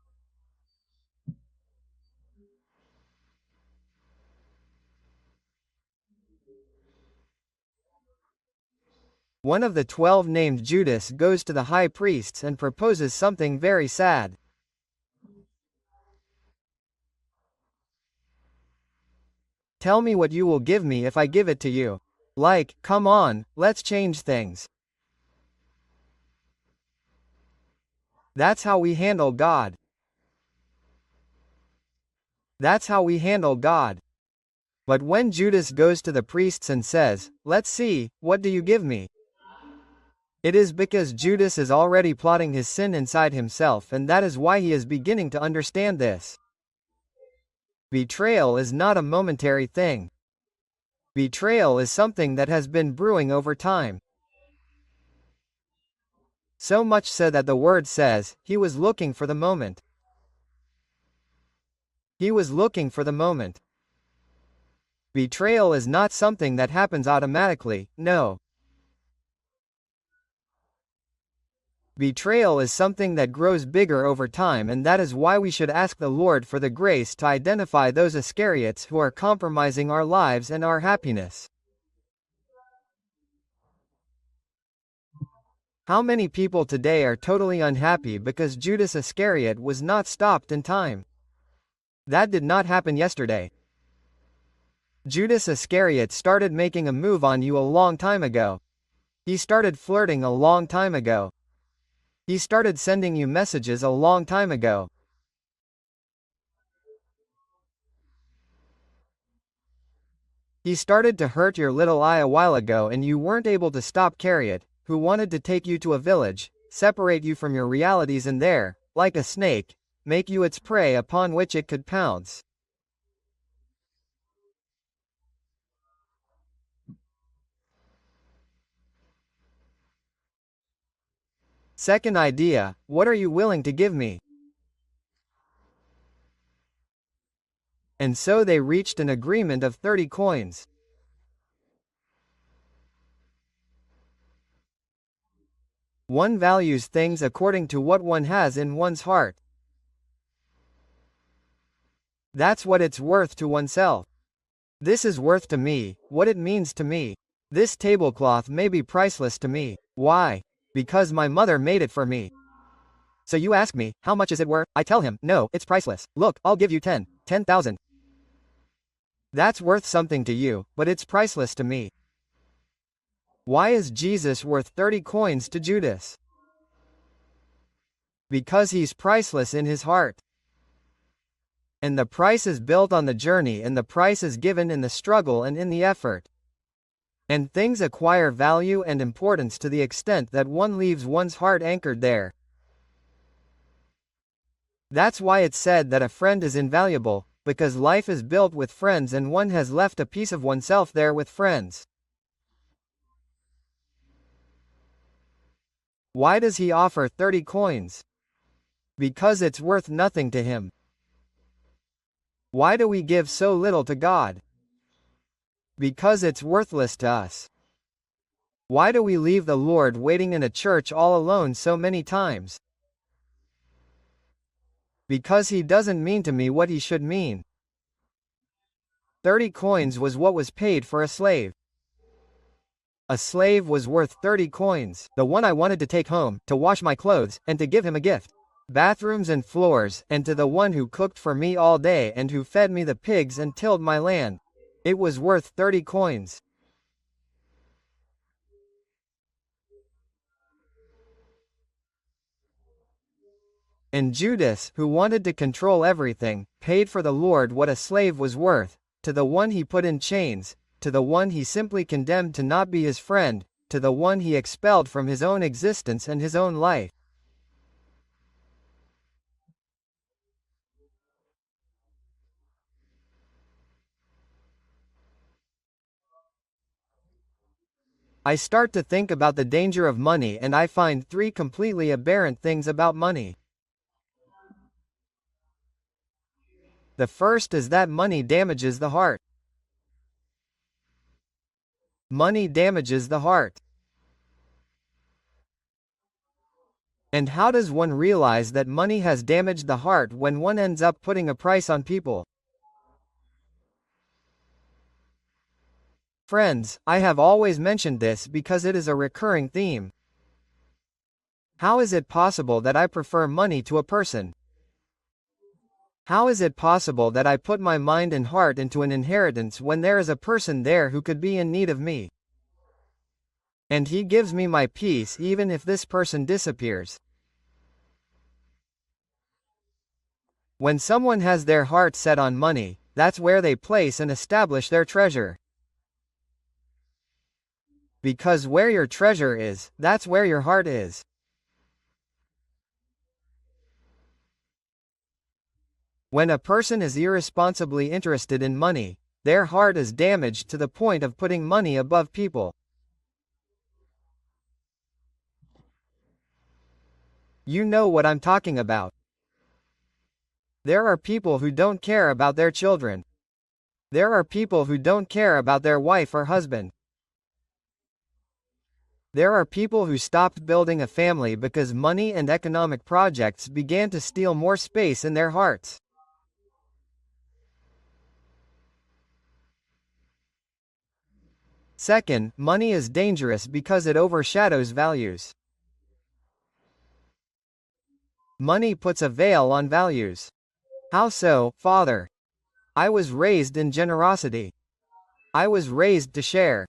S4: One of the 12 named Judas goes to the high priests and proposes something very sad. Tell me what you will give me if I give it to you. Like, come on, let's change things. That's how we handle God. That's how we handle God. But when Judas goes to the priests and says, let's see, what do you give me? It is because Judas is already plotting his sin inside himself, and that is why he is beginning to understand this. Betrayal is not a momentary thing. Betrayal is something that has been brewing over time. So much so that the word says, he was looking for the moment. He was looking for the moment. Betrayal is not something that happens automatically, no. Betrayal is something that grows bigger over time, and that is why we should ask the Lord for the grace to identify those Iscariots who are compromising our lives and our happiness. How many people today are totally unhappy because Judas Iscariot was not stopped in time? That did not happen yesterday. Judas Iscariot started making a move on you a long time ago. He started flirting a long time ago. He started sending you messages a long time ago. He started to hurt your little eye a while ago and you weren't able to stop carry it, who wanted to take you to a village, separate you from your realities and there, like a snake, make you its prey upon which it could pounce. Second idea, what are you willing to give me? And so they reached an agreement of 30 coins. One values things according to what one has in one's heart. That's what it's worth to oneself. This is worth to me, what it means to me. This tablecloth may be priceless to me. Why? Because my mother made it for me. So you ask me, how much is it worth? I tell him, no, it's priceless. Look, I'll give you 10,000. That's worth something to you, but it's priceless to me. Why is Jesus worth 30 coins to Judas? Because he's priceless in his heart. And the price is built on the journey and the price is given in the struggle and in the effort. And things acquire value and importance to the extent that one leaves one's heart anchored there. That's why it's said that a friend is invaluable, because life is built with friends and one has left a piece of oneself there with friends. Why does he offer 30 coins? Because it's worth nothing to him. Why do we give so little to God? Because it's worthless to us. Why do we leave the Lord waiting in a church all alone so many times? Because he doesn't mean to me what he should mean. 30 coins was what was paid for a slave. A slave was worth 30 coins, the one I wanted to take home, to wash my clothes, and to give him a gift. Bathrooms and floors, and to the one who cooked for me all day and who fed me the pigs and tilled my land. It was worth 30 coins. And Judas, who wanted to control everything, paid for the Lord what a slave was worth, to the one he put in chains, to the one he simply condemned to not be his friend, to the one he expelled from his own existence and his own life. I start to think about the danger of money and I find 3 completely aberrant things about money. The first is that money damages the heart. Money damages the heart. And how does one realize that money has damaged the heart when one ends up putting a price on people? Friends, I have always mentioned this because it is a recurring theme. How is it possible that I prefer money to a person? How is it possible that I put my mind and heart into an inheritance when there is a person there who could be in need of me? And he gives me my peace even if this person disappears. When someone has their heart set on money, that's where they place and establish their treasure. Because where your treasure is, that's where your heart is. When a person is irresponsibly interested in money, their heart is damaged to the point of putting money above people. You know what I'm talking about. There are people who don't care about their children. There are people who don't care about their wife or husband. There are people who stopped building a family because money and economic projects began to steal more space in their hearts. Second, money is dangerous because it overshadows values. Money puts a veil on values. How so, Father? I was raised in generosity. I was raised to share.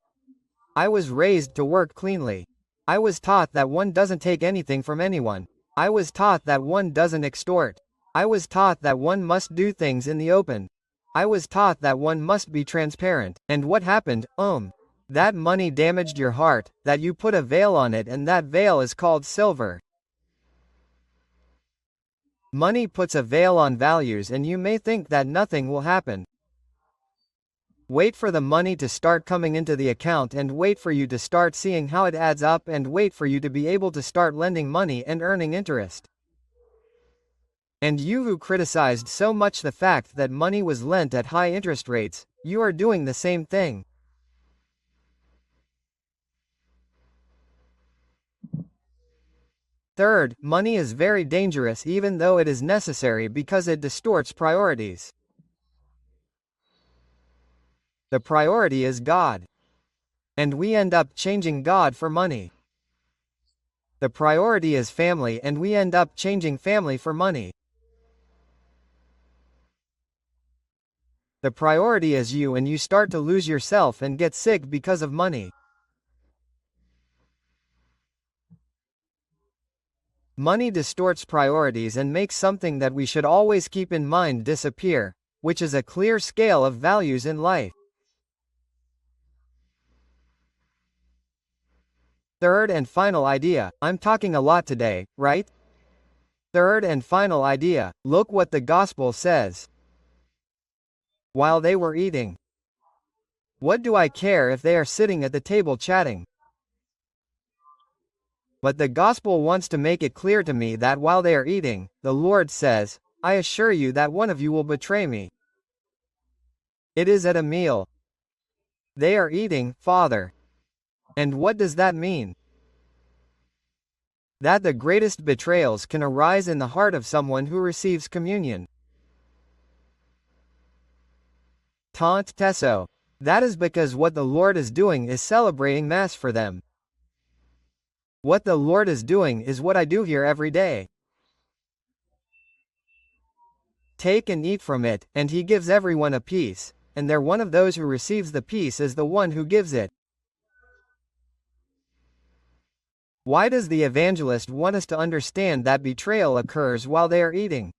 S4: I was raised to work cleanly. I was taught that one doesn't take anything from anyone. I was taught that one doesn't extort. I was taught that one must do things in the open. I was taught that one must be transparent. And what happened? That money damaged your heart, that you put a veil on it, and that veil is called silver. Money puts a veil on values, and you may think that nothing will happen. Wait for the money to start coming into the account, and wait for you to start seeing how it adds up, and wait for you to be able to start lending money and earning interest. And you who criticized so much the fact that money was lent at high interest rates, you are doing the same thing. Third, money is very dangerous even though it is necessary because it distorts priorities. The priority is God. And we end up changing God for money. The priority is family, and we end up changing family for money. The priority is you, and you start to lose yourself and get sick because of money. Money distorts priorities and makes something that we should always keep in mind disappear, which is a clear scale of values in life. Third and final idea. I'm talking a lot today, right? Third and final idea. Look what the gospel says. While they were eating. What do I care if they are sitting at the table chatting? But the gospel wants to make it clear to me that while they are eating, the Lord says, I assure you that one of you will betray me. It is at a meal. They are eating, Father. And what does that mean? That the greatest betrayals can arise in the heart of someone who receives communion. Tant teso. That is because what the Lord is doing is celebrating Mass for them. What the Lord is doing is what I do here every day. Take and eat from it, and He gives everyone a piece, and there one of those who receives the piece is the one who gives it. Why does the evangelist want us to understand that betrayal occurs while they are eating?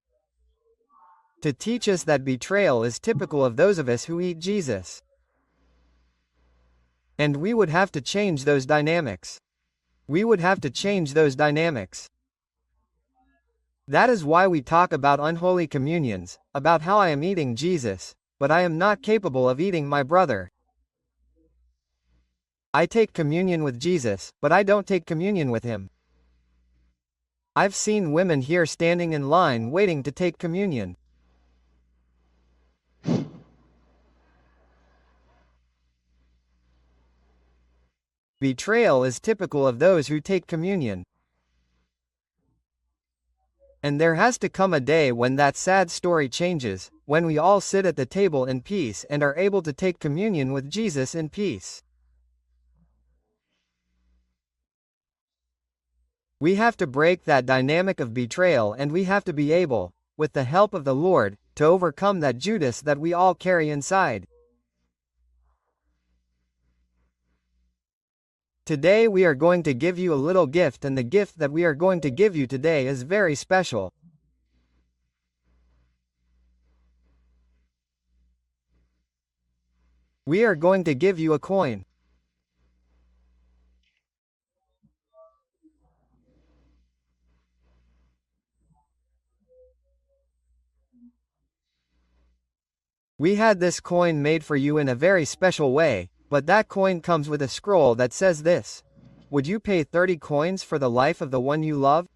S4: To teach us that betrayal is typical of those of us who eat Jesus. And we would have to change those dynamics. We would have to change those dynamics. That is why we talk about unholy communions, about how I am eating Jesus, but I am not capable of eating my brother. I take communion with Jesus, but I don't take communion with him. I've seen women here standing in line waiting to take communion. Betrayal is typical of those who take communion. And there has to come a day when that sad story changes, when we all sit at the table in peace and are able to take communion with Jesus in peace. We have to break that dynamic of betrayal, and we have to be able, with the help of the Lord, to overcome that Judas that we all carry inside. Today we are going to give you a little gift, and the gift that we are going to give you today is very special. We are going to give you a coin. We had this coin made for you in a very special way, but that coin comes with a scroll that says this: would you pay 30 coins for the life of the one you love?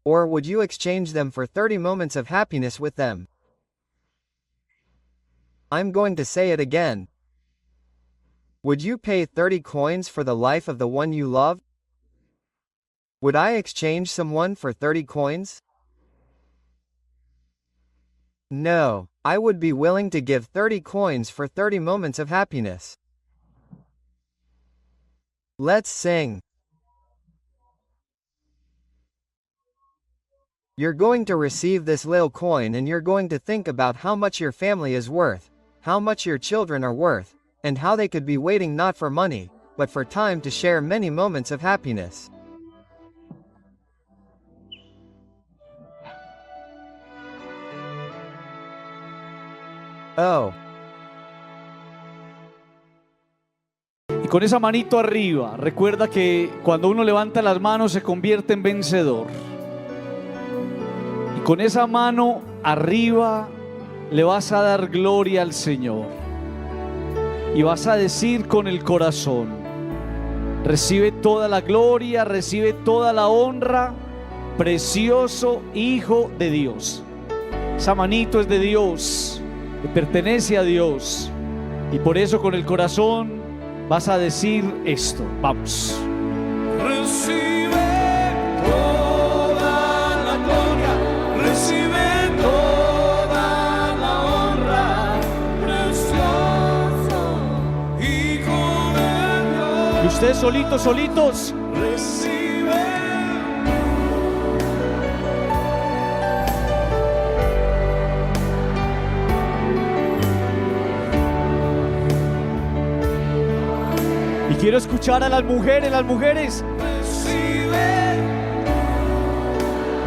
S4: Or would you exchange them for 30 moments of happiness with them? I'm going to say it again. Would you pay 30 coins for the life of the one you love? Would I exchange someone for 30 coins? No, I would be willing to give 30 coins for 30 moments of happiness. Let's sing. You're going to receive this little coin and you're going to think about how much your family is worth, how much your children are worth, and how they could be waiting not for money, but for time to share many moments of happiness. Oh.
S1: Y con esa manito arriba, recuerda que cuando uno levanta las manos se convierte en vencedor. Y con esa mano arriba le vas a dar gloria al Señor. Y vas a decir con el corazón: recibe toda la gloria, recibe toda la honra, precioso Hijo de Dios. Esa manito es de Dios, le pertenece a Dios. Y por eso con el corazón vas a decir esto. Vamos.
S2: Recibe toda la gloria, recibe toda la honra, precioso Hijo de Dios.
S1: Y ustedes solitos, solitos.
S2: Recibe.
S1: Y quiero escuchar a las mujeres,